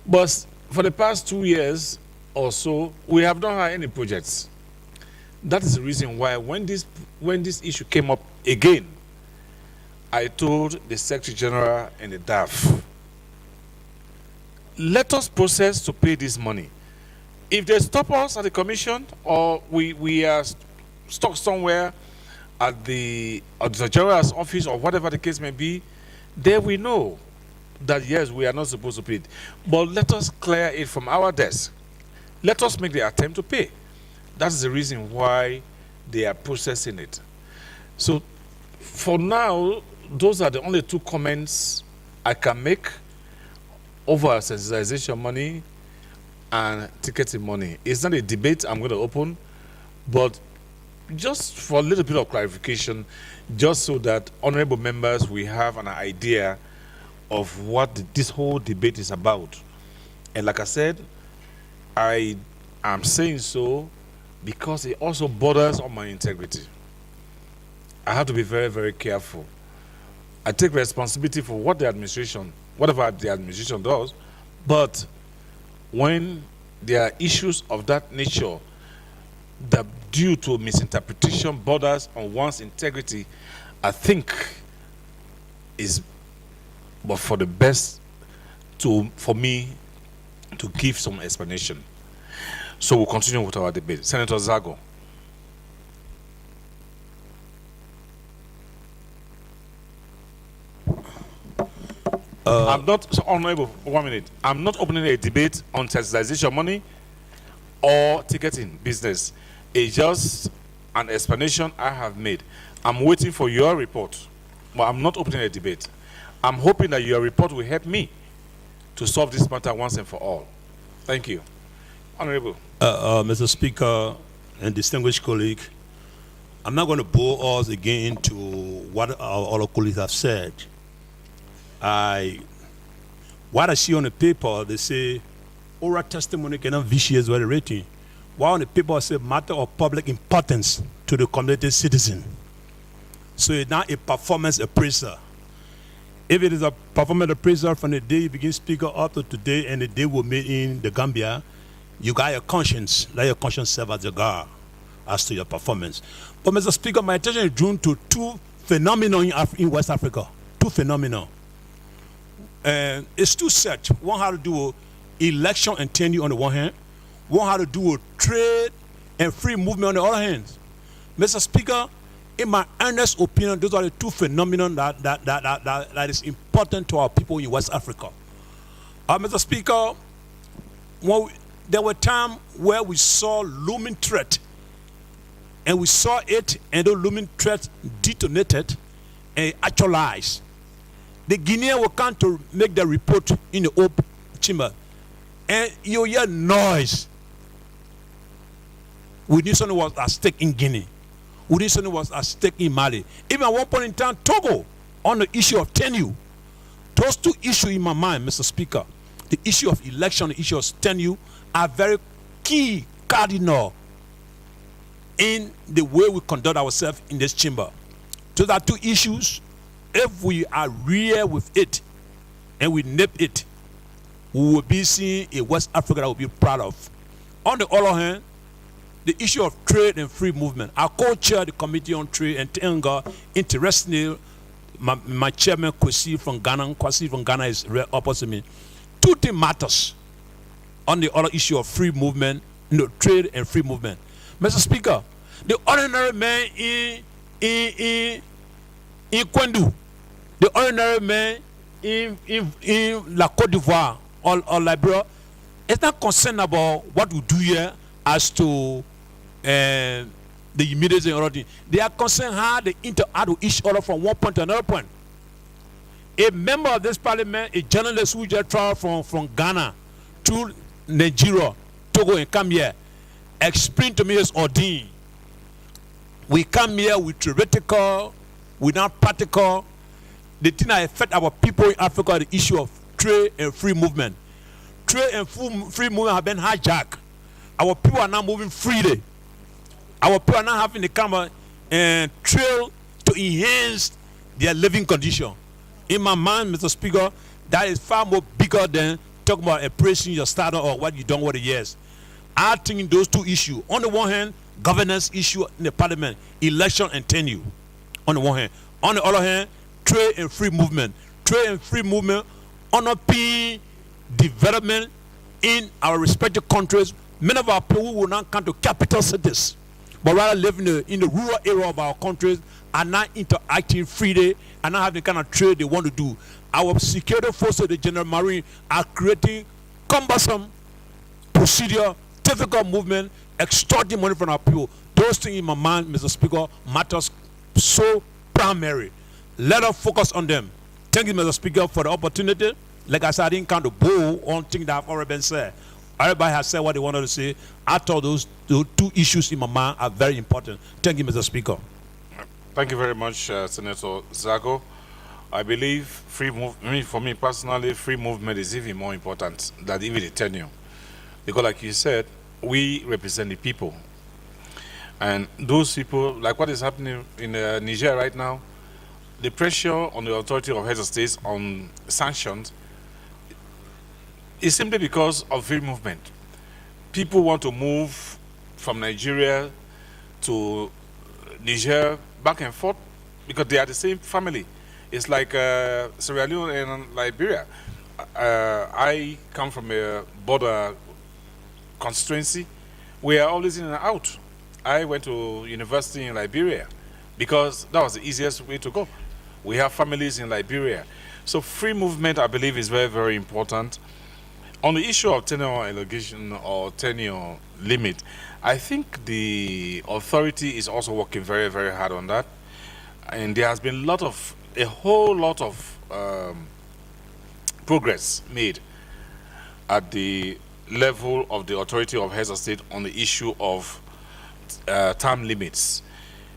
But for the past 2 years or so, we have not had any projects. That is the reason why when this issue came up again, I told the Secretary General and the DAF, let us process to pay this money. If they stop us at the commission, or we are stuck somewhere at the Auditor General's office or whatever the case may be, then we know that yes, we are not supposed to pay it. But let us clear it from our desk. Let us make the attempt to pay. That's the reason why they are processing it. So for now, those are the only 2 comments I can make over sensitization money and ticketing money. It's not a debate I'm going to open, but just for a little bit of clarification, just so that honorable members will have an idea of what this whole debate is about. And like I said, I am saying so because it also borders on my integrity. I have to be very, very careful. I take responsibility for what the administration, whatever the administration does, but when there are issues of that nature that due to misinterpretation borders on one's integrity, I think is but for the best for me to give some explanation. So we'll continue with our debate. Senator Zago. I'm not, so honorable, 1 minute. I'm not opening a debate on sensitization money or ticketing business. It's just an explanation I have made. I'm waiting for your report, but I'm not opening a debate. I'm hoping that your report will help me to solve this matter once and for all. Thank you. Honorable. Mr. Speaker and distinguished colleague, I'm not going to bore us again to what our other colleagues have said. What I see on the paper, they say oral testimony cannot vitiate the rating. While on the paper I say matter of public importance to the community citizen. So it's not a performance appraiser. If it is a performance appraiser from the day you begin speaker up to today and the day we meet in the Gambia, you got your conscience. Let your conscience serve as a guard as to your performance. But Mr. Speaker, my attention is drawn to two phenomena in West Africa. Two phenomena. It's two sets. One had to do with election and tenure on the one hand. One had to do with trade and free movement on the other hand. Mr. Speaker, in my earnest opinion, those are the two phenomena that is important to our people in West Africa. Mr. Speaker, there were times where we saw looming threat, and we saw it, and the looming threat detonated and actualized. The Guinean will come to make the report in the open chamber, and you hear noise. We knew something was at stake in Guinea. We knew something was at stake in Mali. Even at one point in time, Togo, on the issue of tenure. Those two issues in my mind, Mr. Speaker, the issue of election, the issue of tenure, are very key, cardinal in the way we conduct ourselves in this chamber. Those are two issues. If we are real with it and we nip it, we will be seeing a West Africa that we'll be proud of. On the other hand, the issue of trade and free movement. I co-chair the Committee on Trade and thank God, interestingly, my chairman, Kwasi from Ghana is opposite me. Two things matters on the other issue of free movement, trade and free movement. Mr. Speaker, the ordinary man in Kwendu, the ordinary man in La Côte d'Ivoire or Liberia is not concerned about what we do here as to the immediate and other thing. They are concerned how they interact with each other from one point to another point. A member of this parliament, a journalist who just traveled from Ghana to Nigeria, Togo, and come here, explained to me his ordeal. We come here with theoretical, without practical. The thing that affect our people in Africa is the issue of trade and free movement. Trade and free movement have been hijacked. Our people are now moving freely. Our people are now having the kind of trail to enhance their living condition. In my mind, Mr. Speaker, that is far more bigger than talking about appraising your startup or what you done over the years. I think those two issues. On the one hand, governance issue in the parliament, election and tenure. On the one hand. On the other hand, trade and free movement. Trade and free movement underpin development in our respective countries. Many of our people will not come to capital cities, but rather live in the rural area of our countries, are not interacting freely, and not having the kind of trade they want to do. Our security forces, the General Marine, are creating cumbersome procedure, difficult movement, extorting money from our people. Those things in my mind, Mr. Speaker, matters so primary. Let us focus on them. Thank you, Mr. Speaker, for the opportunity. Like I said, I didn't count the bull on things that have already been said. Everybody has said what they wanted to say. I thought those two issues in my mind are very important. Thank you, Mr. Speaker. Thank you very much, Senator Zago. I believe for me personally, free movement is even more important than even the tenure. Because like you said, we represent the people. And those people, like what is happening in Niger right now, the pressure on the authority of heads of states on sanctions is simply because of free movement. People want to move from Nigeria to Niger back and forth because they are the same family. It's like Sierra Leone and Liberia. I come from a border constituency. We are always in and out. I went to university in Liberia because that was the easiest way to go. We have families in Liberia. So free movement, I believe, is very, very important. On the issue of tenure allocation or tenure limit, I think the authority is also working very, very hard on that. And there has been a whole lot of progress made at the level of the authority of heads of state on the issue of term limits.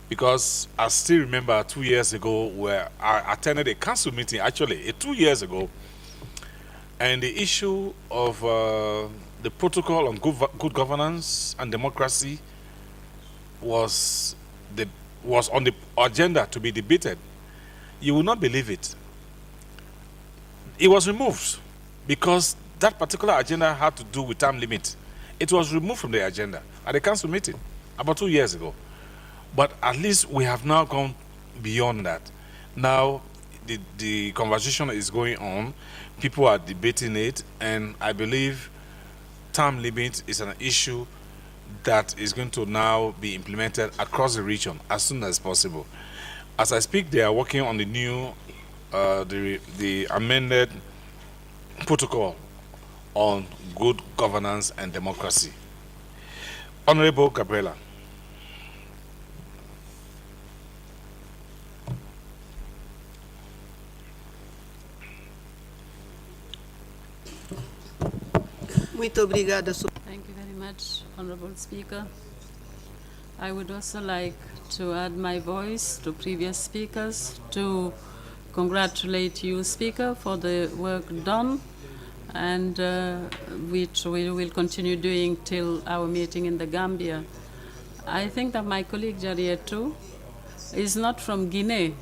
Because I still remember 2 years ago where I attended a council meeting, actually 2 years ago, and the issue of the protocol on good governance and democracy was on the agenda to be debated. You will not believe it. It was removed because that particular agenda had to do with term limit. It was removed from the agenda at the council meeting about 2 years ago. But at least we have now gone beyond that. Now the conversation is going on. People are debating it, and I believe term limit is an issue that is going to now be implemented across the region as soon as possible. As I speak, they are working on the new, the amended protocol on good governance and democracy. Honorable Gabriela. Muito obrigada. Thank you very much, Honorable Speaker. I would also like to add my voice to previous speakers to congratulate you, Speaker, for the work done, and which we will continue doing till our meeting in the Gambia. I think that my colleague Jarietu is not from Guinea,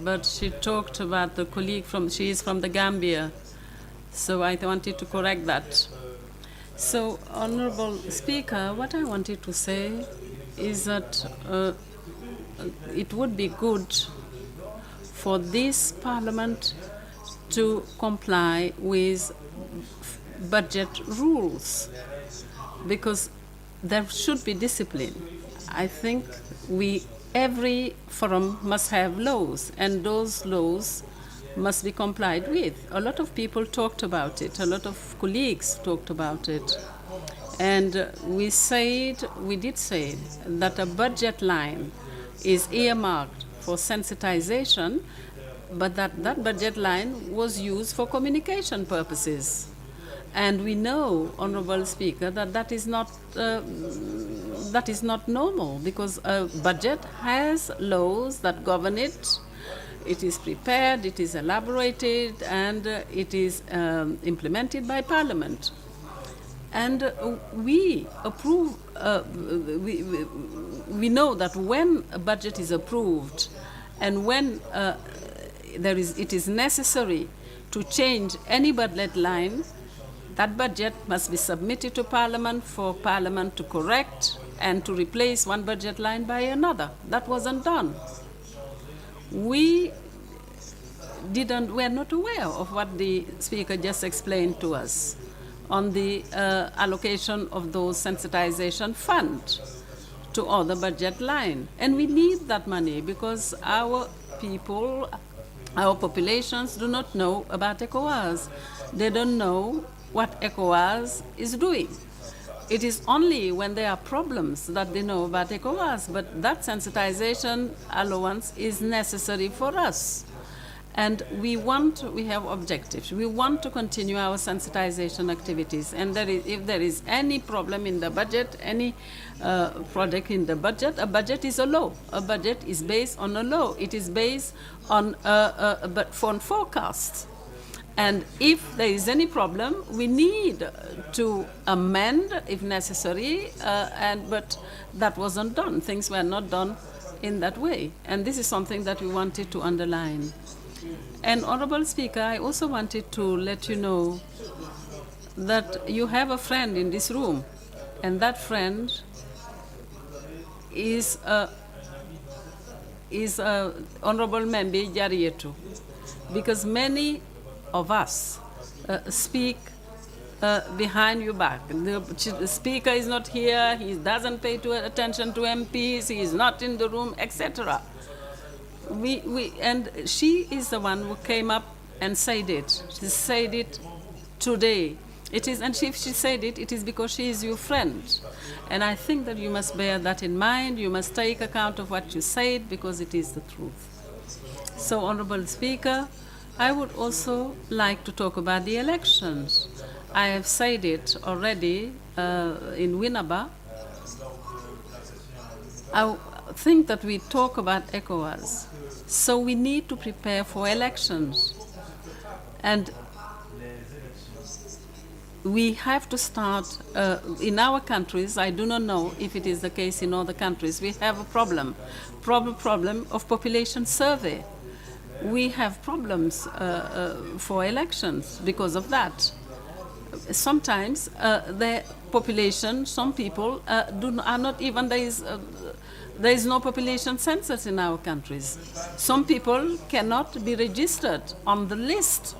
but she talked about the colleague she is from the Gambia. So I wanted to correct that. So, Honorable Speaker, what I wanted to say is that it would be good for this Parliament to comply with budget rules, because there should be discipline. I think every forum must have laws, and those laws must be complied with. A lot of people talked about it. A lot of colleagues talked about it. And we did say that a budget line is earmarked for sensitization, but that budget line was used for communication purposes. And we know, Honorable Speaker, that is not normal, because a budget has laws that govern it. It is prepared, it is elaborated, and it is implemented by Parliament. And we approve, we know that when a budget is approved and when it is necessary to change any budget line, that budget must be submitted to Parliament for Parliament to correct and to replace one budget line by another. That wasn't done. We were not aware of what the Speaker just explained to us on the allocation of those sensitization funds to other budget line. And we need that money because our people, our populations do not know about ECOWAS. They don't know what ECOWAS is doing. It is only when there are problems that they know about ECOWAS, but that sensitization allowance is necessary for us. And we have objectives. We want to continue our sensitization activities. And if there is any problem in the budget, any project in the budget, a budget is a law. A budget is based on a law. It is based on forecasts. And if there is any problem, we need to amend if necessary, but that wasn't done. Things were not done in that way. And this is something that we wanted to underline. And Honorable Speaker, I also wanted to let you know that you have a friend in this room, and that friend is Honorable Member Jarietu, because many of us speak behind your back. The speaker is not here, he doesn't pay attention to MPs, he is not in the room, etc. And she is the one who came up and said it. She said it today. It is, and if she said it, it is because she is your friend. And I think that you must bear that in mind. You must take account of what you said, because it is the truth. So, Honorable Speaker, I would also like to talk about the elections. I have said it already in Winneba. I think that we talk about ECOWAS. So we need to prepare for elections. And we have to start, in our countries, I do not know if it is the case in other countries, we have a problem of population survey. We have problems for elections because of that. Sometimes the population, some people are not even, there is no population census in our countries. Some people cannot be registered on the list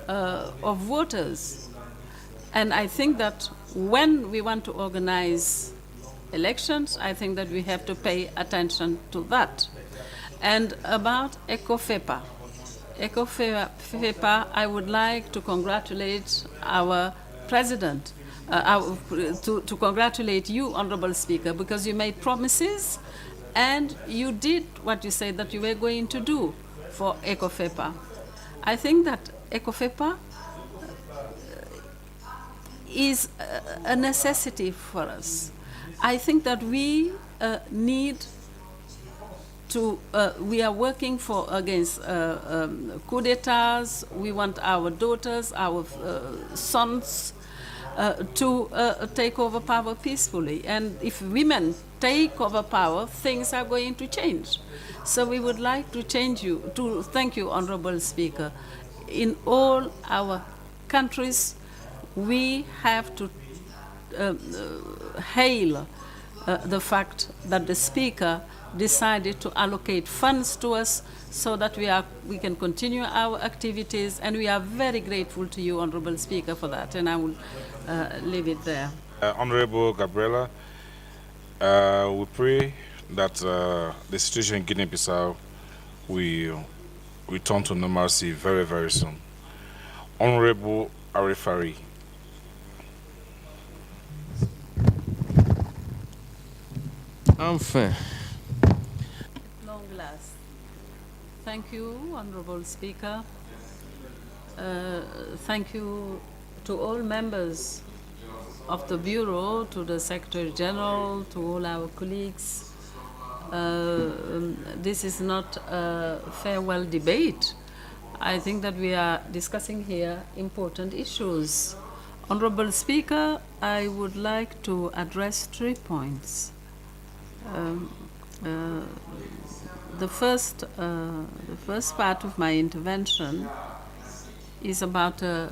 of voters. And I think that when we want to organize elections, I think that we have to pay attention to that. And about ECOFEPA. ECOFEPA, I would like to congratulate our president, to congratulate you, Honorable Speaker, because you made promises and you did what you said that you were going to do for ECOFEPA. I think that ECOFEPA is a necessity for us. I think that we need to, we are working against coup d'etats. We want our daughters, our sons to take over power peacefully. And if women take over power, things are going to change. So we would like to thank you, Honorable Speaker. In all our countries, we have to hail the fact that the Speaker decided to allocate funds to us so that we can continue our activities, and we are very grateful to you, Honorable Speaker, for that, and I will leave it there. Honorable Gabriela, we pray that the situation in Guinea-Bissau will return to normalcy very, very soon. Honorable Arifari. Enfin. Long last. Thank you, Honorable Speaker. Thank you to all members of the Bureau, to the Secretary General, to all our colleagues. This is not a farewell debate. I think that we are discussing here important issues. Honorable Speaker, I would like to address 3 points. The first part of my intervention is about a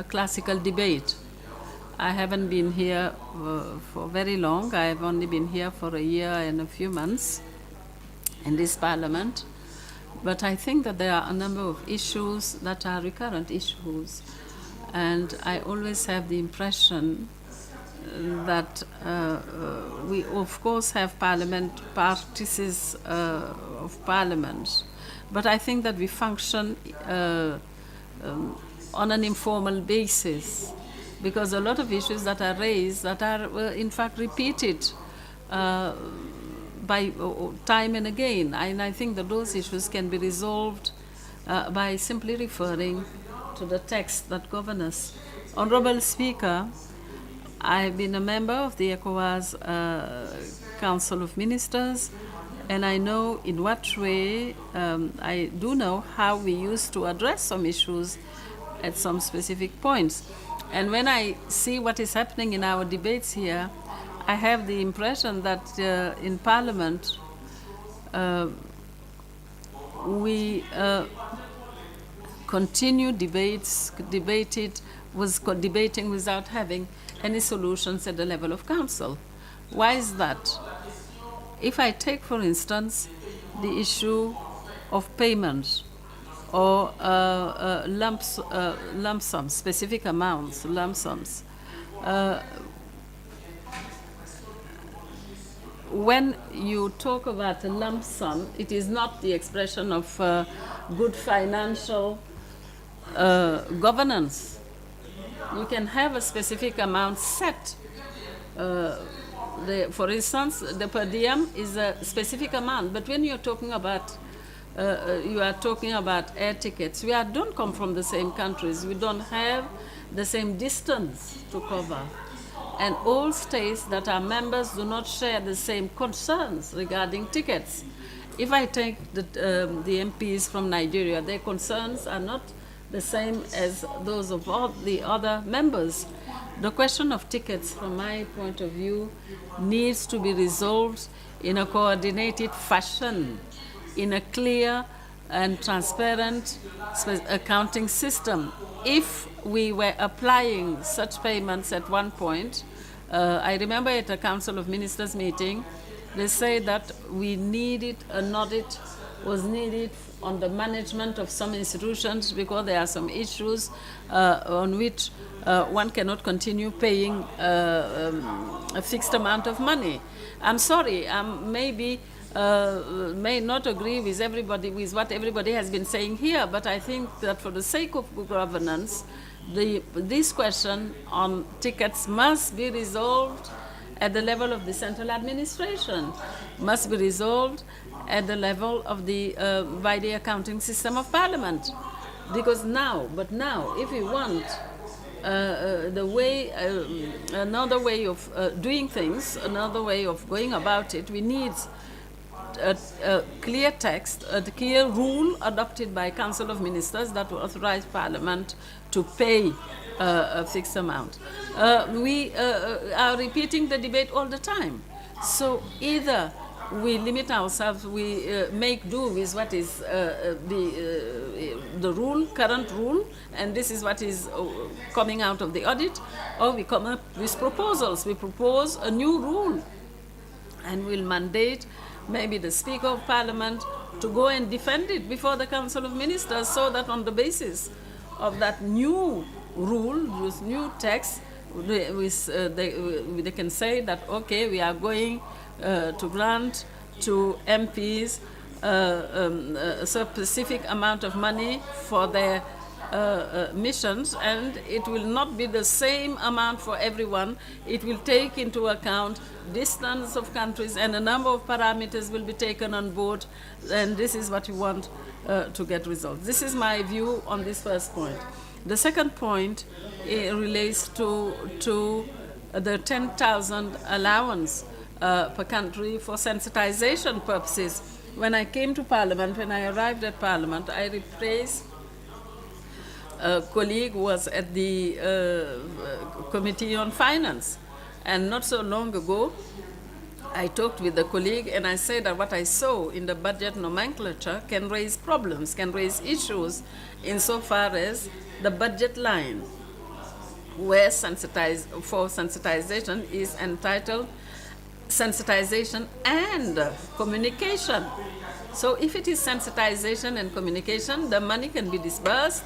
classical debate. I haven't been here for very long. I have only been here for a year and a few months in this Parliament. But I think that there are a number of issues that are recurrent issues. And I always have the impression that we, of course, have practices of Parliament, but I think that we function on an informal basis, because a lot of issues that are raised that are in fact repeated by time and again, and I think that those issues can be resolved by simply referring to the text that govern us. Honorable Speaker, I have been a member of the ECOWAS Council of Ministers, and I know in what way, I do know how we used to address some issues at some specific points. And when I see what is happening in our debates here, I have the impression that in Parliament, we continue debating without having any solutions at the level of council. Why is that? If I take, for instance, the issue of payments or lump sums, specific amounts, lump sums, when you talk about a lump sum, it is not the expression of good financial governance. You can have a specific amount set. For instance, the per diem is a specific amount, but when you're talking about you are talking about air tickets, we don't come from the same countries, we don't have the same distance to cover. And all states that are members do not share the same concerns regarding tickets. If I take the MPs from Nigeria, their concerns are not the same as those of all the other members. The question of tickets, from my point of view, needs to be resolved in a coordinated fashion, in a clear and transparent accounting system. If we were applying such payments at one point, I remember at a Council of Ministers meeting, they say that we needed, an audit was needed on the management of some institutions because there are some issues on which one cannot continue paying a fixed amount of money. I'm sorry, maybe may not agree with everybody, with what everybody has been saying here, but I think that for the sake of good governance, this question on tickets must be resolved at the level of the central administration, must be resolved at the level of the by the accounting system of Parliament. Because now, if we want the way, another way of doing things, another way of going about it, we need a clear text, a clear rule adopted by Council of Ministers that will authorize Parliament to pay a fixed amount. We are repeating the debate all the time. So either we limit ourselves, we make do with what is the rule, current rule, and this is what is coming out of the audit, or we come up with proposals. We propose a new rule, and we'll mandate maybe the Speaker of Parliament to go and defend it before the Council of Ministers, so that on the basis of that new rule, with new text, they can say that, okay, we are going to grant to MPs a specific amount of money for their missions, and it will not be the same amount for everyone. It will take into account distance of countries, and a number of parameters will be taken on board, and this is what we want to get resolved. This is my view on this first point. The second point relates to the 10,000 allowance per country for sensitization purposes. When I came to Parliament, when I arrived at Parliament, I replaced a colleague who was at the Committee on Finance. And not so long ago, I talked with the colleague and I said that what I saw in the budget nomenclature can raise problems, can raise issues insofar as the budget line where for sensitization is entitled sensitization and communication. So if it is sensitization and communication, the money can be disbursed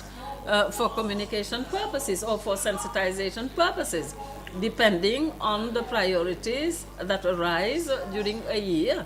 for communication purposes or for sensitization purposes, depending on the priorities that arise during a year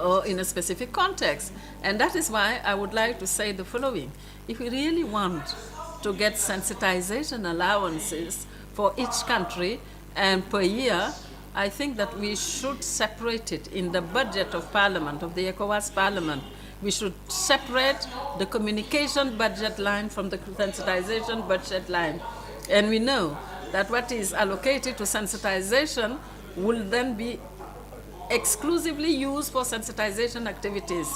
or in a specific context. And that is why I would like to say the following. If we really want to get sensitization allowances for each country and per year, I think that we should separate it in the budget of Parliament, of the ECOWAS Parliament. We should separate the communication budget line from the sensitization budget line. And we know that what is allocated to sensitization will then be exclusively used for sensitization activities.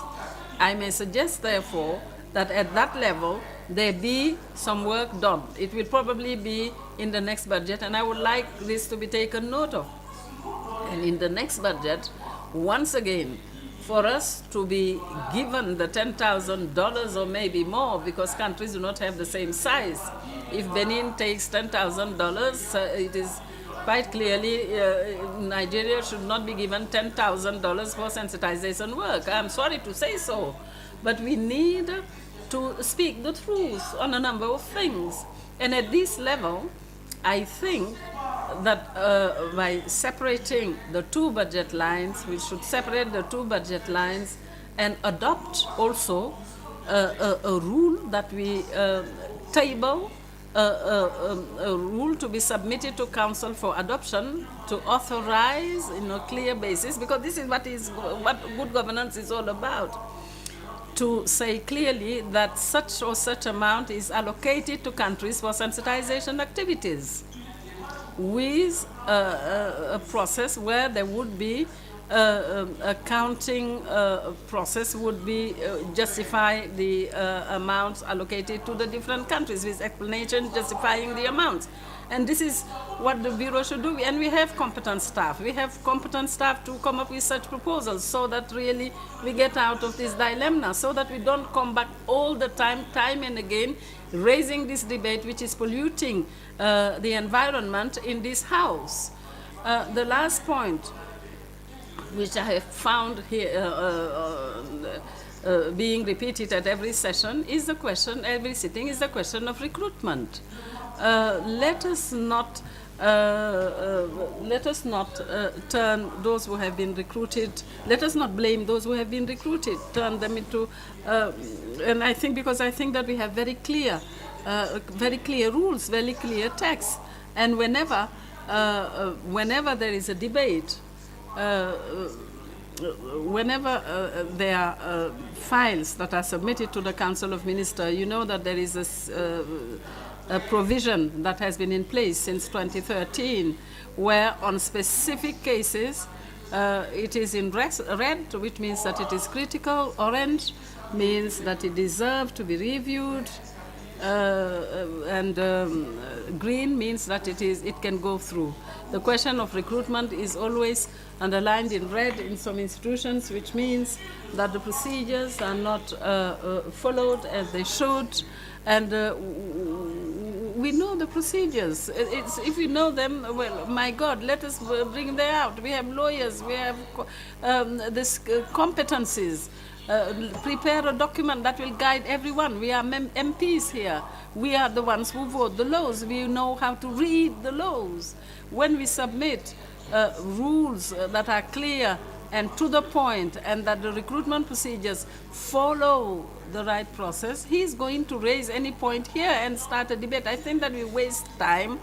I may suggest, therefore, that at that level, there be some work done. It will probably be in the next budget, and I would like this to be taken note of. And in the next budget, once again, for us to be given the $10,000 or maybe more, because countries do not have the same size. If Benin takes $10,000, it is quite clearly Nigeria should not be given $10,000 for sensitization work. I'm sorry to say so, but we need to speak the truth on a number of things. And at this level, I think that by separating the two budget lines, we should separate the two budget lines and adopt also a rule that we table, a rule to be submitted to Council for adoption to authorize in a clear basis, because this is what good governance is all about, to say clearly that such or such amount is allocated to countries for sensitization activities, with a process where there would be a counting process would be justify the amounts allocated to the different countries, with explanation justifying the amounts. And this is what the Bureau should do. And we have competent staff. We have competent staff to come up with such proposals, so that really we get out of this dilemma, so that we don't come back all the time and again, raising this debate which is polluting the environment in this House. The last point, which I have found here being repeated at every session, is the question, every sitting, is the question of recruitment. Let us not turn those who have been recruited, let us not blame those who have been recruited, turn them into, and I think, because I think that we have very clear rules, very clear texts, and whenever there is a debate, whenever there are files that are submitted to the Council of Ministers, you know that there is a provision that has been in place since 2013, where on specific cases it is in red, which means that it is critical, orange means that it deserves to be reviewed, and green means that it can go through. The question of recruitment is always underlined in red in some institutions, which means that the procedures are not followed as they should, and we know the procedures. If we know them, well, my God, let us bring them out. We have lawyers, we have competencies. Prepare a document that will guide everyone. We are MPs here. We are the ones who vote the laws. We know how to read the laws. When we submit rules that are clear and to the point, and that the recruitment procedures follow the right process, he's going to raise any point here and start a debate. I think that we waste time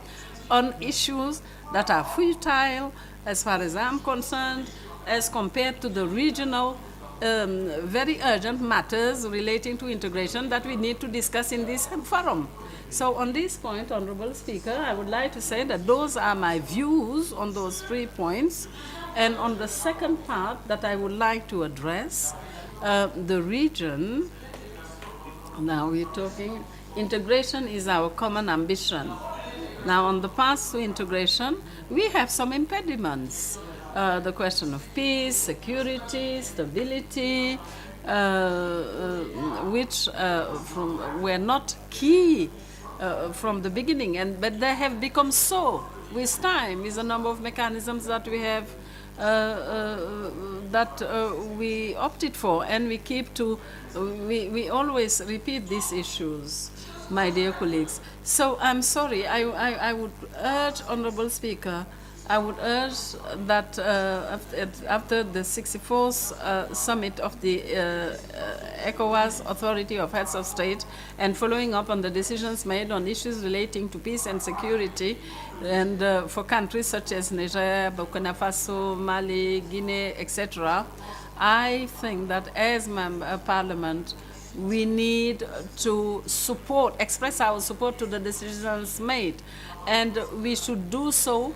on issues that are futile, as far as I'm concerned, as compared to the regional very urgent matters relating to integration that we need to discuss in this forum. So on this point, Honorable Speaker, I would like to say that those are my views on those 3 points. And on the second part that I would like to address, the region, now we're talking, integration is our common ambition. Now on the path to integration, we have some impediments. The question of peace, security, stability, which were not key from the beginning, but they have become so with time, with a number of mechanisms that we have, we opted for, and we keep to, we always repeat these issues, my dear colleagues. So I'm sorry, I would urge, Honorable Speaker, I would urge that after the 64th summit of the ECOWAS Authority of Heads of State, and following up on the decisions made on issues relating to peace and security, and for countries such as Niger, Burkina Faso, Mali, Guinea, etc., I think that as Parliament, we need to support, express our support to the decisions made, and we should do so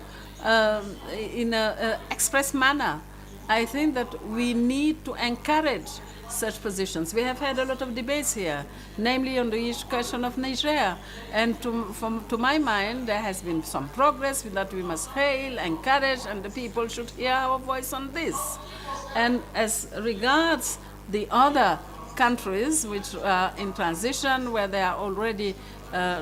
in an express manner, I think that we need to encourage such positions. We have had a lot of debates here, namely on the question of Nigeria. And to my mind, there has been some progress that we must hail, encourage, and the people should hear our voice on this. And as regards the other countries which are in transition, where there are already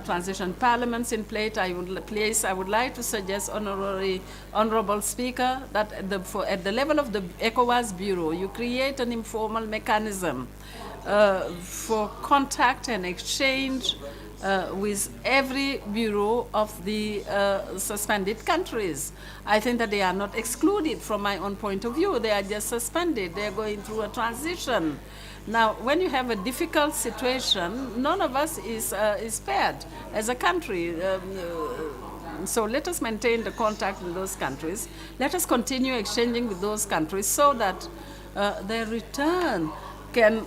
transition parliaments in place, I would like to suggest, Honorable Speaker, that at the level of the ECOWAS Bureau, you create an informal mechanism for contact and exchange with every bureau of the suspended countries. I think that they are not excluded from my own point of view. They are just suspended. They are going through a transition. Now, when you have a difficult situation, none of us is spared as a country. So let us maintain the contact with those countries. Let us continue exchanging with those countries so that their return can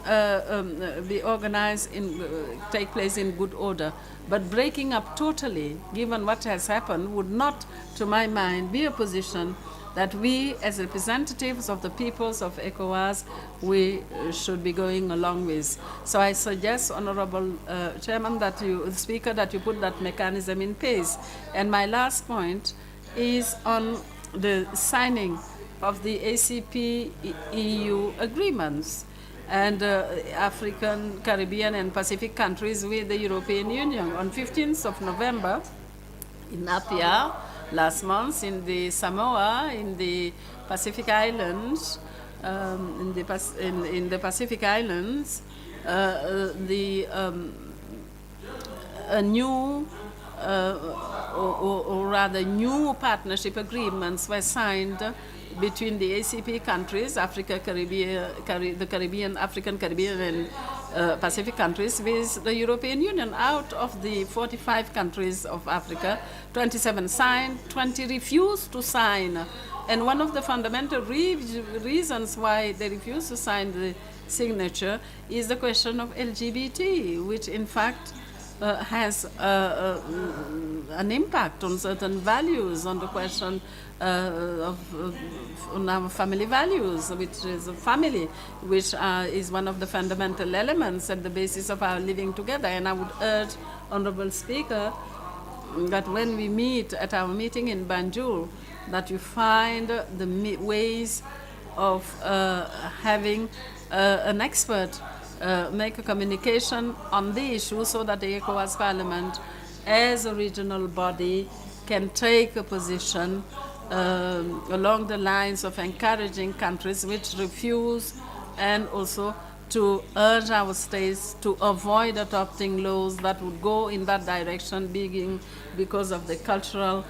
be organized, take place in good order. But breaking up totally, given what has happened, would not, to my mind, be a position that we, as representatives of the peoples of ECOWAS, we should be going along with. So I suggest, Honorable Chairman, Speaker, that you put that mechanism in place. And my last point is on the signing of the ACP-EU agreements and African, Caribbean, and Pacific countries with the European Union. On 15th of November, in Apia, last month, in the Samoa, in the Pacific Islands, in the Pacific Islands, a new, or rather new partnership agreements were signed between the ACP countries, African, Caribbean, and Pacific countries, with the European Union. Out of the 45 countries of Africa, 27 signed, 20 refused to sign. And one of the fundamental reasons why they refused to sign the signature is the question of LGBT, which in fact has an impact on certain values, on the question on our family values, which is a family, which is one of the fundamental elements at the basis of our living together. And I would urge, Honorable Speaker, that when we meet at our meeting in Banjul, that you find the ways of having an expert make a communication on the issue so that the ECOWAS Parliament, as a regional body, can take a position along the lines of encouraging countries which refuse, and also to urge our states to avoid adopting laws that would go in that direction, because of the cultural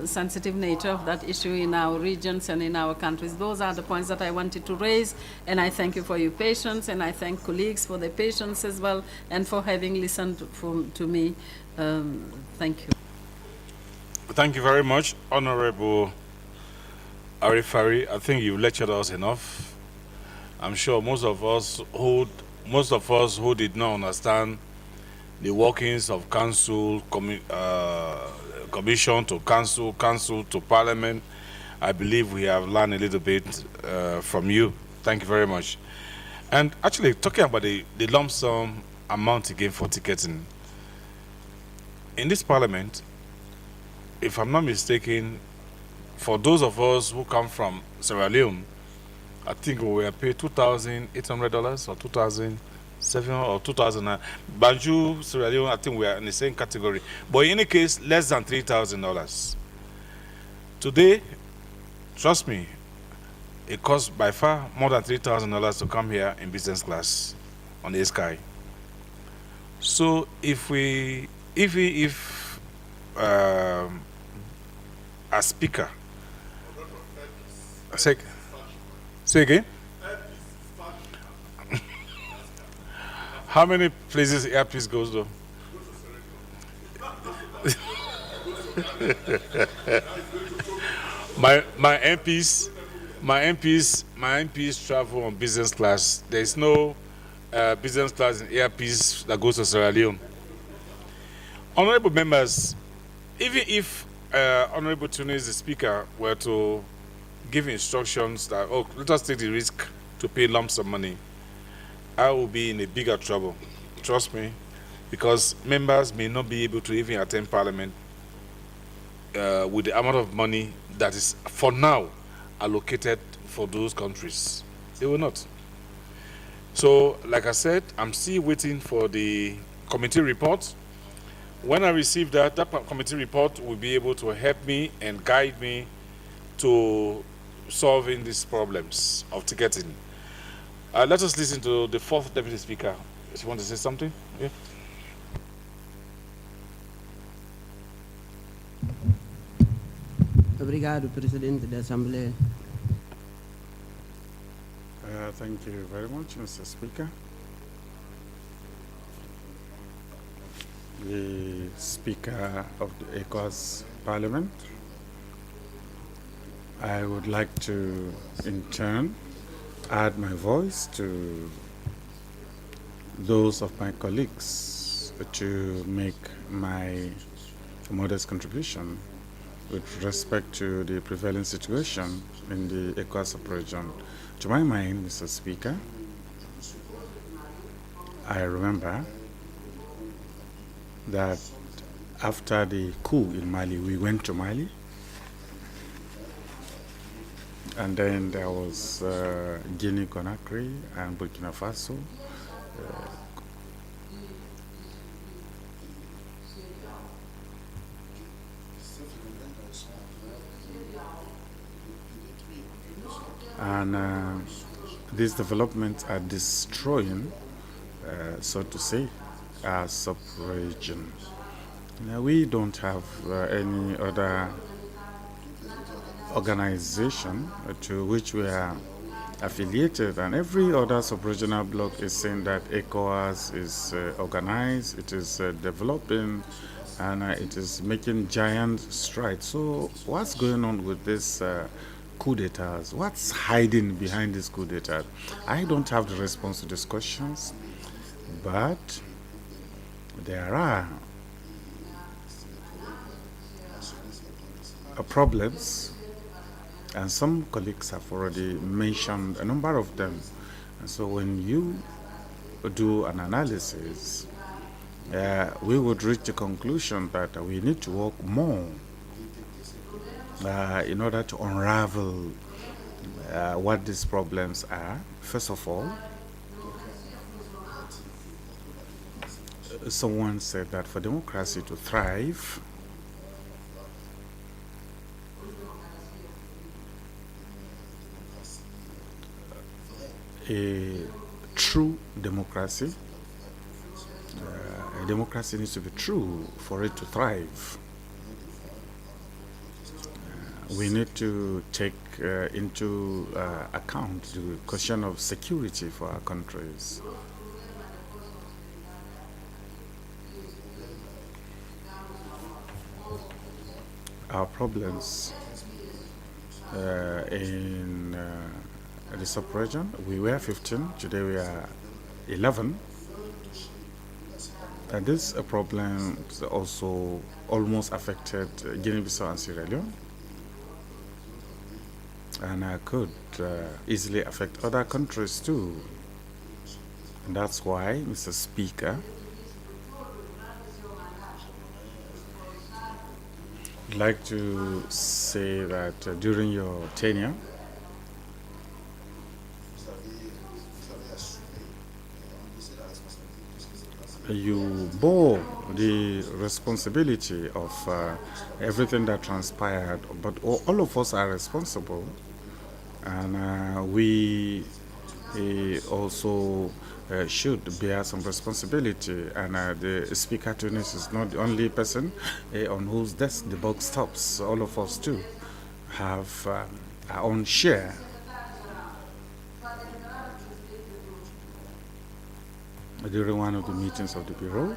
sensitive nature of that issue in our regions and in our countries. Those are the points that I wanted to raise, and I thank you for your patience, and I thank colleagues for their patience as well, and for having listened to me. Thank you. Thank you very much, Honorable Arifari. I think you've lectured us enough. I'm sure most of us who did not understand the workings of council, commission to council, council to parliament, I believe we have learned a little bit from you. Thank you very much. And actually, talking about the lump sum amount again for ticketing, in this parliament, if I'm not mistaken, for those of us who come from Sierra Leone, I think we were paid $2,800 or $2,700 or $2,000. Banjul, Sierra Leone, I think we are in the same category. But in any case, less than $3,000. Today, trust me, it costs by far more than $3,000 to come here in business class on the sky. So if a speaker, say again? How many places airpiece goes to? my MPs travel on business class. There is no business class in airpiece that goes to Sierra Leone. Honorable members, even if Honorable Tunis, the Speaker, were to give instructions that, oh, let us take the risk to pay lumps of money, I will be in a bigger trouble. Trust me, because members may not be able to even attend Parliament with the amount of money that is, for now, allocated for those countries. They will not. So, like I said, I'm still waiting for the committee report. When I receive that committee report will be able to help me and guide me to solving these problems of ticketing. Let us listen to the 4th Deputy Speaker. If you want to say something? Yeah. Obrigado, Presidente da Assembleia. Thank you very much, Mr. Speaker. The Speaker of the ECOWAS Parliament, I would like to, in turn, add my voice to those of my colleagues to make my modest contribution with respect to the prevailing situation in the ECOWAS sub-region. To my mind, Mr. Speaker, I remember that after the coup in Mali, we went to Mali, and then there was Guinea-Conakry and Burkina Faso. And these developments are destroying, so to say, our sub-region. Now, we don't have any other organization to which we are affiliated, and every other sub-regional bloc is saying that ECOWAS is organized, it is developing, and it is making giant strides. So what's going on with this coup d'etats? What's hiding behind this coup d'etat? I don't have the response to these questions, but there are problems, and some colleagues have already mentioned a number of them. And so when you do an analysis, we would reach the conclusion that we need to work more in order to unravel what these problems are. First of all, someone said that for democracy to thrive, a true democracy, a democracy needs to be true for it to thrive. We need to take into account the question of security for our countries. Our problems in the sub-region, we were 15, today we are 11. And this problem also almost affected Guinea-Bissau and Sierra Leone, and could easily affect other countries too. And that's why, Mr. Speaker, I'd like to say that during your tenure, you bore the responsibility of everything that transpired, but all of us are responsible, and we also should bear some responsibility, and the Speaker Tunis is not the only person on whose desk the buck stops. All of us too have our own share. During one of the meetings of the Bureau,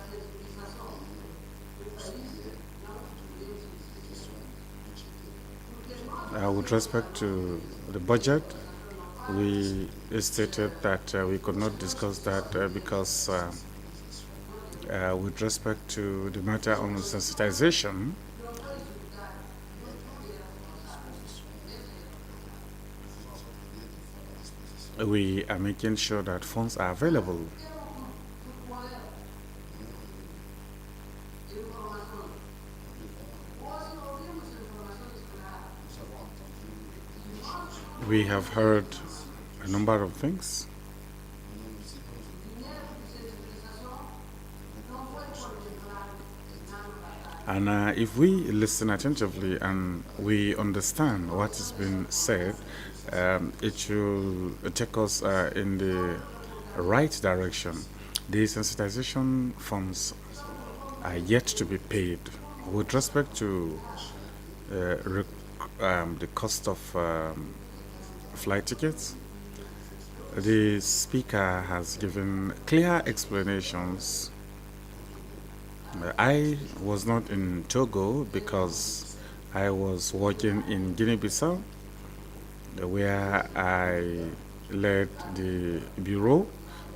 with respect to the budget, we stated that we could not discuss that because with respect to the matter on sensitization, we are making sure that funds are available. We have heard a number of things. And if we listen attentively and we understand what is being said, it should take us in the right direction. The sensitization funds are yet to be paid. With respect to the cost of flight tickets, the Speaker has given clear explanations. I was not in Togo because I was working in Guinea-Bissau, where I led the bureau.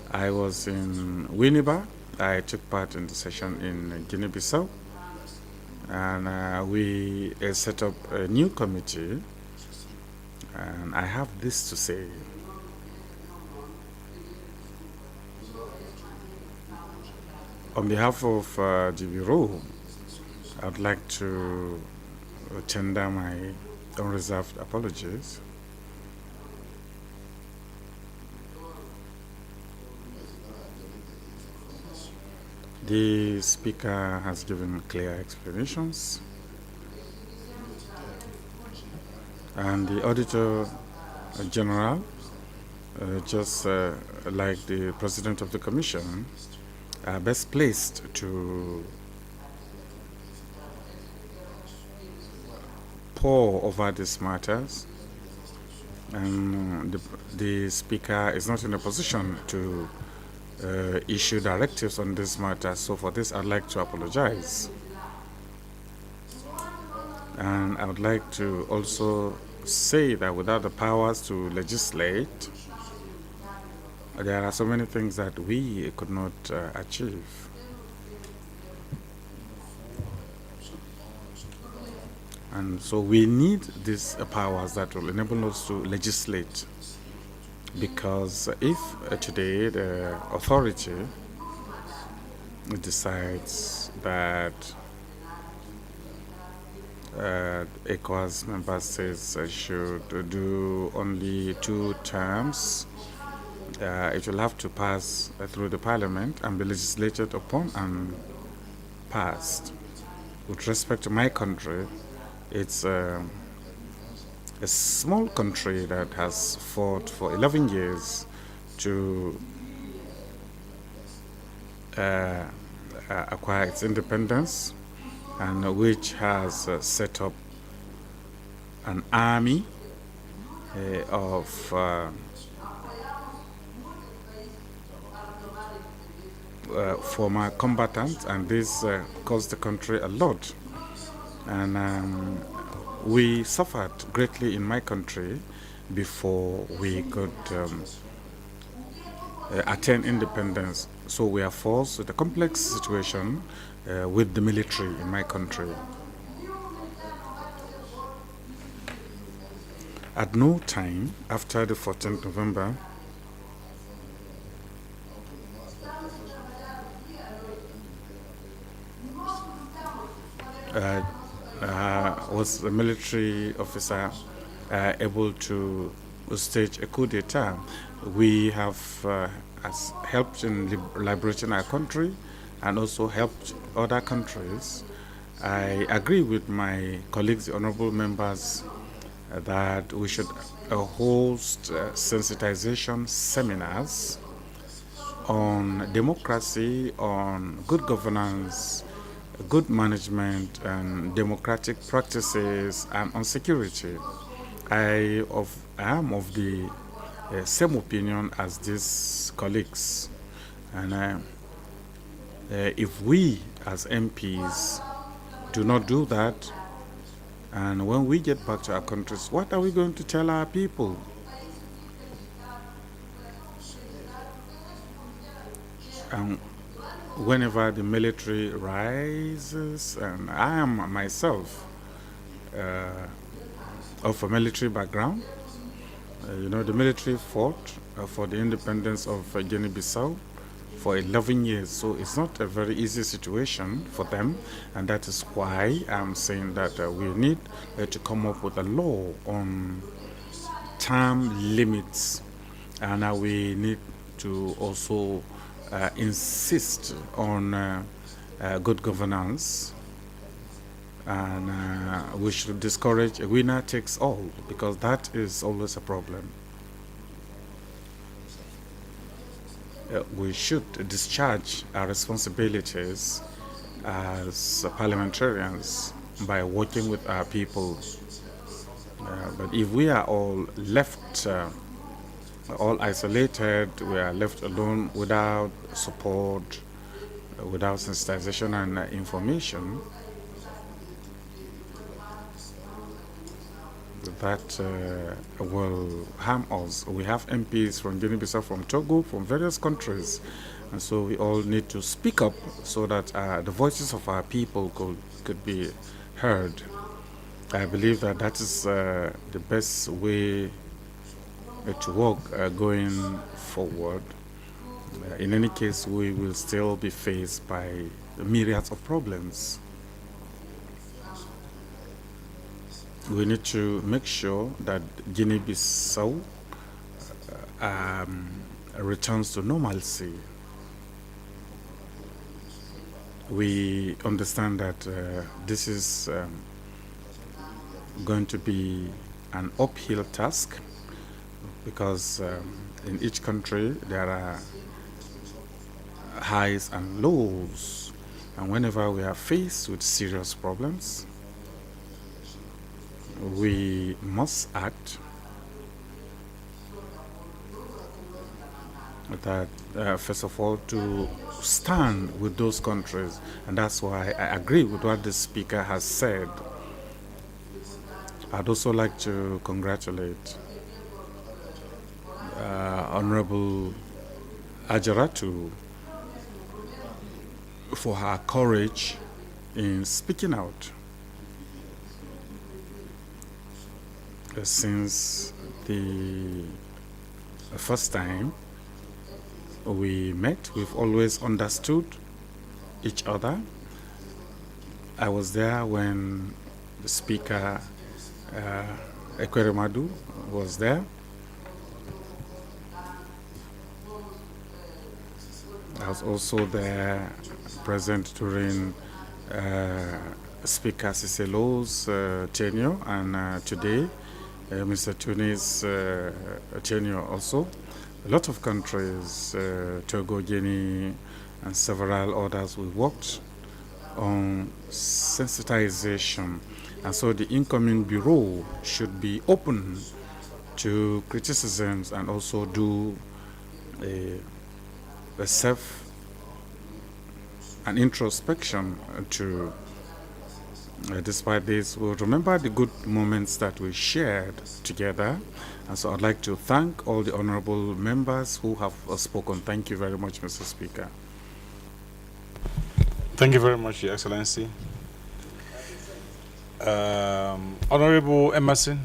I was in Winneba. I took part in the session in Guinea-Bissau. And we set up a new committee. And I have this to say. On behalf of the Bureau, I'd like to tender my unreserved apologies. The Speaker has given clear explanations, and the Auditor General, just like the President of the Commission, are best placed to pore over these matters, and the Speaker is not in a position to issue directives on this matter. So for this, I'd like to apologize. And I would like to also say that without the powers to legislate, there are so many things that we could not achieve. And so we need these powers that will enable us to legislate. Because if today the authority decides that ECOWAS member states should do only 2 terms, it will have to pass through the parliament and be legislated upon and passed. With respect to my country, it's a small country that has fought for 11 years to acquire its independence, and which has set up an army of former combatants, and this cost the country a lot. And we suffered greatly in my country before we could attain independence. So we are forced with a complex situation with the military in my country. At no time after the 14th November, was the military officer able to stage a coup d'etat. We have helped in liberating our country and also helped other countries. I agree with my colleagues, the honorable members, that we should host sensitization seminars on democracy, on good governance, good management, and democratic practices, and on security. I am of the same opinion as these colleagues. And if we as MPs do not do that, and when we get back to our countries, what are we going to tell our people? And whenever the military rises, and I am myself of a military background, You know, the military fought for the independence of Guinea-Bissau for 11 years, so it's not a very easy situation for them, and that is why I'm saying that we need to come up with a law on term limits, and we need to also insist on good governance, and we should discourage a winner takes all, because that is always a problem. We should discharge our responsibilities as parliamentarians by working with our people. But if we are all left, all isolated, we are left alone without support, without sensitization and information, that will harm us. We have MPs from Guinea-Bissau, from Togo, from various countries, and so we all need to speak up so that the voices of our people could be heard. I believe that that is the best way to work going forward. In any case, we will still be faced by myriads of problems. We need to make sure that Guinea-Bissau returns to normalcy. We understand that this is going to be an uphill task, because in each country there are highs and lows, and whenever we are faced with serious problems, we must act. That first of all, to stand with those countries, and that's why I agree with what the speaker has said. I'd also like to congratulate Honorable Ajaratu for her courage in speaking out. Since the first time we met, we've always understood each other. I was there when the speaker, Ekweremadu, was there. I was also there, present during Speaker Cicelo's tenure, and today Mr. Tuni's tenure also. A lot of countries, Togo, Guinea, and several others, we worked on sensitization, and so the incoming bureau should be open to criticisms and also do a an introspection to. Despite this, we'll remember the good moments that we shared together. And so I'd like to thank all the honorable members who have spoken. Thank you very much, Mr. Speaker. Thank you very much, Your Excellency. Honorable Emerson.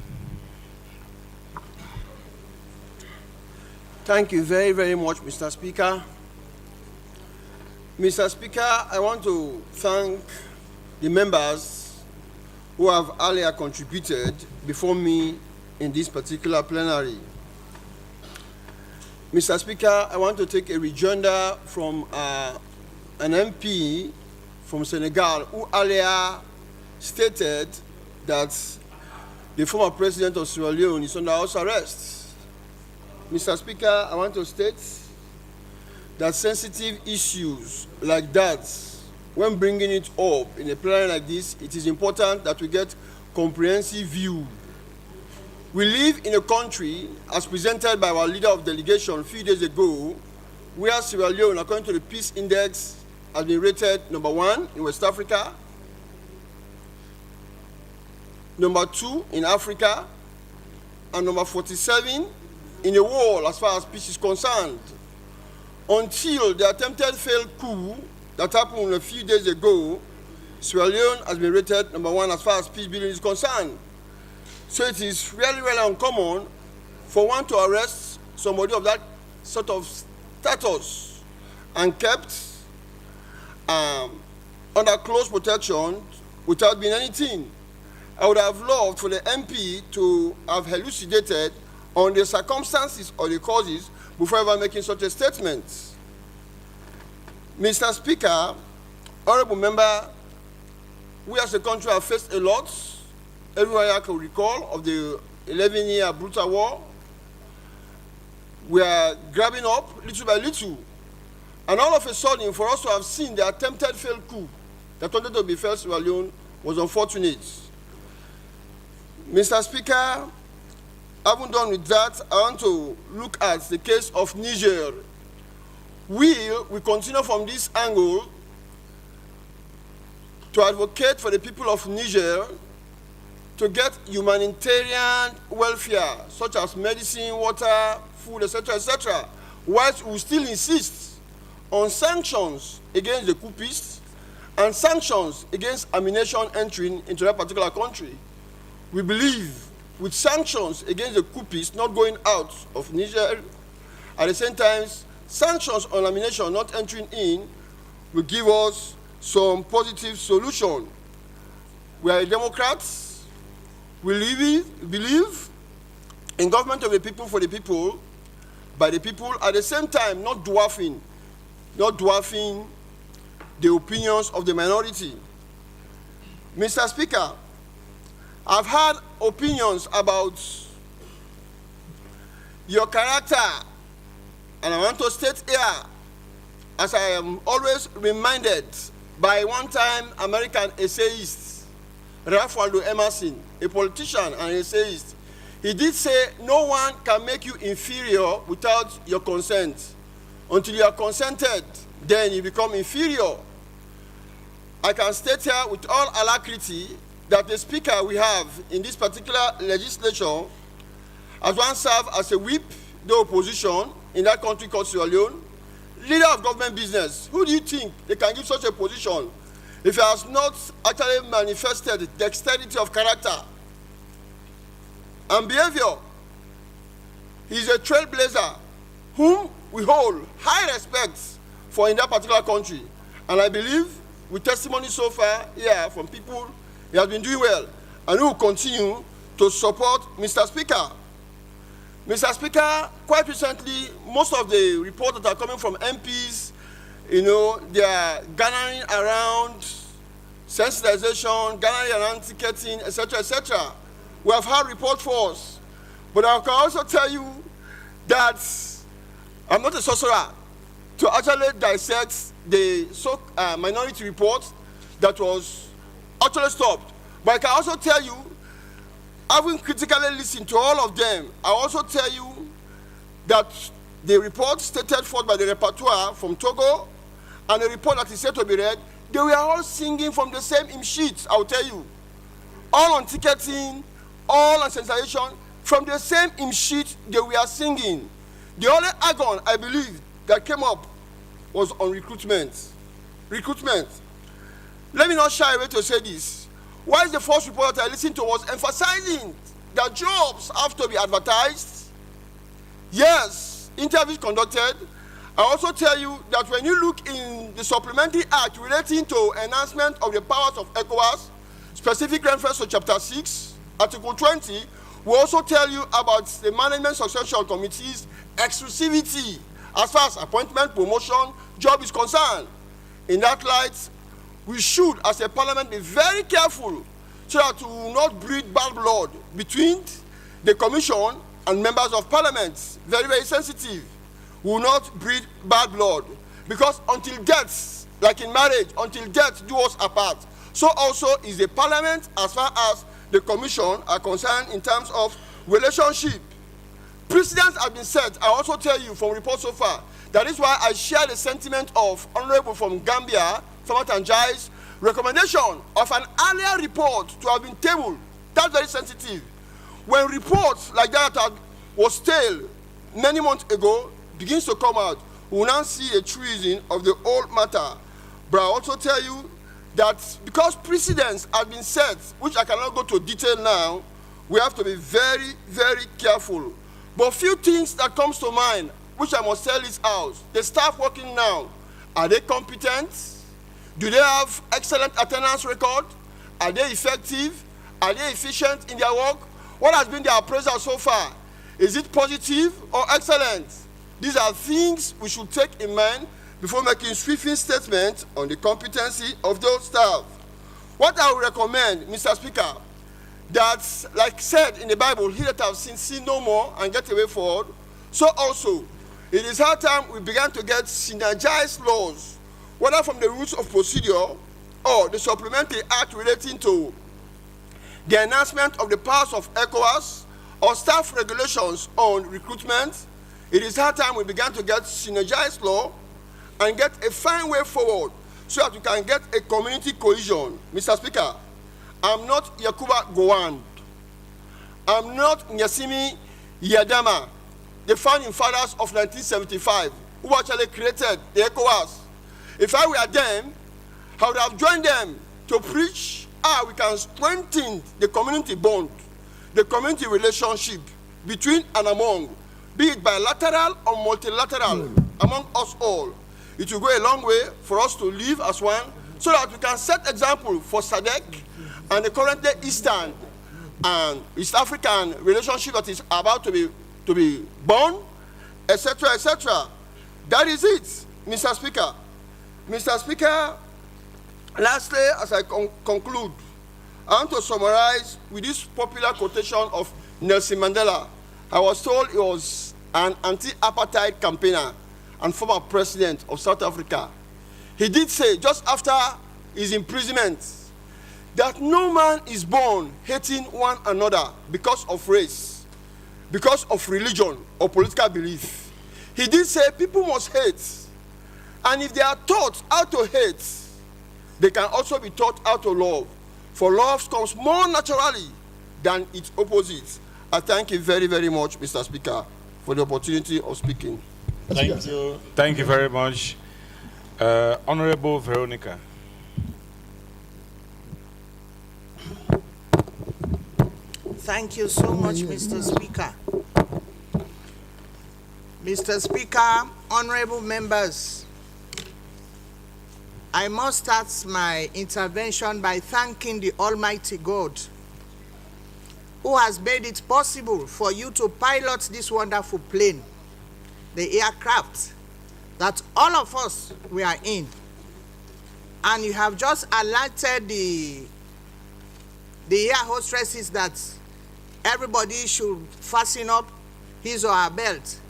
Thank you very, very much, Mr. Speaker. Mr. Speaker, I want to thank the members who have earlier contributed before me in this particular plenary. Mr. Speaker, I want to take a rejoinder from an MP from Senegal who earlier stated that the former president of Sierra Leone is under house arrest. Mr. Speaker, I want to state that sensitive issues like that, when bringing it up in a plenary like this, it is important that we get comprehensive view. We live in a country, as presented by our leader of delegation a few days ago, where Sierra Leone, according to the Peace Index, has been rated #1 in West Africa, #2 in Africa, and #47 in the world as far as peace is concerned. Until the attempted failed coup that happened a few days ago, Sierra Leone has been rated #1 as far as peace building is concerned. So it is really, really uncommon for one to arrest somebody of that sort of status and kept under close protection without being anything. I would have loved for the MP to have elucidated on the circumstances or the causes before ever making such a statement. Mr. Speaker, honorable member, we as a country have faced a lot. Everyone here can recall of the 11-year brutal war. We are grabbing up little by little. And all of a sudden, for us to have seen the attempted failed coup that wanted to be failed Sierra Leone was unfortunate. Mr. Speaker, having done with that, I want to look at the case of Niger. We continue from this angle to advocate for the people of Niger to get humanitarian welfare, such as medicine, water, food, etc., whilst we still insist on sanctions against the coupists and sanctions against ammunition entering into that particular country. We believe with sanctions against the coupists not going out of Niger, at the same time, sanctions on ammunition not entering in will give us some positive solution. We are Democrats. We believe in government of the people for the people, by the people, at the same time not dwarfing the opinions of the minority. Mr. Speaker, I've had opinions about your character, and I want to state here, as I am always reminded by one-time American essayist, Ralph Waldo Emerson, a politician and essayist. He did say, no one can make you inferior without your consent. Until you are consented, then you become inferior. I can state here with all alacrity that the speaker we have in this particular legislature has once served as a whip, the opposition in that country called Sierra Leone, leader of government business. Who do you think they can give such a position if he has not actually manifested dexterity of character and behavior? He is a trailblazer whom we hold high respect for in that particular country. And I believe with testimony so far here from people, he has been doing well, and we will continue to support Mr. Speaker. Mr. Speaker, quite recently, most of the reports that are coming from MPs, they are gathering around sensitization, gathering around ticketing, etc., etc. We have had reports for us. But I can also tell you that I'm not a sorcerer to actually dissect the minority report that was actually stopped. But I can also tell you, having critically listened to all of them, I also tell you that the report stated forth by the rapporteur from Togo and the report that is said to be read, they were all singing from the same hymn sheet, I'll tell you. All on ticketing, all on sensitization, from the same hymn sheet they were singing. The only agon, I believe, that came up was on recruitment. Recruitment. Let me not shy away to say this. Why is the first report that I listened to was emphasizing that jobs have to be advertised? Yes, interviews conducted. I also tell you that when you look in the supplementary act relating to enhancement of the powers of ECOWAS, specific reference to chapter 6, article 20, we also tell you about the management succession committee's exclusivity as far as appointment, promotion, job is concerned. In that light, we should, as a parliament, be very careful so that we will not breed bad blood between the commission and members of parliament. Very, very sensitive. We will not breed bad blood. Because until death, like in marriage, until death do us apart. So also is the parliament as far as the commission are concerned in terms of relationship. Precedents have been set. I also tell you from reports so far, that is why I share the sentiment of Honorable from Gambia, Thomas Tanjai's recommendation of an earlier report to have been tabled. That's very sensitive. When reports like that was stale many months ago begins to come out, we will now see a treason of the old matter. But I also tell you that because precedents have been set, which I cannot go to detail now, we have to be very, very careful But few things that comes to mind, which I must tell this house. The staff working now, are they competent? Do they have excellent attendance record? Are they effective? Are they efficient in their work? What has been their appraisal so far? Is it positive or excellent? These are things we should take in mind before making sweeping statements on the competency of those staff. What I would recommend, Mr. Speaker, that, like said in the Bible, he that have sinned, sin no more and get away forward. So also, it is high time we began to get synergized laws, whether from the rules of procedure or the supplementary act relating to the enhancement of the powers of ECOWAS or staff regulations on recruitment. It is high time we began to get synergized law and get a fine way forward so that we can get a community cohesion. Mr. Speaker, I'm not Yakuba Gowand. I'm not Nyasimi Yadama, the founding fathers of 1975, who actually created the ECOWAS. If I were them, I would have joined them to preach how we can strengthen the community bond, the community relationship between and among, be it bilateral or multilateral, among us all. It will go a long way for us to live as one, so that we can set example for SADC and the currently Eastern and East African relationship that is about to be born, etc., etc. That is it, Mr. Speaker. Mr. Speaker, lastly, as I conclude, I want to summarize with this popular quotation of Nelson Mandela. I was told he was an anti-apartheid campaigner and former president of South Africa. He did say, just after his imprisonment, that no man is born hating one another because of race, because of religion or political belief. He did say people must hate, and if they are taught how to hate, they can also be taught how to love, for love comes more naturally than its opposite. I thank you very, very much, Mr. Speaker, for the opportunity of speaking. Thank you. Thank you very much. Honorable Veronica. Thank you so much, Mr. Speaker. Mr. Speaker, honorable members, I must start my intervention by thanking the Almighty God who has made it possible for you to pilot this wonderful plane, the aircraft that all of us we are in. And you have just alerted the air hostesses that everybody should fasten up his or her belt.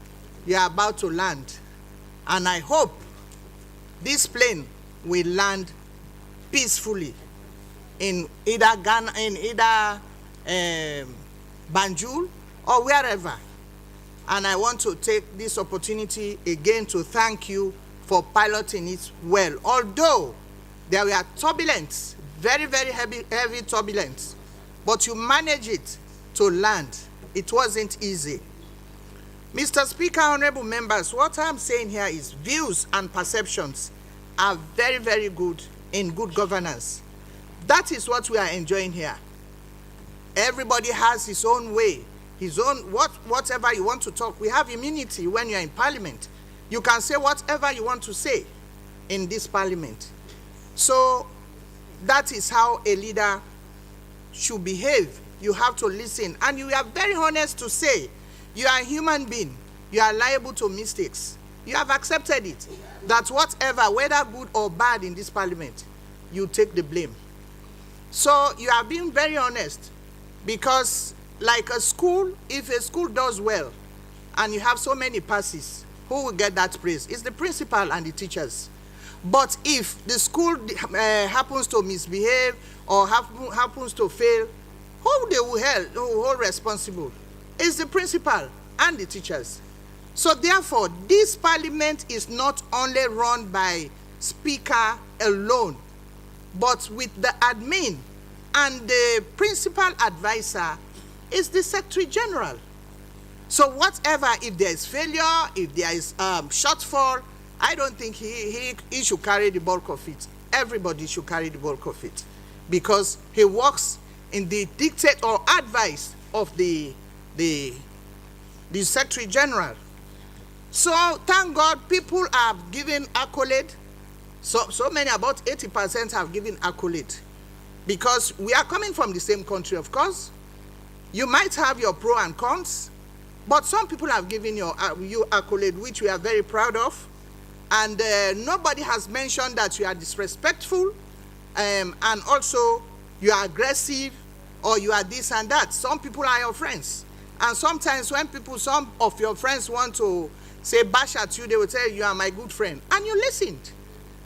They are about to land. And I hope this plane will land peacefully in either Ghana, in either Banjul or wherever. And I want to take this opportunity again to thank you for piloting it well. Although there were turbulence, very, very heavy turbulence, but you managed it to land. It wasn't easy. Mr. Speaker, honorable members, what I'm saying here is views and perceptions are very, very good in good governance. That is what we are enjoying here. Everybody has his own way, his own, whatever you want to talk. We have immunity when you're in parliament. You can say whatever you want to say in this parliament. So that is how a leader should behave. You have to listen. And you are very honest to say, you are a human being. You are liable to mistakes. You have accepted it. That whatever, whether good or bad in this parliament, you take the blame. So you are being very honest, because like a school, if a school does well and you have so many passes, who will get that praise? It's the principal and the teachers. But if the school happens to misbehave or happens to fail, who they will hold responsible? It's the principal and the teachers. So therefore, this parliament is not only run by speaker alone, but with the admin and the principal advisor is the Secretary General. So whatever, if there is failure, if there is shortfall, I don't think he should carry the bulk of it. Everybody should carry the bulk of it, because he works in the dictate or advice of the the Secretary General. So thank God people have given accolade. So many, about 80% have given accolade, because we are coming from the same country, of course. You might have your pro and cons, but some people have given you accolade, which we are very proud of. And nobody has mentioned that you are disrespectful, and also you are aggressive, or you are this and that. Some people are your friends. And sometimes when some of your friends want to say bash at you, they will tell you are my good friend. And you listened.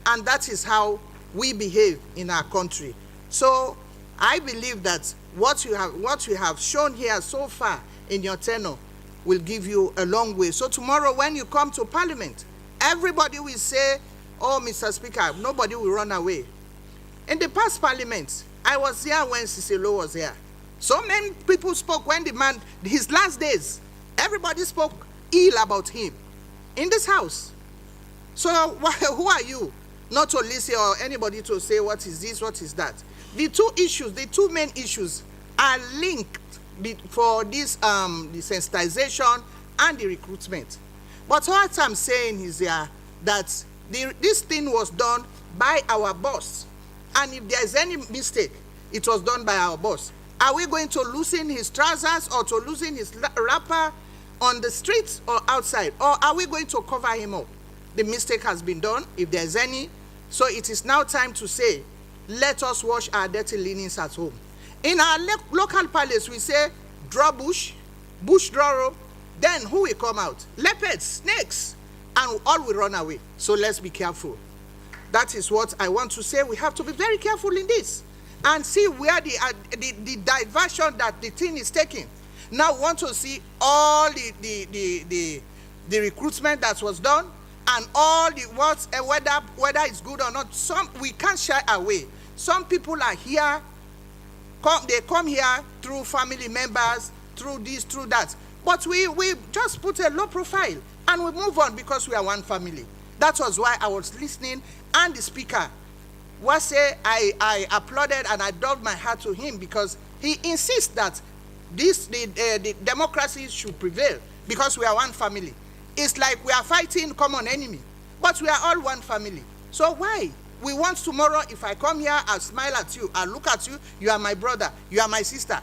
And that is how we behave in our country. So I believe that what you have shown here so far in your tenure will give you a long way. So tomorrow when you come to Parliament, everybody will say, oh, Mr. Speaker, nobody will run away. In the past Parliament, I was here when Cicelo was here. So many people spoke when the man, his last days, everybody spoke ill about him in this house. So who are you not to listen or anybody to say what is this, what is that? The two main issues are linked for this the sensitization and the recruitment. But what I'm saying is that this thing was done by our boss. And if there is any mistake, it was done by our boss. Are we going to loosen his trousers or to loosen his wrapper on the streets or outside? Or are we going to cover him up? The mistake has been done, if there is any. So it is now time to say, let us wash our dirty linens at home. In our local palace, we say, draw bush, draw rope. Then who will come out? Leopards, snakes, and all will run away. So let's be careful. That is what I want to say. We have to be very careful in this and see where the diversion that the thing is taking. Now we want to see all the recruitment that was done and all the whether it's good or not. We can't shy away. Some people are here, they come here through family members, through this, through that. But we just put a low profile and we move on because we are one family. That was why I was listening, and the speaker was say I applauded and I dug my heart to him, because he insists that the democracy should prevail because we are one family. It's like we are fighting common enemy, but we are all one family. So why? We want tomorrow, if I come here, I'll smile at you, I'll look at you, you are my brother, you are my sister.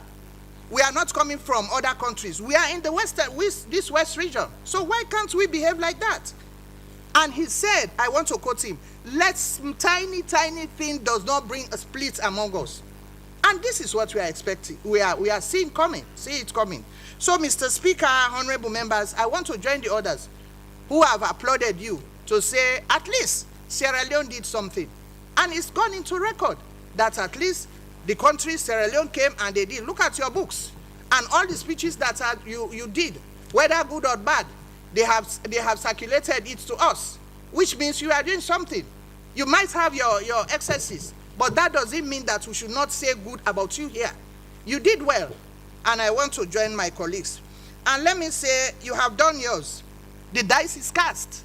We are not coming from other countries. We are in the this West region. So why can't we behave like that? And he said, I want to quote him, let's tiny thing does not bring a split among us. And this is what we are expecting. We are seeing coming, see it coming. So Mr. Speaker, honorable members, I want to join the others who have applauded you to say at least Sierra Leone did something. And it's gone into record that at least the country, Sierra Leone, came and they did. Look at your books and all the speeches that you did, whether good or bad, they have circulated it to us, which means you are doing something. You might have your excesses, but that doesn't mean that we should not say good about you here. You did well, and I want to join my colleagues. And let me say, you have done yours. The dice is cast.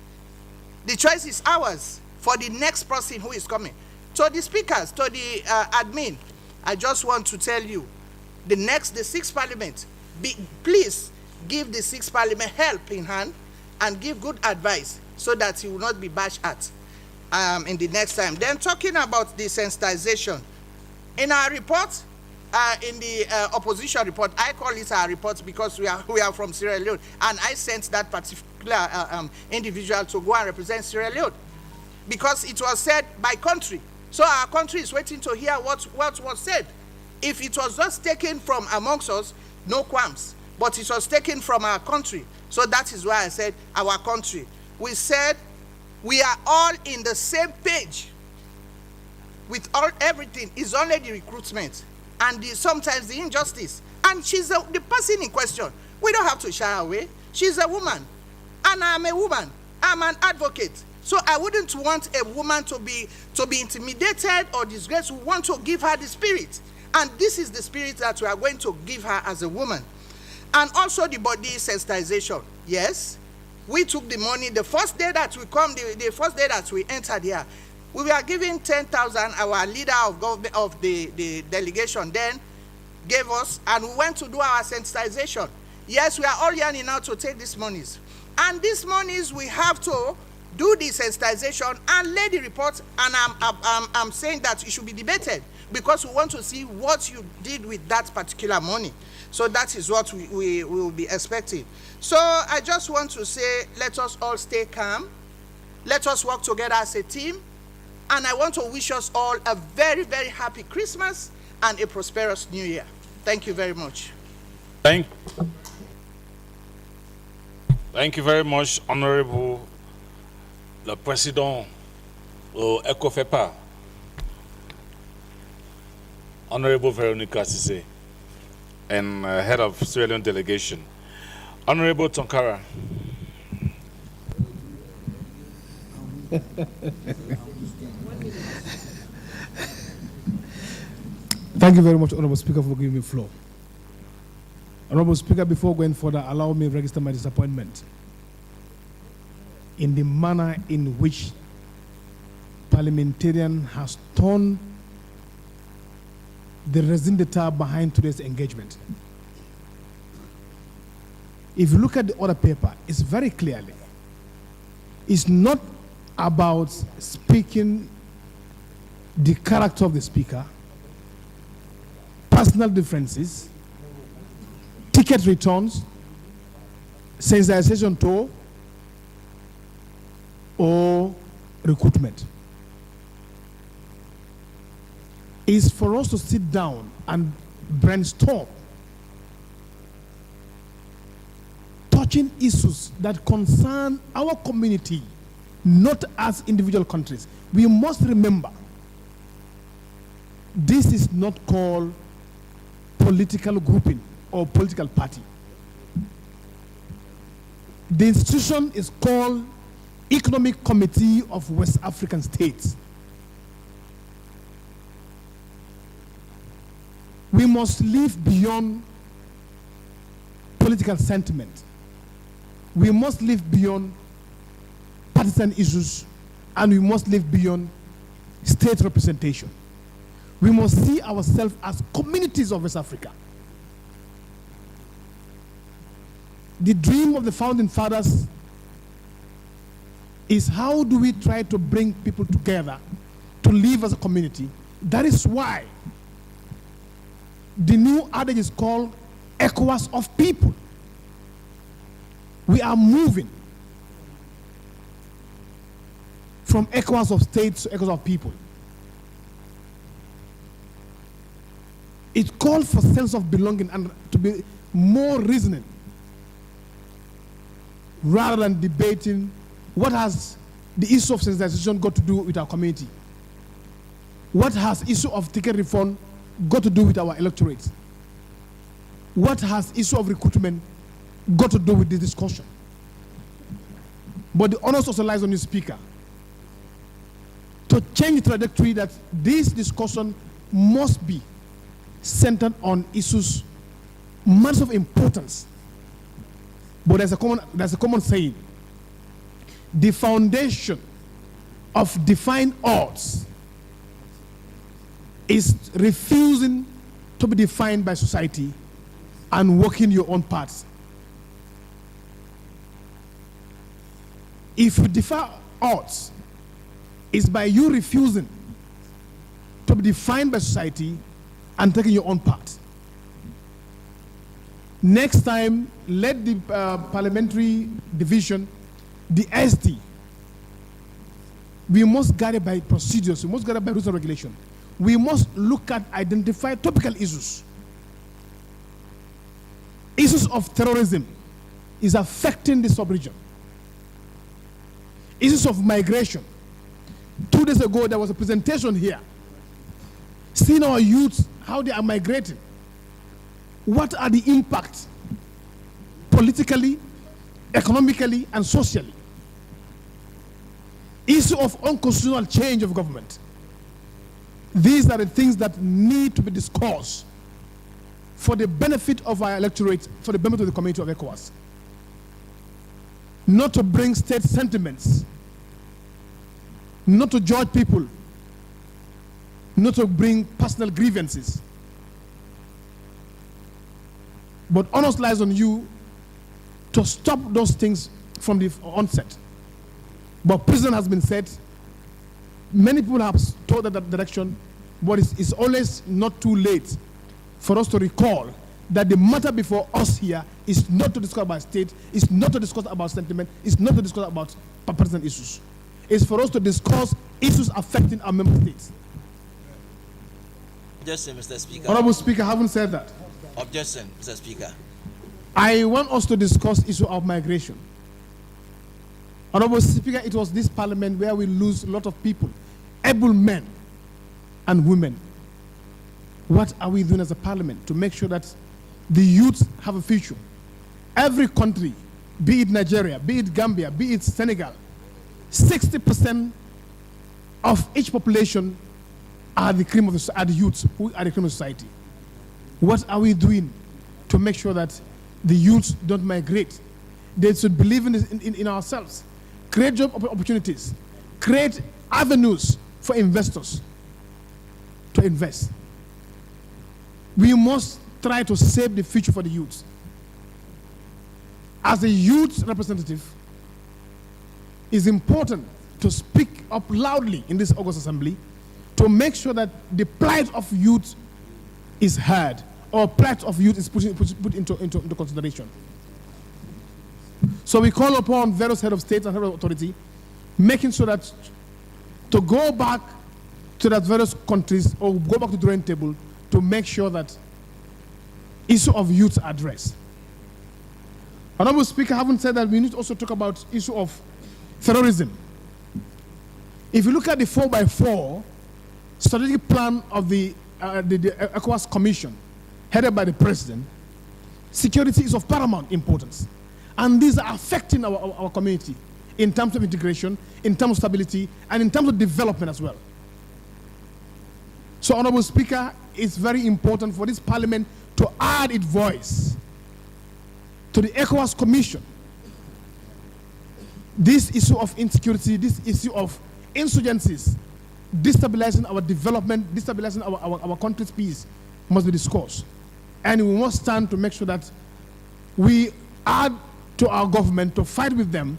The choice is ours for the next person who is coming. To the speakers, to the admin, I just want to tell you, the 6th Parliament, please give the 6th Parliament help in hand and give good advice so that he will not be bashed at in the next time. Then talking about the sensitization, in our report, in the opposition report, I call it our report because we are from Sierra Leone, and I sent that particular individual to go and represent Sierra Leone because it was said by country. So our country is waiting to hear what was said. If it was just taken from amongst us, no qualms. But it was taken from our country. So that is why I said our country. We said we are all in the same page with everything. It's only the recruitment and sometimes the injustice. And she's the person in question. We don't have to shy away. She's a woman. And I'm a woman. I'm an advocate. So I wouldn't want a woman to be intimidated or disgraced. We want to give her the spirit. And this is the spirit that we are going to give her as a woman. And also the body sensitization. Yes, we took the money. The first day that we come, the first day that we entered here, we were giving 10,000. Our leader of the delegation then gave us, and we went to do our sensitization. Yes, we are all yearning now to take these monies. And these monies, we have to do the sensitization and lay the report, and I'm saying that it should be debated because we want to see what you did with that particular money. So that is what we will be expecting. So I just want to say, let us all stay calm. Let us work together as a team. And I want to wish us all a very, very happy Christmas and a prosperous New Year. Thank you very much. Thank you very much, Honorable le Président au ECOFEPA, Honorable Veronica Sise, and Head of Sierra Leone Delegation, Honorable Tonkara. Thank you very much, Honorable Speaker, for giving me the floor. Honorable Speaker, before going further, allow me to register my disappointment in the manner in which parliamentarian has turned the raison d'etat behind today's engagement. If you look at the other paper, it's very clearly, it's not about speaking the character of the speaker, personal differences, ticket returns, sensitization tour, or recruitment. It's for us to sit down and brainstorm, touching issues that concern our community, not as individual countries. We must remember, this is not called political grouping or political party. The institution is called Economic Committee of West African States. We must live beyond political sentiment. We must live beyond partisan issues, and we must live beyond state representation. We must see ourselves as communities of West Africa. The dream of the founding fathers is how do we try to bring people together to live as a community. That is why the new adage is called ECOWAS of people. We are moving from ECOWAS of states to ECOWAS of people. It calls for sense of belonging and to be more reasoning rather than debating what has the issue of sensitization got to do with our community. What has issue of ticket reform got to do with our electorate? What has issue of recruitment got to do with this discussion? But the onus also lies on the speaker to change the trajectory that this discussion must be centered on issues, matters of importance. But there's a common saying: the foundation of defined odds is refusing to be defined by society and working your own paths. If you define odds, it's by you refusing to be defined by society and taking your own path. Next time, let the parliamentary division, the SD, we must guide it by procedures, we must guide it by rules and regulation. We must look at, identify topical issues. Issues of terrorism is affecting the sub-region. Issues of migration. 2 days ago, there was a presentation here, seeing our youth, how they are migrating. What are the impacts politically, economically, and socially? Issue of unconstitutional change of government. These are the things that need to be discussed for the benefit of our electorate, for the benefit of the community of ECOWAS. Not to bring state sentiments, not to judge people, not to bring personal grievances. But onus lies on you to stop those things from the onset. But prison has been set. Many people have told that direction, but it's always not too late for us to recall that the matter before us here is not to discuss about state, it's not to discuss about sentiment, it's not to discuss about partisan issues. It's for us to discuss issues affecting our member states. Objection, Mr. Speaker. Honorable Speaker, I haven't said that. Objection, Mr. Speaker. I want us to discuss issue of migration. Honorable Speaker, it was this parliament where we lose a lot of people, able men and women. What are we doing as a parliament to make sure that the youth have a future? Every country, be it Nigeria, be it Gambia, be it Senegal, 60% of each population are the cream of the youth who are the cream of society. What are we doing to make sure that the youth don't migrate? They should believe in ourselves, create job opportunities, create avenues for investors to invest. We must try to save the future for the youth. As a youth representative, it's important to speak up loudly in this August Assembly to make sure that the plight of youth is heard, or plight of youth is put into consideration. So we call upon various head of state and head of authority, making sure that to go back to that various countries or go back to the drawing table to make sure that issue of youth are addressed. Honorable Speaker, I haven't said that we need to also talk about issue of terrorism. If you look at the 4x4 strategic plan of the ECOWAS Commission, headed by the President, security is of paramount importance. And these are affecting our community in terms of integration, in terms of stability, and in terms of development as well. So, Honorable Speaker, it's very important for this Parliament to add its voice to the ECOWAS Commission. This issue of insecurity, this issue of insurgencies, destabilizing our development, destabilizing our country's peace must be discussed. And we must stand to make sure that we add to our government to fight with them,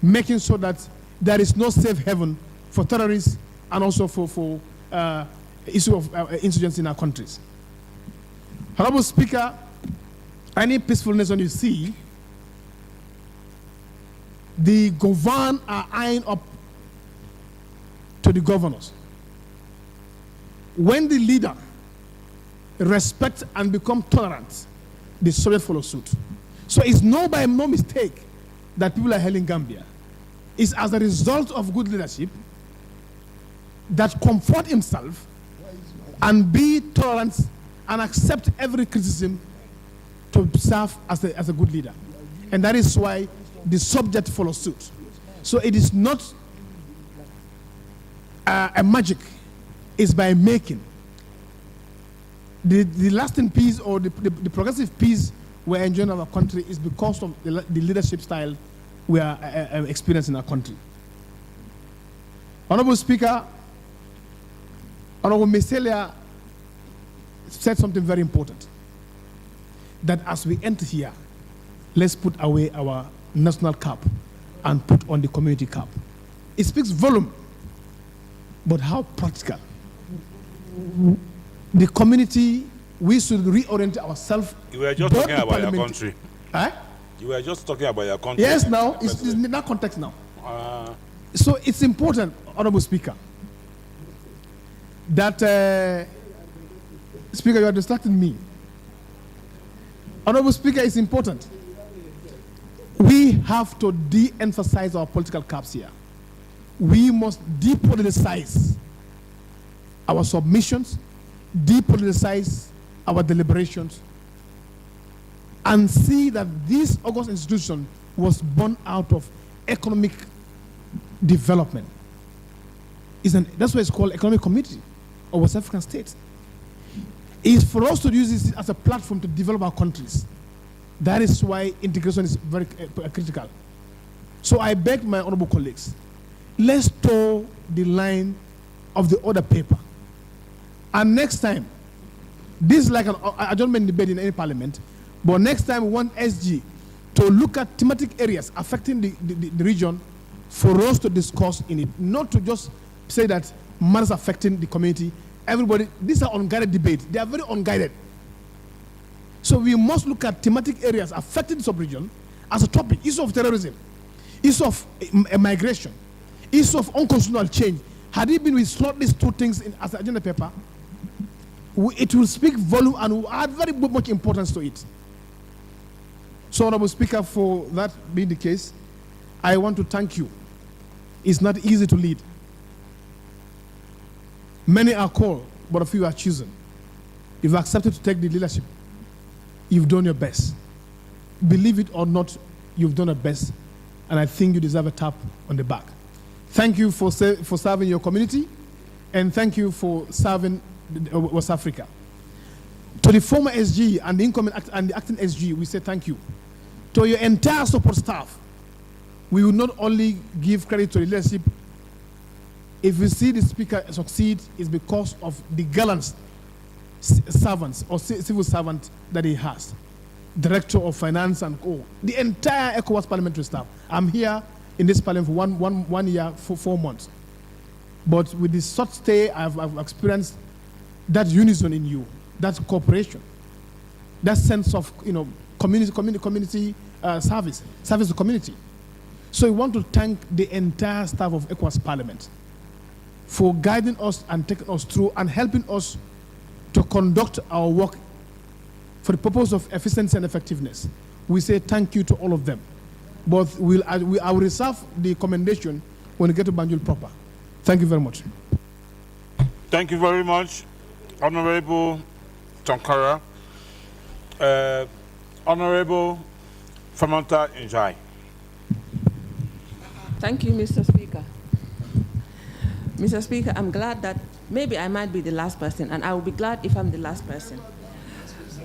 making sure that there is no safe haven for terrorists and also for issue of insurgency in our countries. Honorable Speaker, any peaceful nation you see, the governed are eyeing up to the governors. When the leader respects and becomes tolerant, the subject follows suit. So it's by no mistake that people are hailing Gambia. It's as a result of good leadership that comfort himself and be tolerant and accept every criticism to serve as a good leader. And that is why the subject follows suit. So it is not a magic, it's by making. The lasting peace or the progressive peace we're enjoying in our country is because of the leadership style we are experiencing in our country. Honorable Speaker, Honorable Meselia said something very important, that as we enter here, let's put away our national cap and put on the community cap. It speaks volume, but how practical? The community, we should reorient ourselves. You were just talking about your country. Huh? You were just talking about your country. Yes, now, it's in that context now. So it's important, Honorable Speaker, that, Speaker, you are distracting me. Honorable Speaker, it's important. We have to de-emphasize our political caps here. We must depoliticize our submissions, depoliticize our deliberations, and see that this August institution was born out of economic development. That's why it's called economic community of West African states. It's for us to use this as a platform to develop our countries. That is why integration is very critical. So I beg my honorable colleagues, let's toe the line of the other paper. And next time, this is like an adjournment debate in any parliament, but next time we want SG to look at thematic areas affecting the region for us to discuss in it, not to just say that matters affecting the community. Everybody, these are unguided debates. They are very unguided. So we must look at thematic areas affecting the sub-region as a topic. Issue of terrorism, issue of migration, issue of unconstitutional change. Had it been we slot these two things as an agenda paper, it will speak volume and will add very much importance to it. So, Honorable Speaker, for that being the case, I want to thank you. It's not easy to lead. Many are called, but a few are chosen. You've accepted to take the leadership. You've done your best. Believe it or not, you've done your best, and I think you deserve a tap on the back. Thank you for serving your community, and thank you for serving West Africa. To the former SG and the incoming and the acting SG, we say thank you. To your entire support staff, we will not only give credit to the leadership. If we see the speaker succeed, it's because of the gallant servants or civil servants that he has. Director of Finance and Co. The entire ECOWAS parliamentary staff. I'm here in this parliament for one year, for 4 months. But with this short stay, I've experienced that unison in you, that cooperation, that sense of community service to community. So we want to thank the entire staff of ECOWAS Parliament for guiding us and taking us through and helping us to conduct our work for the purpose of efficiency and effectiveness. We say thank you to all of them. But I will reserve the commendation when we get to Banjul proper. Thank you very much. Thank you very much, Honorable Tonkara. Honorable Famanta Njai. Thank you, Mr. Speaker. Mr. Speaker, I'm glad that maybe I might be the last person, and I will be glad if I'm the last person,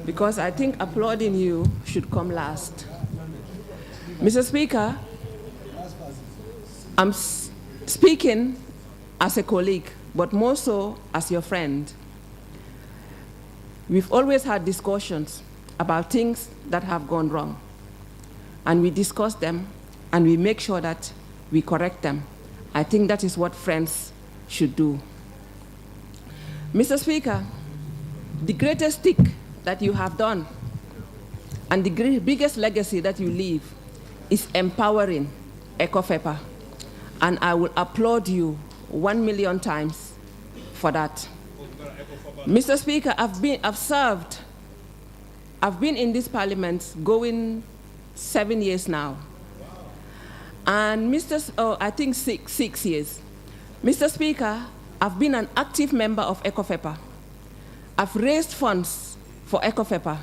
because I think applauding you should come last. Mr. Speaker, I'm speaking as a colleague, but more so as your friend. We've always had discussions about things that have gone wrong, and we discuss them, and we make sure that we correct them. I think that is what friends should do. Mr. Speaker, the greatest stick that you have done and the biggest legacy that you leave is empowering ECOFEPA, and I will applaud you 1,000,000 times for that. Mr. Speaker, I've been in this parliament going 7 years now, and I think six years. Mr. Speaker, I've been an active member of ECOFEPA. I've raised funds for ECOFEPA.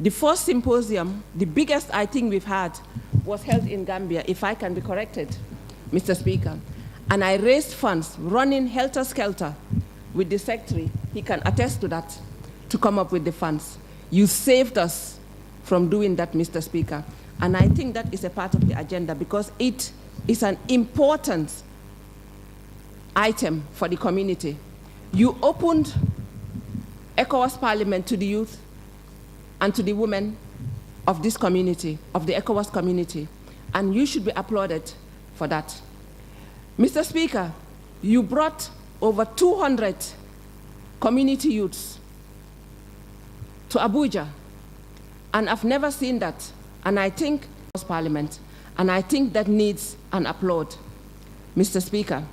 The first symposium, the biggest I think we've had, was held in Gambia, if I can be corrected, Mr. Speaker. And I raised funds, running helter-skelter with the secretary. He can attest to that, to come up with the funds. You saved us from doing that, Mr. Speaker. And I think that is a part of the agenda, because it is an important item for the community. You opened ECOWAS Parliament to the youth and to the women of this community, of the ECOWAS community, and you should be applauded for that. Mr. Speaker, you brought over 200 community youths to Abuja, and I've never seen that, and I think Parliament, and I think that needs an applaud. Mr. Speaker,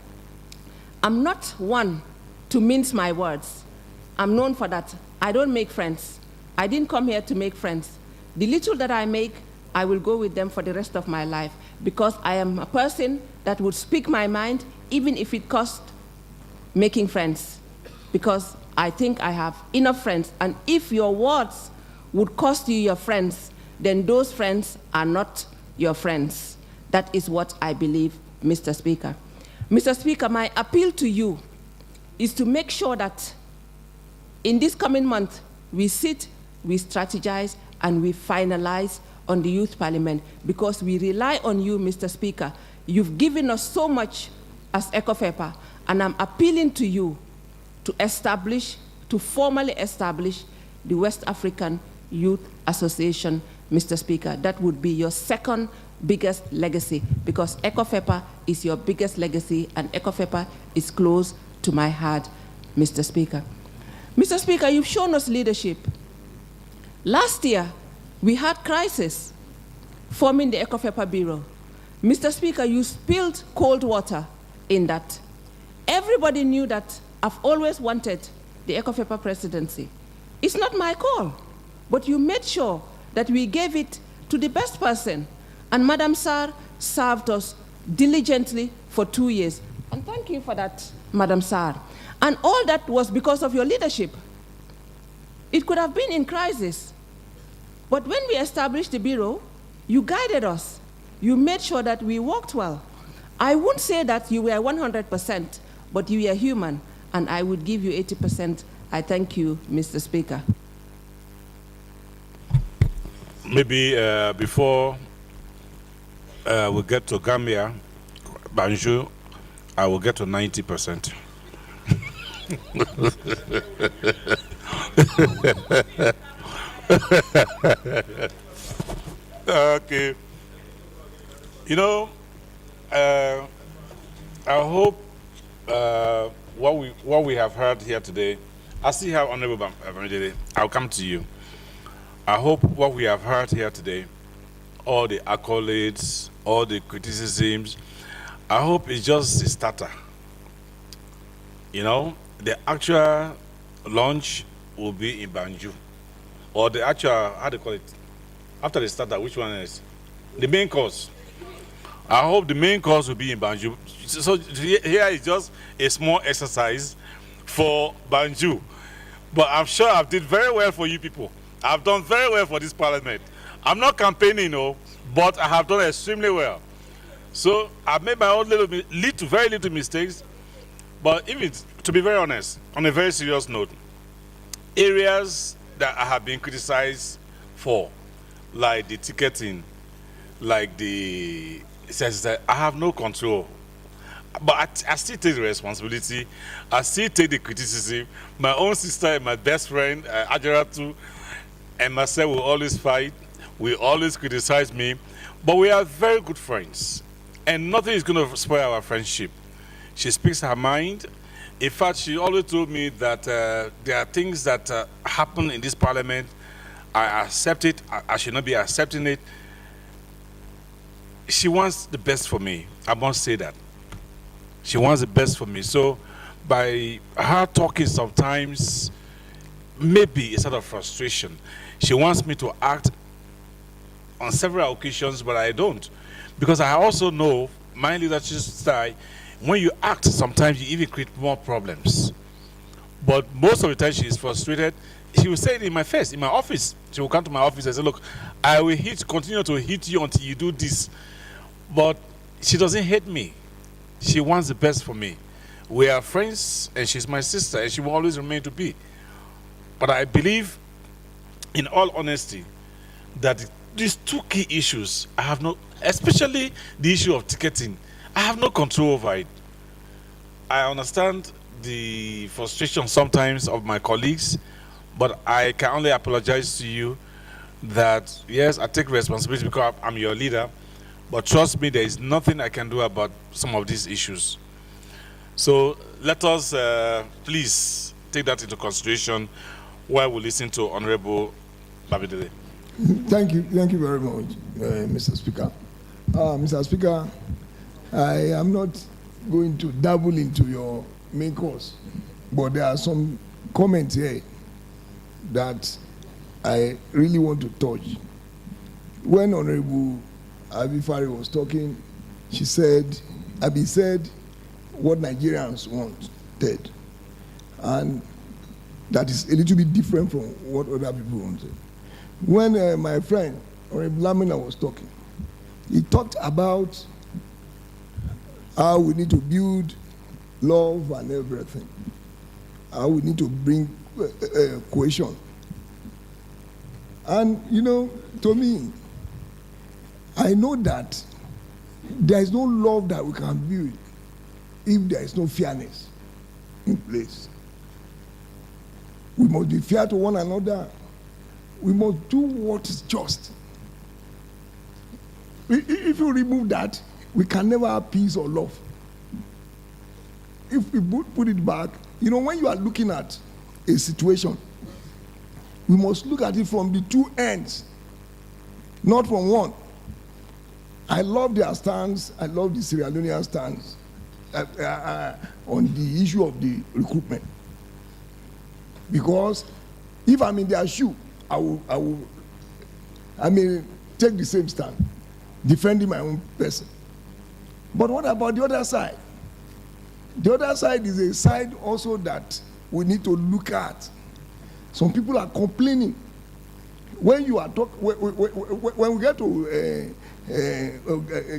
I'm not one to mince my words. I'm known for that. I don't make friends. I didn't come here to make friends. The little that I make, I will go with them for the rest of my life, because I am a person that would speak my mind, even if it cost making friends, because I think I have enough friends. And if your words would cost you your friends, then those friends are not your friends. That is what I believe, Mr. Speaker. Mr. Speaker, my appeal to you is to make sure that in this coming month, we sit, we strategize, and we finalize on the Youth Parliament, because we rely on you, Mr. Speaker. You've given us so much as ECOFEPA, and I'm appealing to you to formally establish the West African Youth Association Mr. Speaker, that would be your second biggest legacy, because ECOFEPA is your biggest legacy, and ECOFEPA is close to my heart, Mr. Speaker. Mr. Speaker, you've shown us leadership. Last year, we had crisis forming the ECOFEPA Bureau. Mr. Speaker, you spilled cold water in that. Everybody knew that I've always wanted the ECOFEPA presidency. It's not my call, but you made sure that we gave it to the best person. And Madam Sarr served us diligently for 2 years. And thank you for that, Madam Sarr. And all that was because of your leadership. It could have been in crisis. But when we established the Bureau, you guided us. You made sure that we worked well. I wouldn't say that you were 100%, but you were human, and I would give you 80%. I thank you, Mr. Speaker. Maybe before we get to Gambia, Banjul, I will get to 90%. Okay. You know, I hope what we have heard here today, I see how Honorable Bamidele, I'll come to you. I hope what we have heard here today, all the accolades, all the criticisms, I hope it's just a starter. You know, the actual launch will be in Banjul. Or the actual, how do you call it? After the starter, which one is? The main course. I hope the main course will be in Banjul. So here is just a small exercise for Banjul. But I'm sure I've did very well for you people. I've done very well for this parliament. I'm not campaigning, no, but I have done extremely well. So I've made my own very little mistakes. But even, to be very honest, on a very serious note, areas that I have been criticized for, like the ticketing, like the, I have no control. But I still take the responsibility. I still take the criticism. My own sister and my best friend, Ajaratu, and myself will always fight. We always criticize me. But we are very good friends. And nothing is going to spoil our friendship. She speaks her mind. In fact, she always told me that there are things that happen in this parliament. I accept it. I should not be accepting it. She wants the best for me. I must say that. She wants the best for me. So by her talking sometimes, maybe it's out of frustration. She wants me to act on several occasions, but I don't. Because I also know my leadership style, when you act, sometimes you even create more problems. But most of the time she is frustrated. She will say it in my face, in my office. She will come to my office and say, look, I will continue to hit you until you do this. But she doesn't hate me. She wants the best for me. We are friends, and she's my sister, and she will always remain to be. But I believe, in all honesty, that these two key issues, I have no, especially the issue of ticketing, I have no control over it. I understand the frustration sometimes of my colleagues, but I can only apologize to you that, yes, I take responsibility because I'm your leader, but trust me, there is nothing I can do about some of these issues. So let us please take that into consideration while we listen to Honorable Bamidele. Thank you very much, Mr. Speaker. Mr. Speaker, I am not going to dabble into your main course, but there are some comments here that I really want to touch. When Honorable Abifari was talking, she said, Abi said what Nigerians wanted, and that is a little bit different from what other people wanted. When my friend Honorable Lamina was talking, he talked about how we need to build love and everything, how we need to bring cohesion. And, you know, to me, I know that there is no love that we can build if there is no fairness in place. We must be fair to one another. We must do what is just. if you remove that, we can never have peace or love. If we put it back, you know, when you are looking at a situation, we must look at it from the two ends, not from one. I love their stance. I love the Sierra Leonean stance on the issue of the recruitment. Because if I'm in their shoe, I may take the same stand, defending my own person. But what about the other side? The other side is a side also that we need to look at. Some people are complaining. When you are when we get to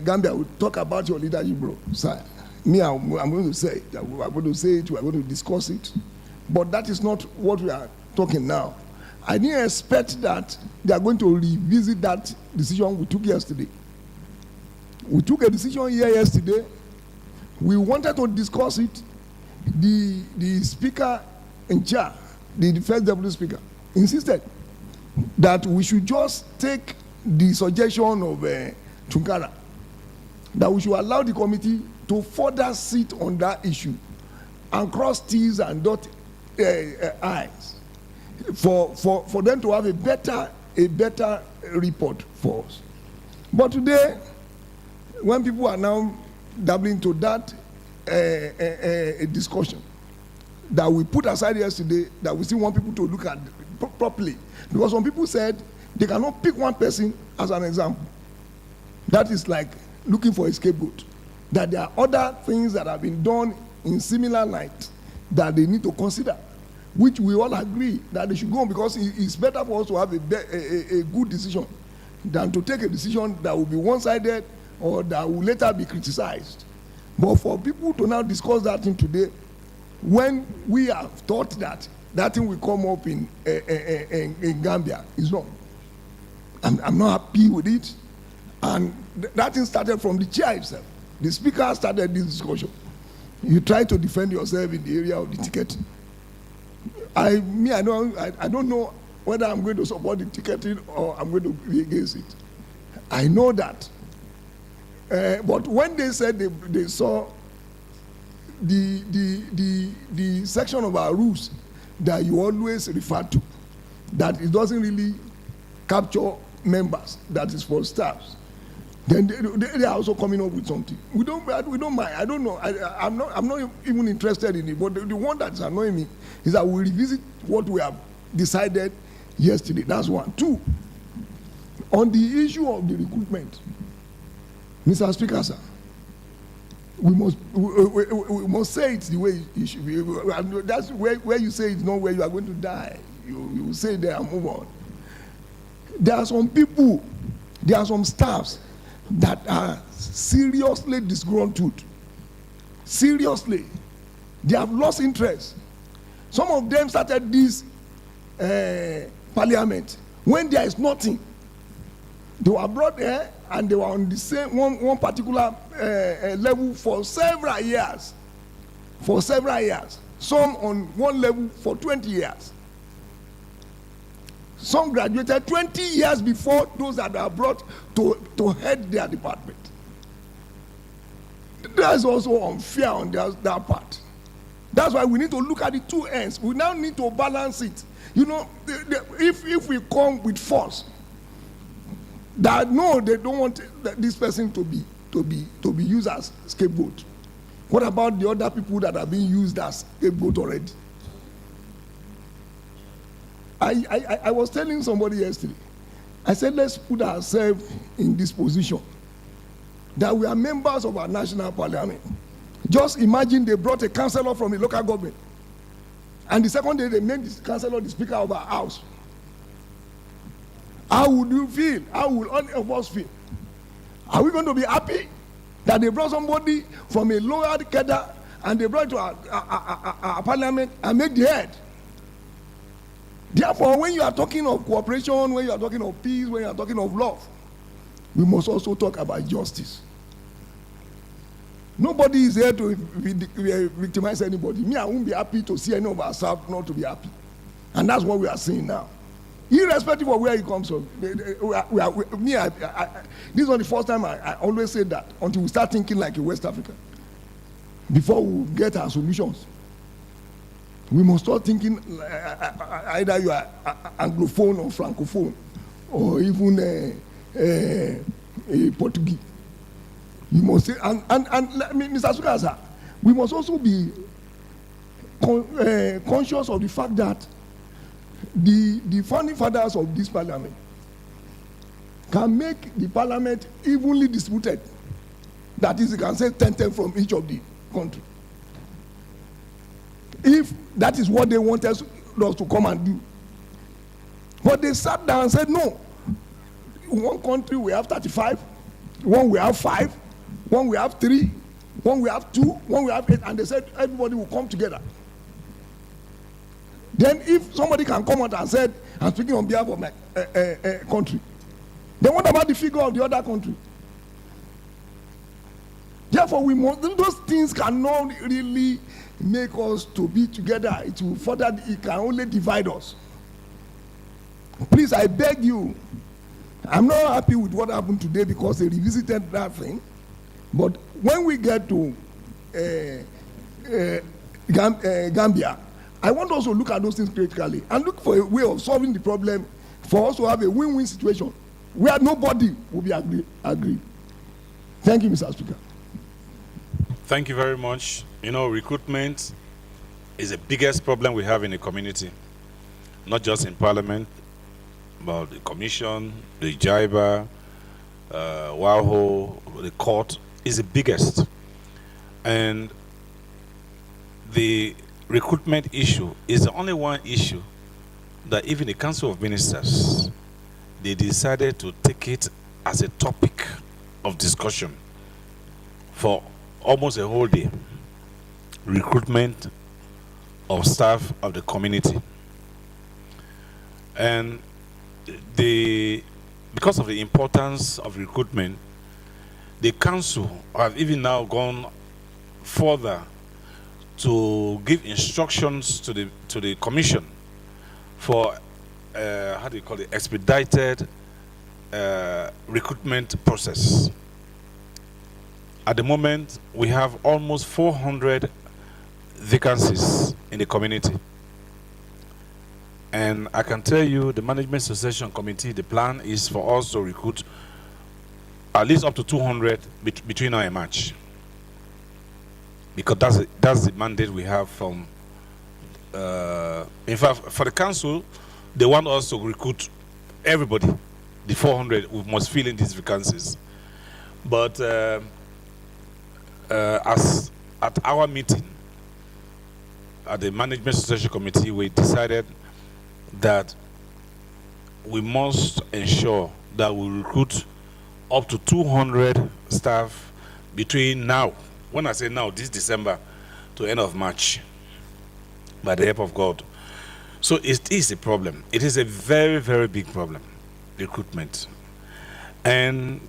Gambia, we talk about your leadership, bro. Sir, me, I'm going to say that we are going to say it. We are going to discuss it. But that is not what we are talking now. I didn't expect that they are going to revisit that decision we took yesterday. We took a decision here yesterday. We wanted to discuss it. The speaker in charge, the first deputy speaker, insisted that we should just take the suggestion of Tunkara, that we should allow the committee to further sit on that issue and cross T's and dot I's for them to have a better report for us. But today, when people are now dabbling into that discussion that we put aside yesterday, that we still want people to look at properly, because some people said they cannot pick one person as an example. That is like looking for a scapegoat. That there are other things that have been done in similar light that they need to consider, which we all agree that they should go on, because it's better for us to have a good decision than to take a decision that will be one-sided or that will later be criticized. But for people to now discuss that thing today, when we have thought that that thing will come up in Gambia, is wrong. I'm not happy with it. And that thing started from the chair itself. The speaker started this discussion. You try to defend yourself in the area of the ticketing. I don't know whether I'm going to support the ticketing or I'm going to be against it. I know that. But when they said they saw the section of our rules that you always refer to, that it doesn't really capture members, that is for staffs, then they are also coming up with something. We don't mind. I don't know. I'm not even interested in it. But the one that's annoying me is that we revisit what we have decided yesterday. That's one. Two, on the issue of the recruitment, Mr. Speaker, sir, we must say it the way it should be. That's where you say it's not where you are going to die. You say there and move on. There are some people, there are some staffs that are seriously disgruntled. Seriously. They have lost interest. Some of them started this parliament when there is nothing. They were brought there and they were on the same one particular level for several years. For several years. Some on one level for 20 years. Some graduated 20 years before those that are brought to head their department. That's also unfair on that part. That's why we need to look at the two ends. We now need to balance it. You know, if we come with force, that no, they don't want this person to be used as scapegoat. What about the other people that are being used as scapegoat already? I was telling somebody yesterday, I said, let's put ourselves in this position, that we are members of our national parliament. Just imagine they brought a councillor from a local government, and the second day they made this councillor the speaker of our house. How would you feel? How will all of us feel? Are we going to be happy that they brought somebody from a lower cadre and they brought to our parliament and made the head? Therefore, when you are talking of cooperation, when you are talking of peace, when you are talking of love, we must also talk about justice. Nobody is here to victimize anybody. Me, I won't be happy to see any of our staff not to be happy. And that's what we are seeing now. irrespective of where he comes from. This is not the first time I always say that, until we start thinking like a West Africa. Before we get our solutions, we must start thinking either you are Anglophone or Francophone, or even a Portuguese. You must say, and Mr. Speaker, sir, we must also be conscious of the fact that the founding fathers of this parliament can make the parliament evenly distributed. That is, you can say 10 from each of the country. If that is what they want us to come and do. But they sat down and said, no, in one country we have 35, one we have 5, one we have 3, one we have 2, one we have 8, and they said everybody will come together. Then if somebody can come out and said, I'm speaking on behalf of my country, then what about the figure of the other country? Therefore, we must, those things cannot really make us to be together. It will further, it can only divide us. Please, I beg you, I'm not happy with what happened today because they revisited that thing. But when we get to Gambia, I want us to look at those things critically and look for a way of solving the problem for us to have a win-win situation where nobody will be agreed. Thank you, Mr. Speaker. Thank you very much. You know, recruitment is the biggest problem we have in the community, not just in Parliament, but the Commission, the JIBA, WAHO, the court is the biggest. And the recruitment issue is the only one issue that even the Council of Ministers, they decided to take it as a topic of discussion for almost a whole day. Recruitment of staff of the community. And because of the importance of recruitment, the council have even now gone further to give instructions to the commission for how do you call it, expedited recruitment process. At the moment, we have almost 400 vacancies in the community. And I can tell you, the Management Succession Committee, the plan is for us to recruit at least up to 200 between now and March. Because that's the mandate we have from, in fact, for the council, they want us to recruit everybody, the 400 who must fill in these vacancies. But as at our meeting, at the Management Succession Committee, we decided that we must ensure that we recruit up to 200 staff between now, when I say now, this December, to end of March, by the help of God. So it is a problem. It is a very, very big problem, recruitment. And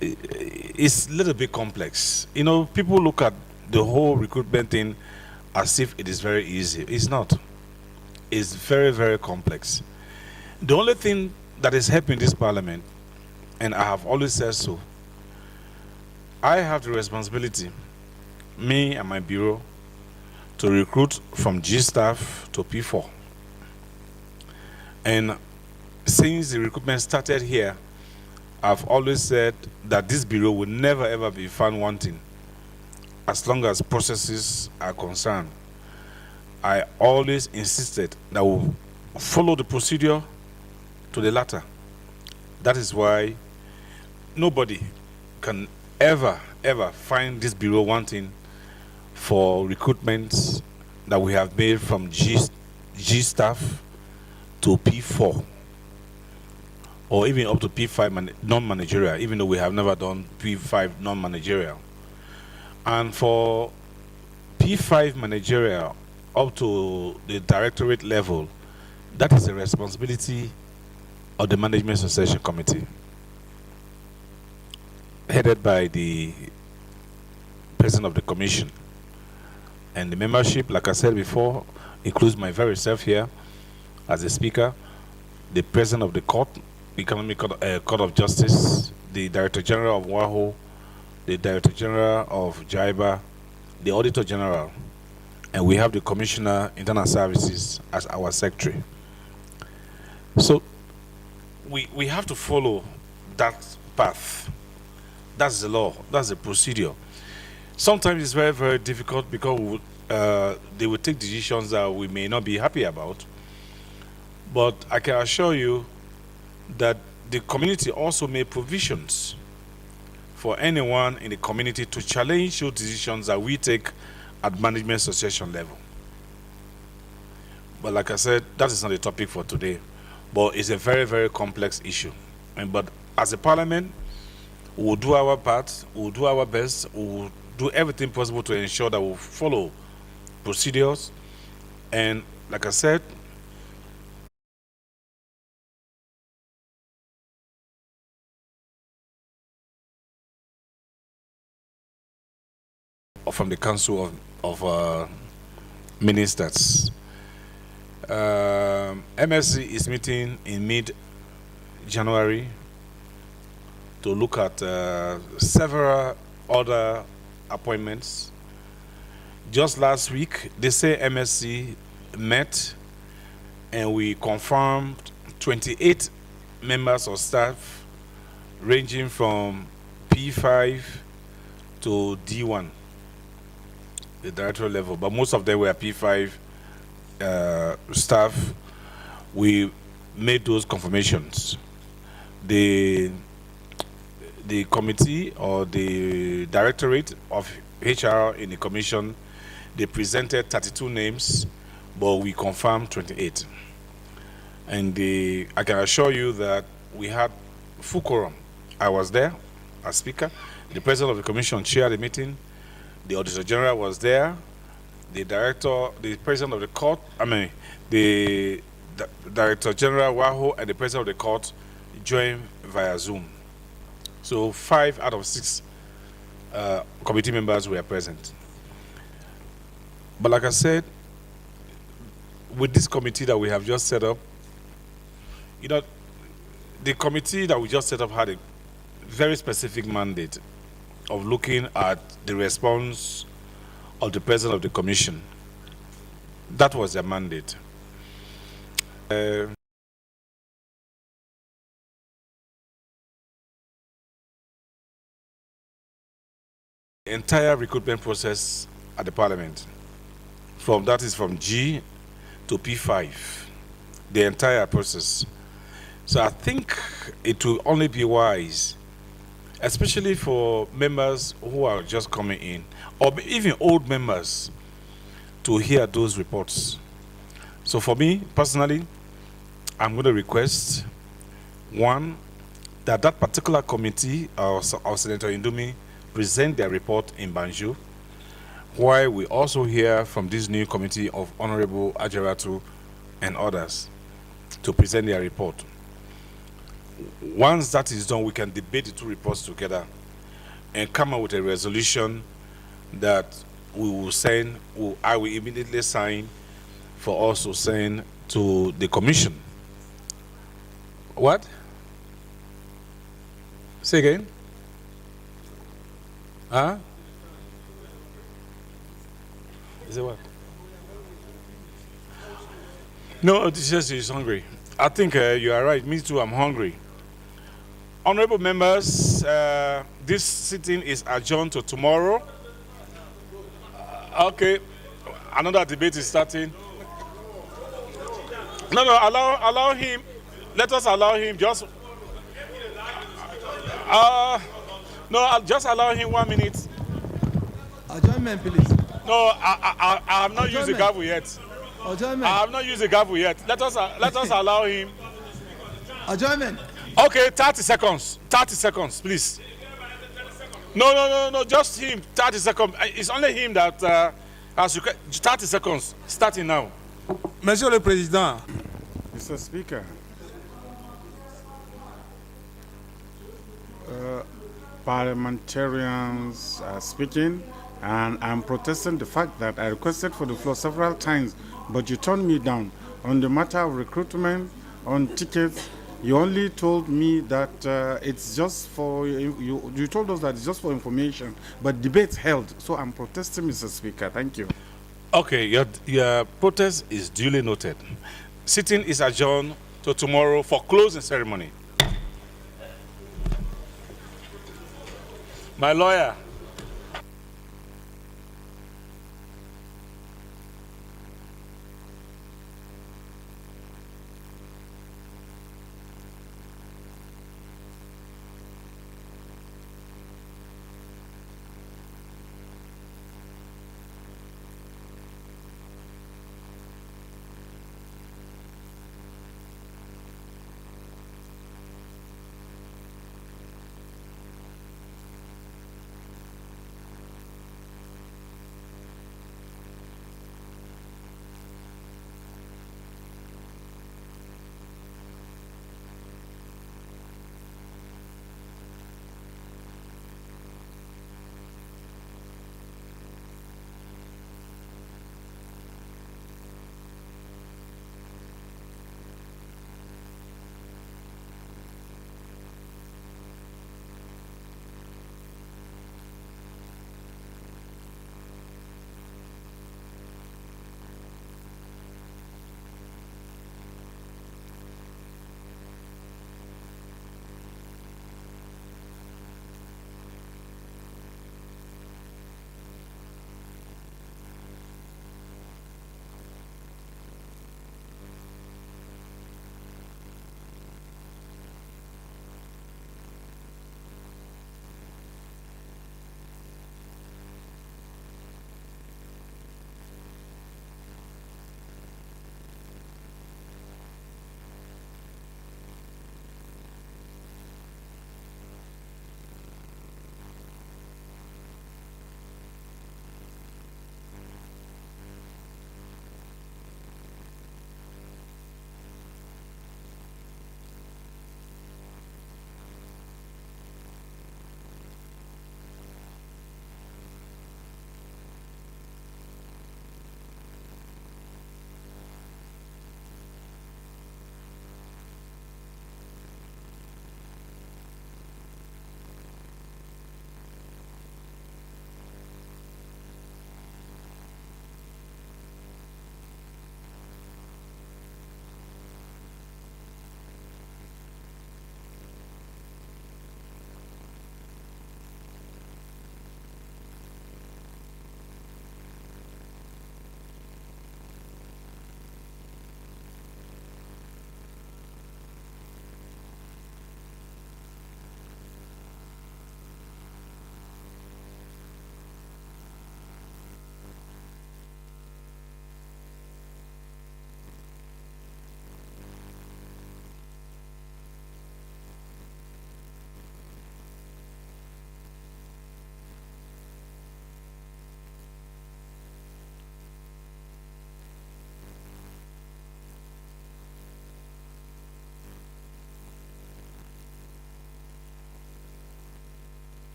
it's a little bit complex. You know, people look at the whole recruitment thing as if it is very easy. It's not. It's very, very complex. The only thing that is helping this parliament, and I have always said so, I have the responsibility, me and my bureau, to recruit from G staff to P4. And since the recruitment started here, I've always said that this bureau will never ever be found wanting as long as processes are concerned. I always insisted that we'll follow the procedure to the latter. That is why nobody can ever find this bureau wanting for recruitments that we have made from G staff to P4, or even up to P5 non-managerial, even though we have never done P5 non-managerial. And for P5 managerial up to the directorate level, that is the responsibility of the Management Succession Committee, headed by the President of the Commission. And the membership, like I said before, includes my very self here as a speaker, the President of the Court, Economic Court of Justice, the Director General of WAHO, the Director General of JIBA, the Auditor General, and we have the Commissioner Internal Services as our secretary. So we have to follow that path. That's the law. That's the procedure. Sometimes it's very, very difficult because they will take decisions that we may not be happy about. But I can assure you that the community also made provisions for anyone in the community to challenge those decisions that we take at management association level. But like I said, that is not the topic for today. But it's a very, very complex issue. But as a parliament, we will do our part, we will do our best, we will do everything possible to ensure that we follow procedures. And like I said, from the Council of Ministers. MSC is meeting in mid-January to look at several other appointments. Just last week, they say MSC met and we confirmed 28 members of staff ranging from P5 to D1, the director level, but most of them were P5 staff. We made those confirmations. The committee or the directorate of HR in the commission, they presented 32 names, but we confirmed 28. And I can assure you that we had full quorum. I was there as speaker. The president of the commission chaired the meeting. The Auditor General was there. The president of the court, the Director General WAHO and the president of the court joined via Zoom. So 5 out of 6 committee members were present. But like I said, with this committee that we have just set up, the committee that we just set up had a very specific mandate of looking at the response of the president of the commission. That was their mandate. The entire recruitment process at the parliament, from G to P5, the entire process. So I think it will only be wise, especially for members who are just coming in, or even old members, to hear those reports. So for me, personally, I'm going to request, one, that particular committee of Senator Indumi present their report in Banjul, while we also hear from this new committee of Honorable Ajaratu and others to present their report. Once that is done, we can debate the two reports together and come up with a resolution that we will send, I will immediately sign for also send to the commission. What? Say again? Huh? Is it what? No, this is hungry. I think you are right. Me too, I'm hungry. Honorable members, this sitting is adjourned to tomorrow. Okay, another debate is starting. No, allow him. Let us allow him just. No, I'll just allow him 1 minute. Adjournment, please. No, I have not used the gavel yet. Adjournment. I have not used the gavel yet. Let us allow him. Adjournment. Okay, 30 seconds. 30 seconds, please. No, just him. 30 seconds. It's only him that has 30 seconds, starting now. Monsieur le Président. Mr. Speaker, parliamentarians are speaking, and I'm protesting the fact that I requested for the floor several times, but you turned me down on the matter of recruitment on tickets, you only told me that it's just for, you told us that it's just for information, but debates held. So I'm protesting, Mr. Speaker. Thank you. Okay, your protest is duly noted. Sitting is adjourned to tomorrow for closing ceremony. My lawyer.